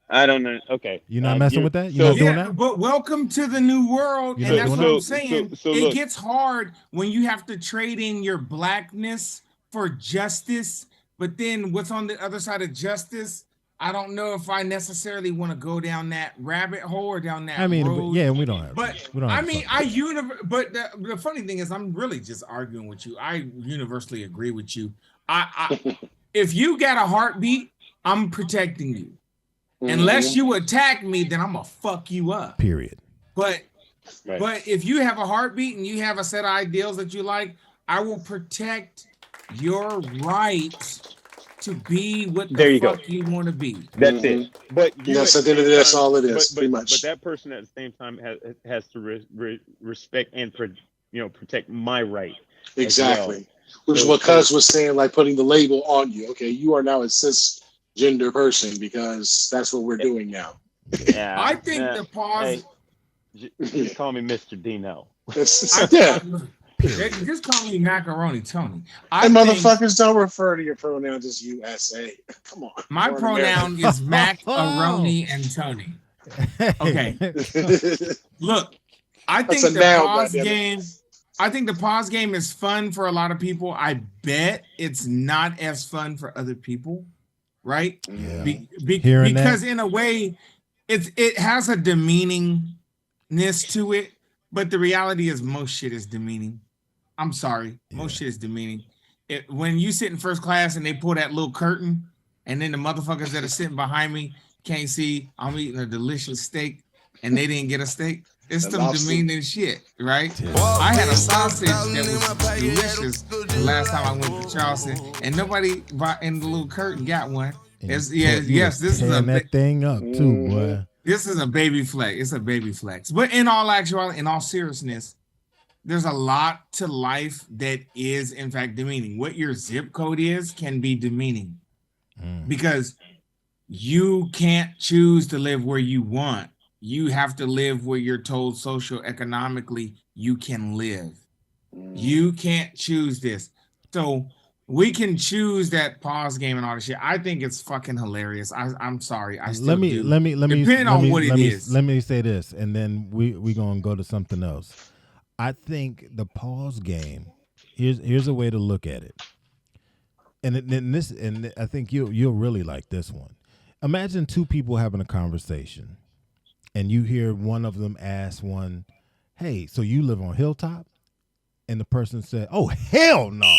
C: I don't know. Okay.
A: You're not messing with that? You're not doing that?
J: But welcome to the new world. And that's what I'm saying. It gets hard when you have to trade in your blackness for justice. But then what's on the other side of justice, I don't know if I necessarily want to go down that rabbit hole or down that road.
A: Yeah, we don't have.
J: But
A: we don't have
J: but the funny thing is, I'm really just arguing with you. I universally agree with you. If you got a heartbeat, I'm protecting you. Unless you attack me, then I'm gonna fuck you up.
A: Period.
J: But if you have a heartbeat and you have a set of ideals that you like, I will protect your right to be what the fuck you want to be.
C: That's it. But
B: yes, at the end of the day, that's all it is, pretty much.
C: But that person at the same time has to respect and protect my right.
B: Exactly. Which is what Cuz was saying, like putting the label on you. Okay, you are now a cisgender person because that's what we're doing now.
C: Yeah,
J: I think the pause.
C: Hey, just call me Mr. Dino.
J: Just call me Macaroni Tony.
B: And motherfuckers don't refer to your pronouns as USA. Come on.
J: My pronoun is Macaroni and Tony. Okay. Look, I think the pause game is fun for a lot of people. I bet it's not as fun for other people, right?
A: Yeah.
J: Because in a way, it has a demeaningness to it, but the reality is most shit is demeaning. I'm sorry, most shit is demeaning. When you sit in first class and they pull that little curtain, and then the motherfuckers that are sitting behind me can't see I'm eating a delicious steak, and they didn't get a steak. It's some demeaning shit, right? I had a sausage that was delicious the last time I went to Charleston, and nobody in the little curtain got one. This is
A: that thing up too, boy.
J: This is a baby flex. It's a baby flex. But in all actuality, in all seriousness, there's a lot to life that is, in fact, demeaning. What your zip code is can be demeaning because you can't choose to live where you want. You have to live where you're told socioeconomically you can live. You can't choose this. So we can choose that pause game and all this shit. I think it's fucking hilarious. I'm sorry. I still do.
A: Let me
J: depending on what it is.
A: Let me say this, and then we gonna go to something else. I think the pause game. Here's a way to look at it, and I think you'll really like this one. Imagine two people having a conversation, and you hear one of them ask one, "Hey, so you live on Hilltop?" And the person said, "Oh, hell no."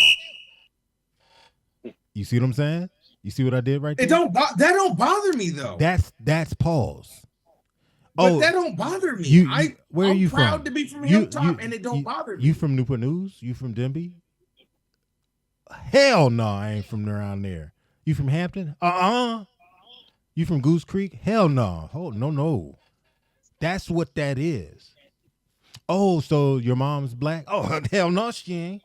A: You see what I'm saying? You see what I did right there?
J: That don't bother me though.
A: That's pause.
J: But that don't bother me.
A: Where are you
J: I'm proud
A: from?
J: to be from Hilltop, and it don't bother me.
A: You from Newport News? You from Denby? Hell no, I ain't from around there. You from Hampton? You from Goose Creek? Hell no. Oh, no. That's what that is. Oh, so your mom's black? Oh, hell no, she ain't.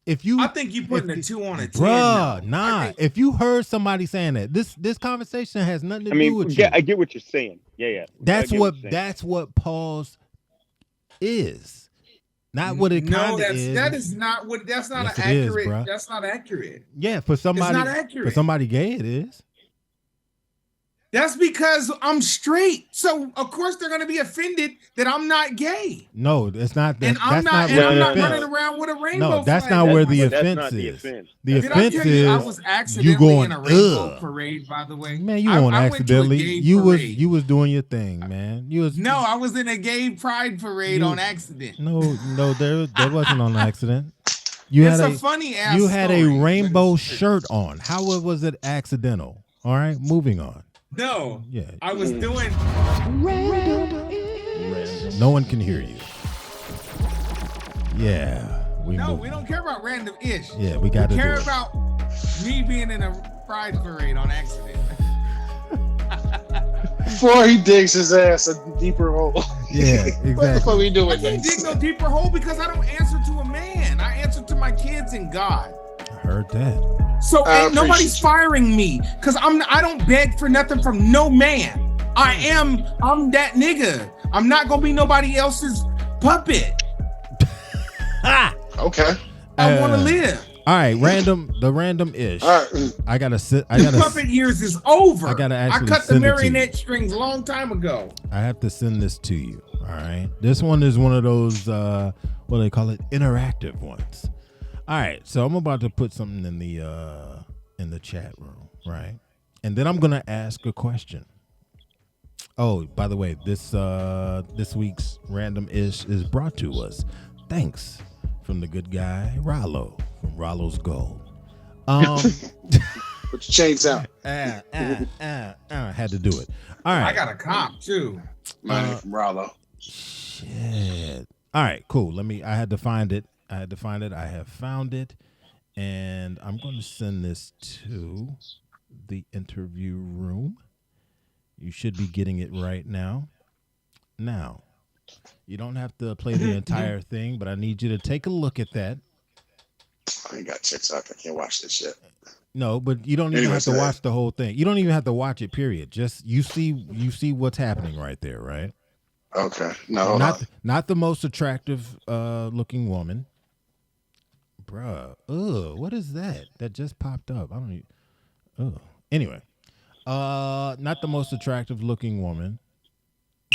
A: I
J: think you putting a 2 on a 10.
A: Bruh, nah. If you heard somebody saying that, this conversation has nothing to do with you.
C: I get what you're saying. Yeah.
A: That's what pause is. Not what it kind of is.
J: That's not accurate. That's not accurate.
A: Yeah, for somebody,
J: it's not accurate.
A: For somebody gay, it is.
J: That's because I'm straight. So of course they're gonna be offended that I'm not gay.
A: No, it's not that.
J: And I'm not running around with a rainbow flag.
A: No, that's not where the offense is. The offense is
J: I was accidentally in a rainbow parade, by the way.
A: Man, you weren't accidentally. You was doing your thing, man.
J: No, I was in a gay pride parade on accident.
A: No, there wasn't on accident.
J: It's a funny ass
A: You had
J: story,
A: a rainbow shirt on. How was it accidental? All right, moving on.
J: No.
A: Yeah.
J: I was doing.
A: No one can hear you. Yeah.
J: We don't care about random ish.
A: Yeah, we got to
J: care
A: do it.
J: about me being in a pride parade on accident.
B: Before he digs his ass a deeper hole.
A: Yeah, exactly.
B: What the fuck we doing?
J: I can't dig no deeper hole because I don't answer to a man. I answer to my kids and God.
A: I heard that.
J: So ain't nobody's firing me because I don't beg for nothing from no man. I'm that nigga. I'm not gonna be nobody else's puppet.
B: Okay.
J: I want to live.
A: All right, random ish.
B: All right.
A: I gotta sit.
J: Puppet years is over.
A: I gotta actually
J: cut the
A: send it to you.
J: marionette strings a long time ago.
A: I have to send this to you. All right. This one is one of those what do they call it? Interactive ones. All right. So I'm about to put something in the chat room, right? And then I'm gonna ask a question. Oh, by the way, this week's random ish is brought to us. Thanks from the good guy Rollo from Rollo's Gold.
B: Put your chains out.
A: Had to do it. All right.
J: I got a comp too.
B: Money from Rollo.
A: Shit. All right, cool. I had to find it. I have found it. And I'm going to send this to the interview room. You should be getting it right now. Now, you don't have to play the entire thing, but I need you to take a look at that.
B: I ain't got TikTok. I can't watch this shit.
A: No, but you don't even have to watch the whole thing. You don't even have to watch it, period. Just you see what's happening right there, right?
B: Okay. No,
A: not the most attractive looking woman. Bruh. Ugh, what is that? That just popped up. I don't even. Ugh. Anyway. Not the most attractive looking woman,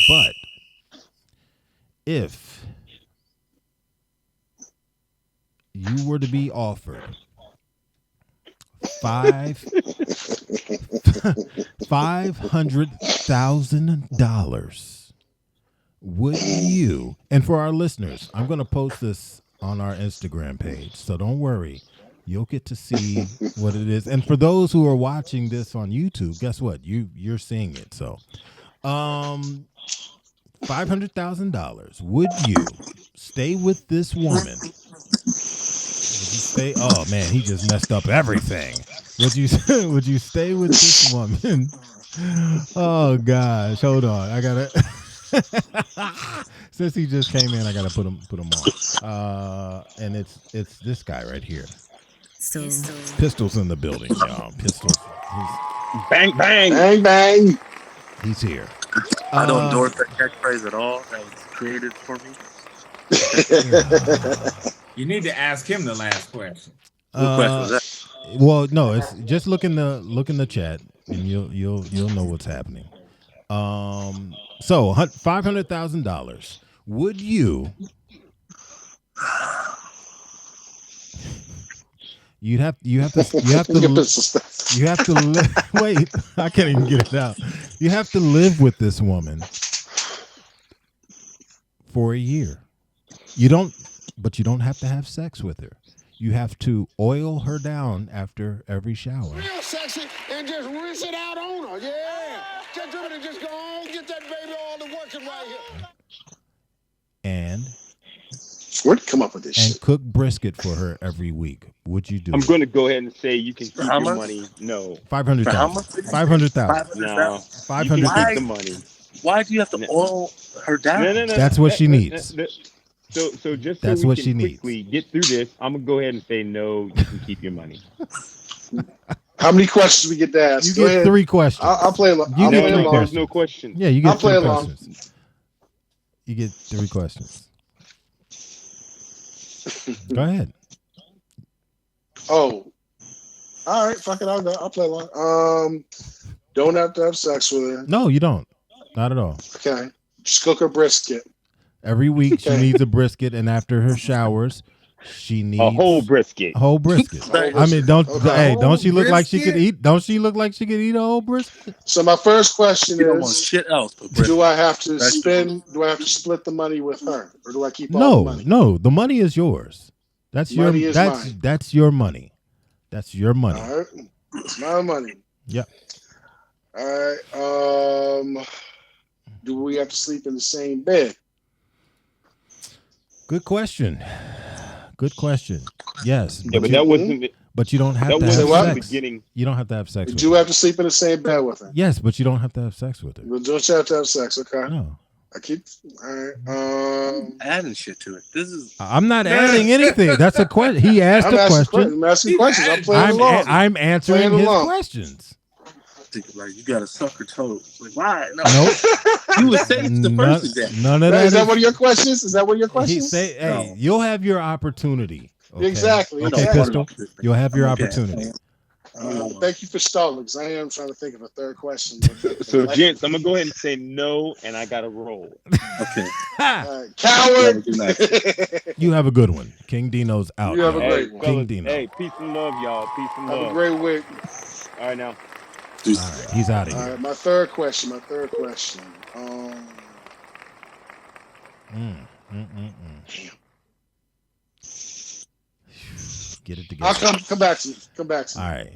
A: but if you were to be offered $500,000, would you? And for our listeners, I'm going to post this on our Instagram page, so don't worry. You'll get to see what it is. And for those who are watching this on YouTube, guess what? You're seeing it. So, $500,000. Would you stay with this woman? Would you stay? Oh man, he just messed up everything. Would you stay with this woman? Oh gosh, hold on. I gotta. Since he just came in, I gotta put him on. And it's this guy right here. Pistols in the building, y'all. Pistols.
E: Bang, bang.
B: Bang, bang.
A: He's here.
E: I don't endorse that catchphrase at all. That was created for me.
J: You need to ask him the last question.
E: What question was that?
A: Well, no, it's just look in the chat and you'll know what's happening. So $500,000. Would you? You have to live. Wait, I can't even get it out. You have to live with this woman for a year. But you don't have to have sex with her. You have to oil her down after every shower.
O: Real sexy and just rinse it out on her. Yeah. Just do it and just go on, get that baby all the working right here.
A: And
B: where'd you come up with this
A: and
B: shit?
A: Cook brisket for her every week. Would you do
C: I'm
A: it?
C: going to go ahead and say you can keep
E: How
C: your
E: much?
C: money. No.
A: 500,000. 500,000.
C: No.
A: 500,000.
C: You can keep the money.
E: Why do you have to oil her down?
C: No.
A: That's what she needs.
C: So just
A: That's
C: so we
A: what
C: can
A: she needs.
C: quickly get through this, I'm going to go ahead and say no, you can keep your money.
B: How many questions we get to ask?
A: You
B: Go
A: get
B: ahead.
A: 3 questions.
B: I'll play along.
A: You get 3
C: There's
A: questions.
C: no question.
A: Yeah, you get
B: I'll play
A: 3
B: along.
A: questions. You get 3 questions. Go ahead.
B: Oh. All right, fuck it. I'll play along. Don't have to have sex with her.
A: No, you don't. Not at all.
B: Okay. Just cook her brisket.
A: Every week she needs a brisket, and after her showers, she needs
C: A whole brisket.
A: Whole brisket. I mean, don't she look like she could eat? Don't she look like she could eat a whole brisket?
B: So my first question
E: You don't want
B: is:
E: shit else but brisket.
B: Do I have to split the money with her, or do I keep all the money?
A: No. The money is yours. That's
B: Money
A: your.
B: is
A: That's
B: mine.
A: that's your money. That's your money.
B: All right, it's my money.
A: Yep.
B: All right. Do we have to sleep in the same bed?
A: Good question. Good question. Yes.
C: Yeah, but that wasn't.
A: But you don't have
C: that
A: to have
C: wasn't
A: sex.
C: beginning.
A: You don't have to have sex.
B: You
A: with
B: do
A: her.
B: have to sleep in the same bed with her.
A: Yes, but you don't have to have sex with her.
B: You don't have to have sex. Okay.
A: No.
B: I keep. All right.
E: Adding shit to it. This is.
A: I'm not adding anything. That's a question. He asked a question.
B: I'm asking questions. I'm playing along.
A: I'm answering his questions.
E: Like you got to suck her toes. Like why? No.
A: Nope.
E: You would say it's the first example.
A: None of that.
B: Is that one of your questions? Is that one of your questions?
A: Hey, you'll have your opportunity. Okay?
B: Exactly.
A: Okay, Pistol. You'll have your opportunity.
B: Thank you for stalling, because I am trying to think of a third question.
C: So, gents, I'm gonna go ahead and say no, and I gotta roll.
E: Okay.
B: Coward.
A: You have a good one. King Dino's out.
B: You have a great one.
A: King Dino.
C: Hey, peace and love, y'all. Peace and love.
B: Have a great week.
C: All right, now.
A: All right, he's out of here.
B: All right, my third question.
A: Get it together.
B: I'll come back to you. Come back to you.
A: All right,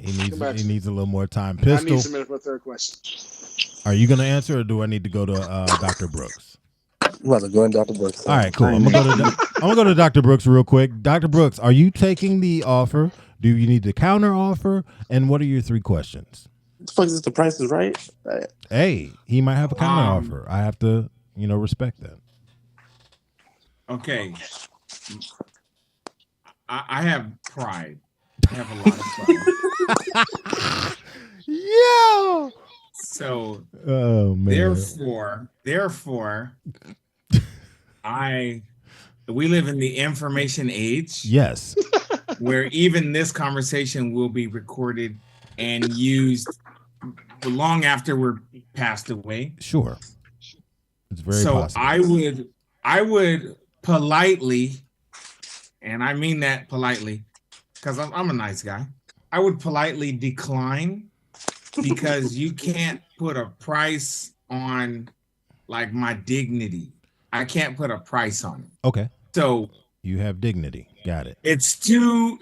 A: he needs a little more time.
B: I
A: Pistol,
B: need some minutes for a third question.
A: are you gonna answer, or do I need to go to Dr. Brooks?
E: Well, go ahead, Dr. Brooks.
A: All right, cool. I'm gonna go to Dr. Brooks real quick. Dr. Brooks, are you taking the offer? Do you need the counter offer? And what are your 3 questions?
E: The fuck is the price is right?
A: Hey, he might have a counter offer. I have to, respect that.
J: Okay. I have pride. I have a lot of pride.
A: Yo.
J: So,
A: oh man.
J: Therefore, we live in the information age.
A: Yes.
J: Where even this conversation will be recorded and used long after we're passed away.
A: Sure. It's very possible.
J: So I would politely, and I mean that politely, because I'm a nice guy. I would politely decline, because you can't put a price on like my dignity. I can't put a price on it.
A: Okay.
J: So
A: you have dignity. Got it.
J: It's too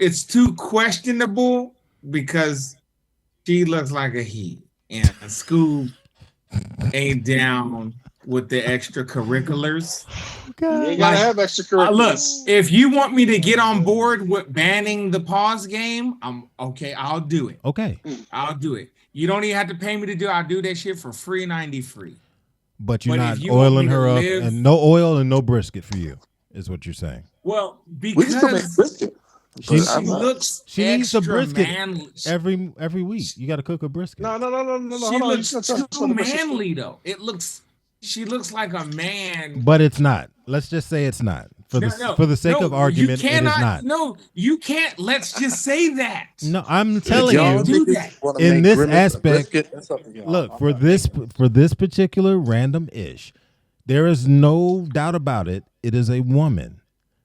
J: questionable, because she looks like a he, and Scoob ain't down with the extracurriculars.
B: You ain't gotta have extracurriculars.
J: Look, if you want me to get on board with banning the pause game, I'm okay. I'll do it.
A: Okay.
J: I'll do it. You don't even have to pay me to do it. I'll do that shit for free, 90 free.
A: But you're not oiling her up, and no oil and no brisket for you, is what you're saying.
J: Well, because she looks
A: she needs a brisket
J: manly.
A: every week. You got to cook a brisket.
B: No.
J: She looks too manly, though. She looks like a man.
A: But it's not. Let's just say it's not. For the sake of argument, it is not.
J: No, you can't. Let's just say that.
A: No, I'm telling you, in this aspect, look, for this particular random ish, there is no doubt about it. It is a woman.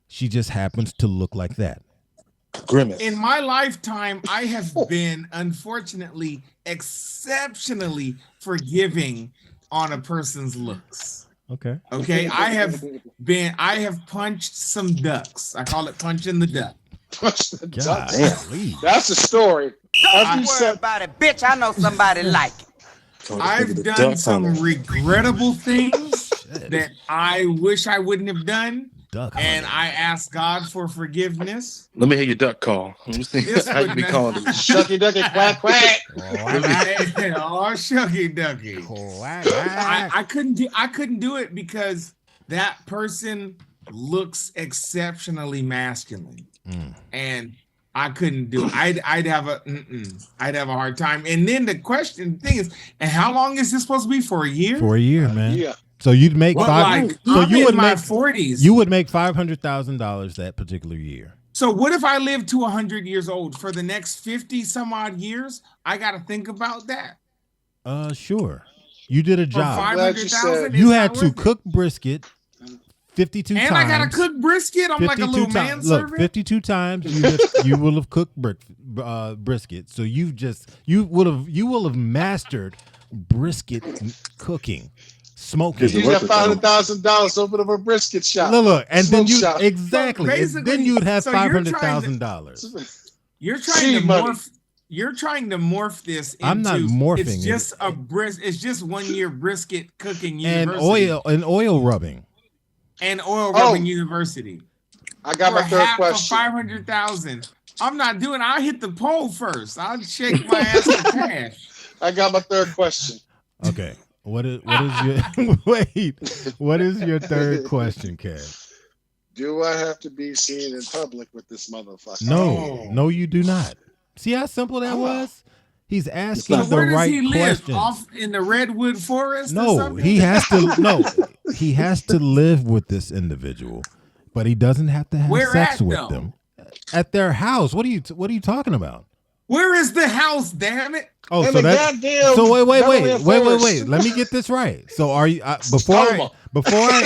A: She just happens to look like that.
E: Grimace.
J: In my lifetime, I have been, unfortunately, exceptionally forgiving on a person's looks.
A: Okay.
J: Okay. I have punched some ducks. I call it punching the duck.
B: Punch the duck. That's a story.
I: Don't worry about it, bitch. I know somebody like it.
J: I've done some regrettable things that I wish I wouldn't have done. And I ask God for forgiveness.
E: Let me hear your duck call. Let me see how you be calling it.
B: Shucky ducky quack quack.
J: Oh, shucky ducky.
A: Quack.
J: I couldn't do it because that person looks exceptionally masculine, and I couldn't do it. I'd have a hard time. And then the thing is, and how long is this supposed to be? For a year?
A: For a year, man.
B: Yeah.
A: So you'd make
J: I'm in my 40s.
A: You would make $500,000 that particular year.
J: So what if I live to 100 years old? For the next 50 some odd years, I got to think about that.
A: Sure. You did a job.
J: 500,000.
A: You had to cook brisket 52 times.
J: And I got to cook brisket. I'm like a little manservant.
A: Look, 52 times you will have cooked brisket. So you will have mastered brisket cooking. Smoking.
B: You got $500,000 open up a brisket shop.
A: Look, and then you
B: shop.
A: exactly. Then you'd have $500,000.
J: You're trying you're trying to morph this into.
A: I'm not morphing.
J: It's just it's just 1 year brisket cooking university.
A: And oil rubbing.
J: And oil rubbing university.
B: I got my third question.
J: For 500,000. I'm not doing. I'll hit the poll first. I'll shake my ass for cash.
B: I got my third question.
A: Okay. What is your wait? What is your third question, Kev?
B: Do I have to be seen in public with this motherfucker?
A: No, you do not. See how simple that was? He's asking the
J: where does
A: right
J: he live?
A: question.
J: Off in the redwood forest? or
A: No,
J: something?
A: he has to. No, he has to live with this individual, but he doesn't have to have
J: Where
A: sex
J: at,
A: with
J: though?
A: them. At their house. What are you talking about?
J: Where is the house? Damn it!
A: Oh,
B: And
A: so
B: the
A: that.
B: goddamn
A: So wait.
B: Delaware forest.
A: Let me get this right. So are you before I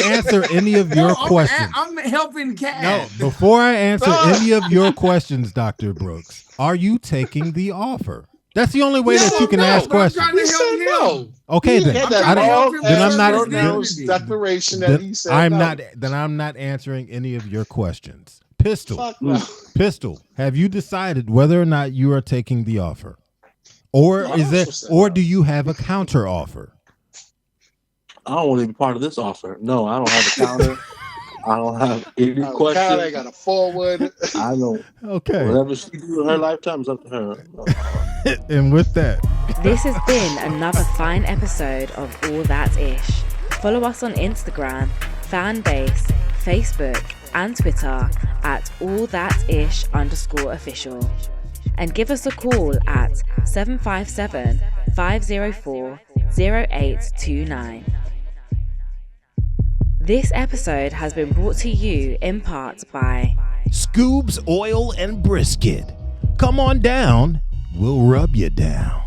A: answer any of your questions?
J: I'm helping Cat.
A: No, before I answer any of your questions, Dr. Brooks, are you taking the offer? That's the only way that you can ask questions.
J: I'm trying to help him.
B: No.
A: Okay,
B: He
A: then.
B: had that
A: Then I'm not.
B: all-pronounced declaration that he said
A: I'm
B: no.
A: not. Then I'm not answering any of your questions. Pistol.
B: Fuck no.
A: Pistol. Have you decided whether or not you are taking the offer, or
B: No,
A: is
B: I
A: there,
B: also said
A: or
B: no.
A: do you have a counter offer?
K: I don't want to be part of this offer. No, I don't have a counter. I don't have any
B: I
K: questions.
B: got a forward.
K: I don't.
A: Okay.
K: Whatever she do in her lifetime is up to her.
A: And with that,
L: This has been another fine episode of All That Ish. Follow us on Instagram, Fanbase, Facebook, and Twitter at allthatish_official. And give us a call at 757-504-0829. This episode has been brought to you in part by
A: Scoobs Oil and Brisket. Come on down. We'll rub you down.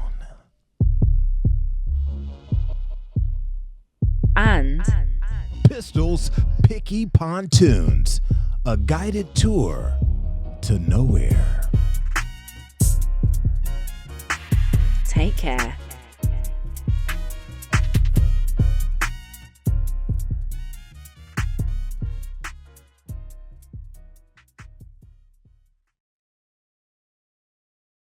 L: and
A: Pistols Picky Pontoons, a guided tour to nowhere.
L: take care.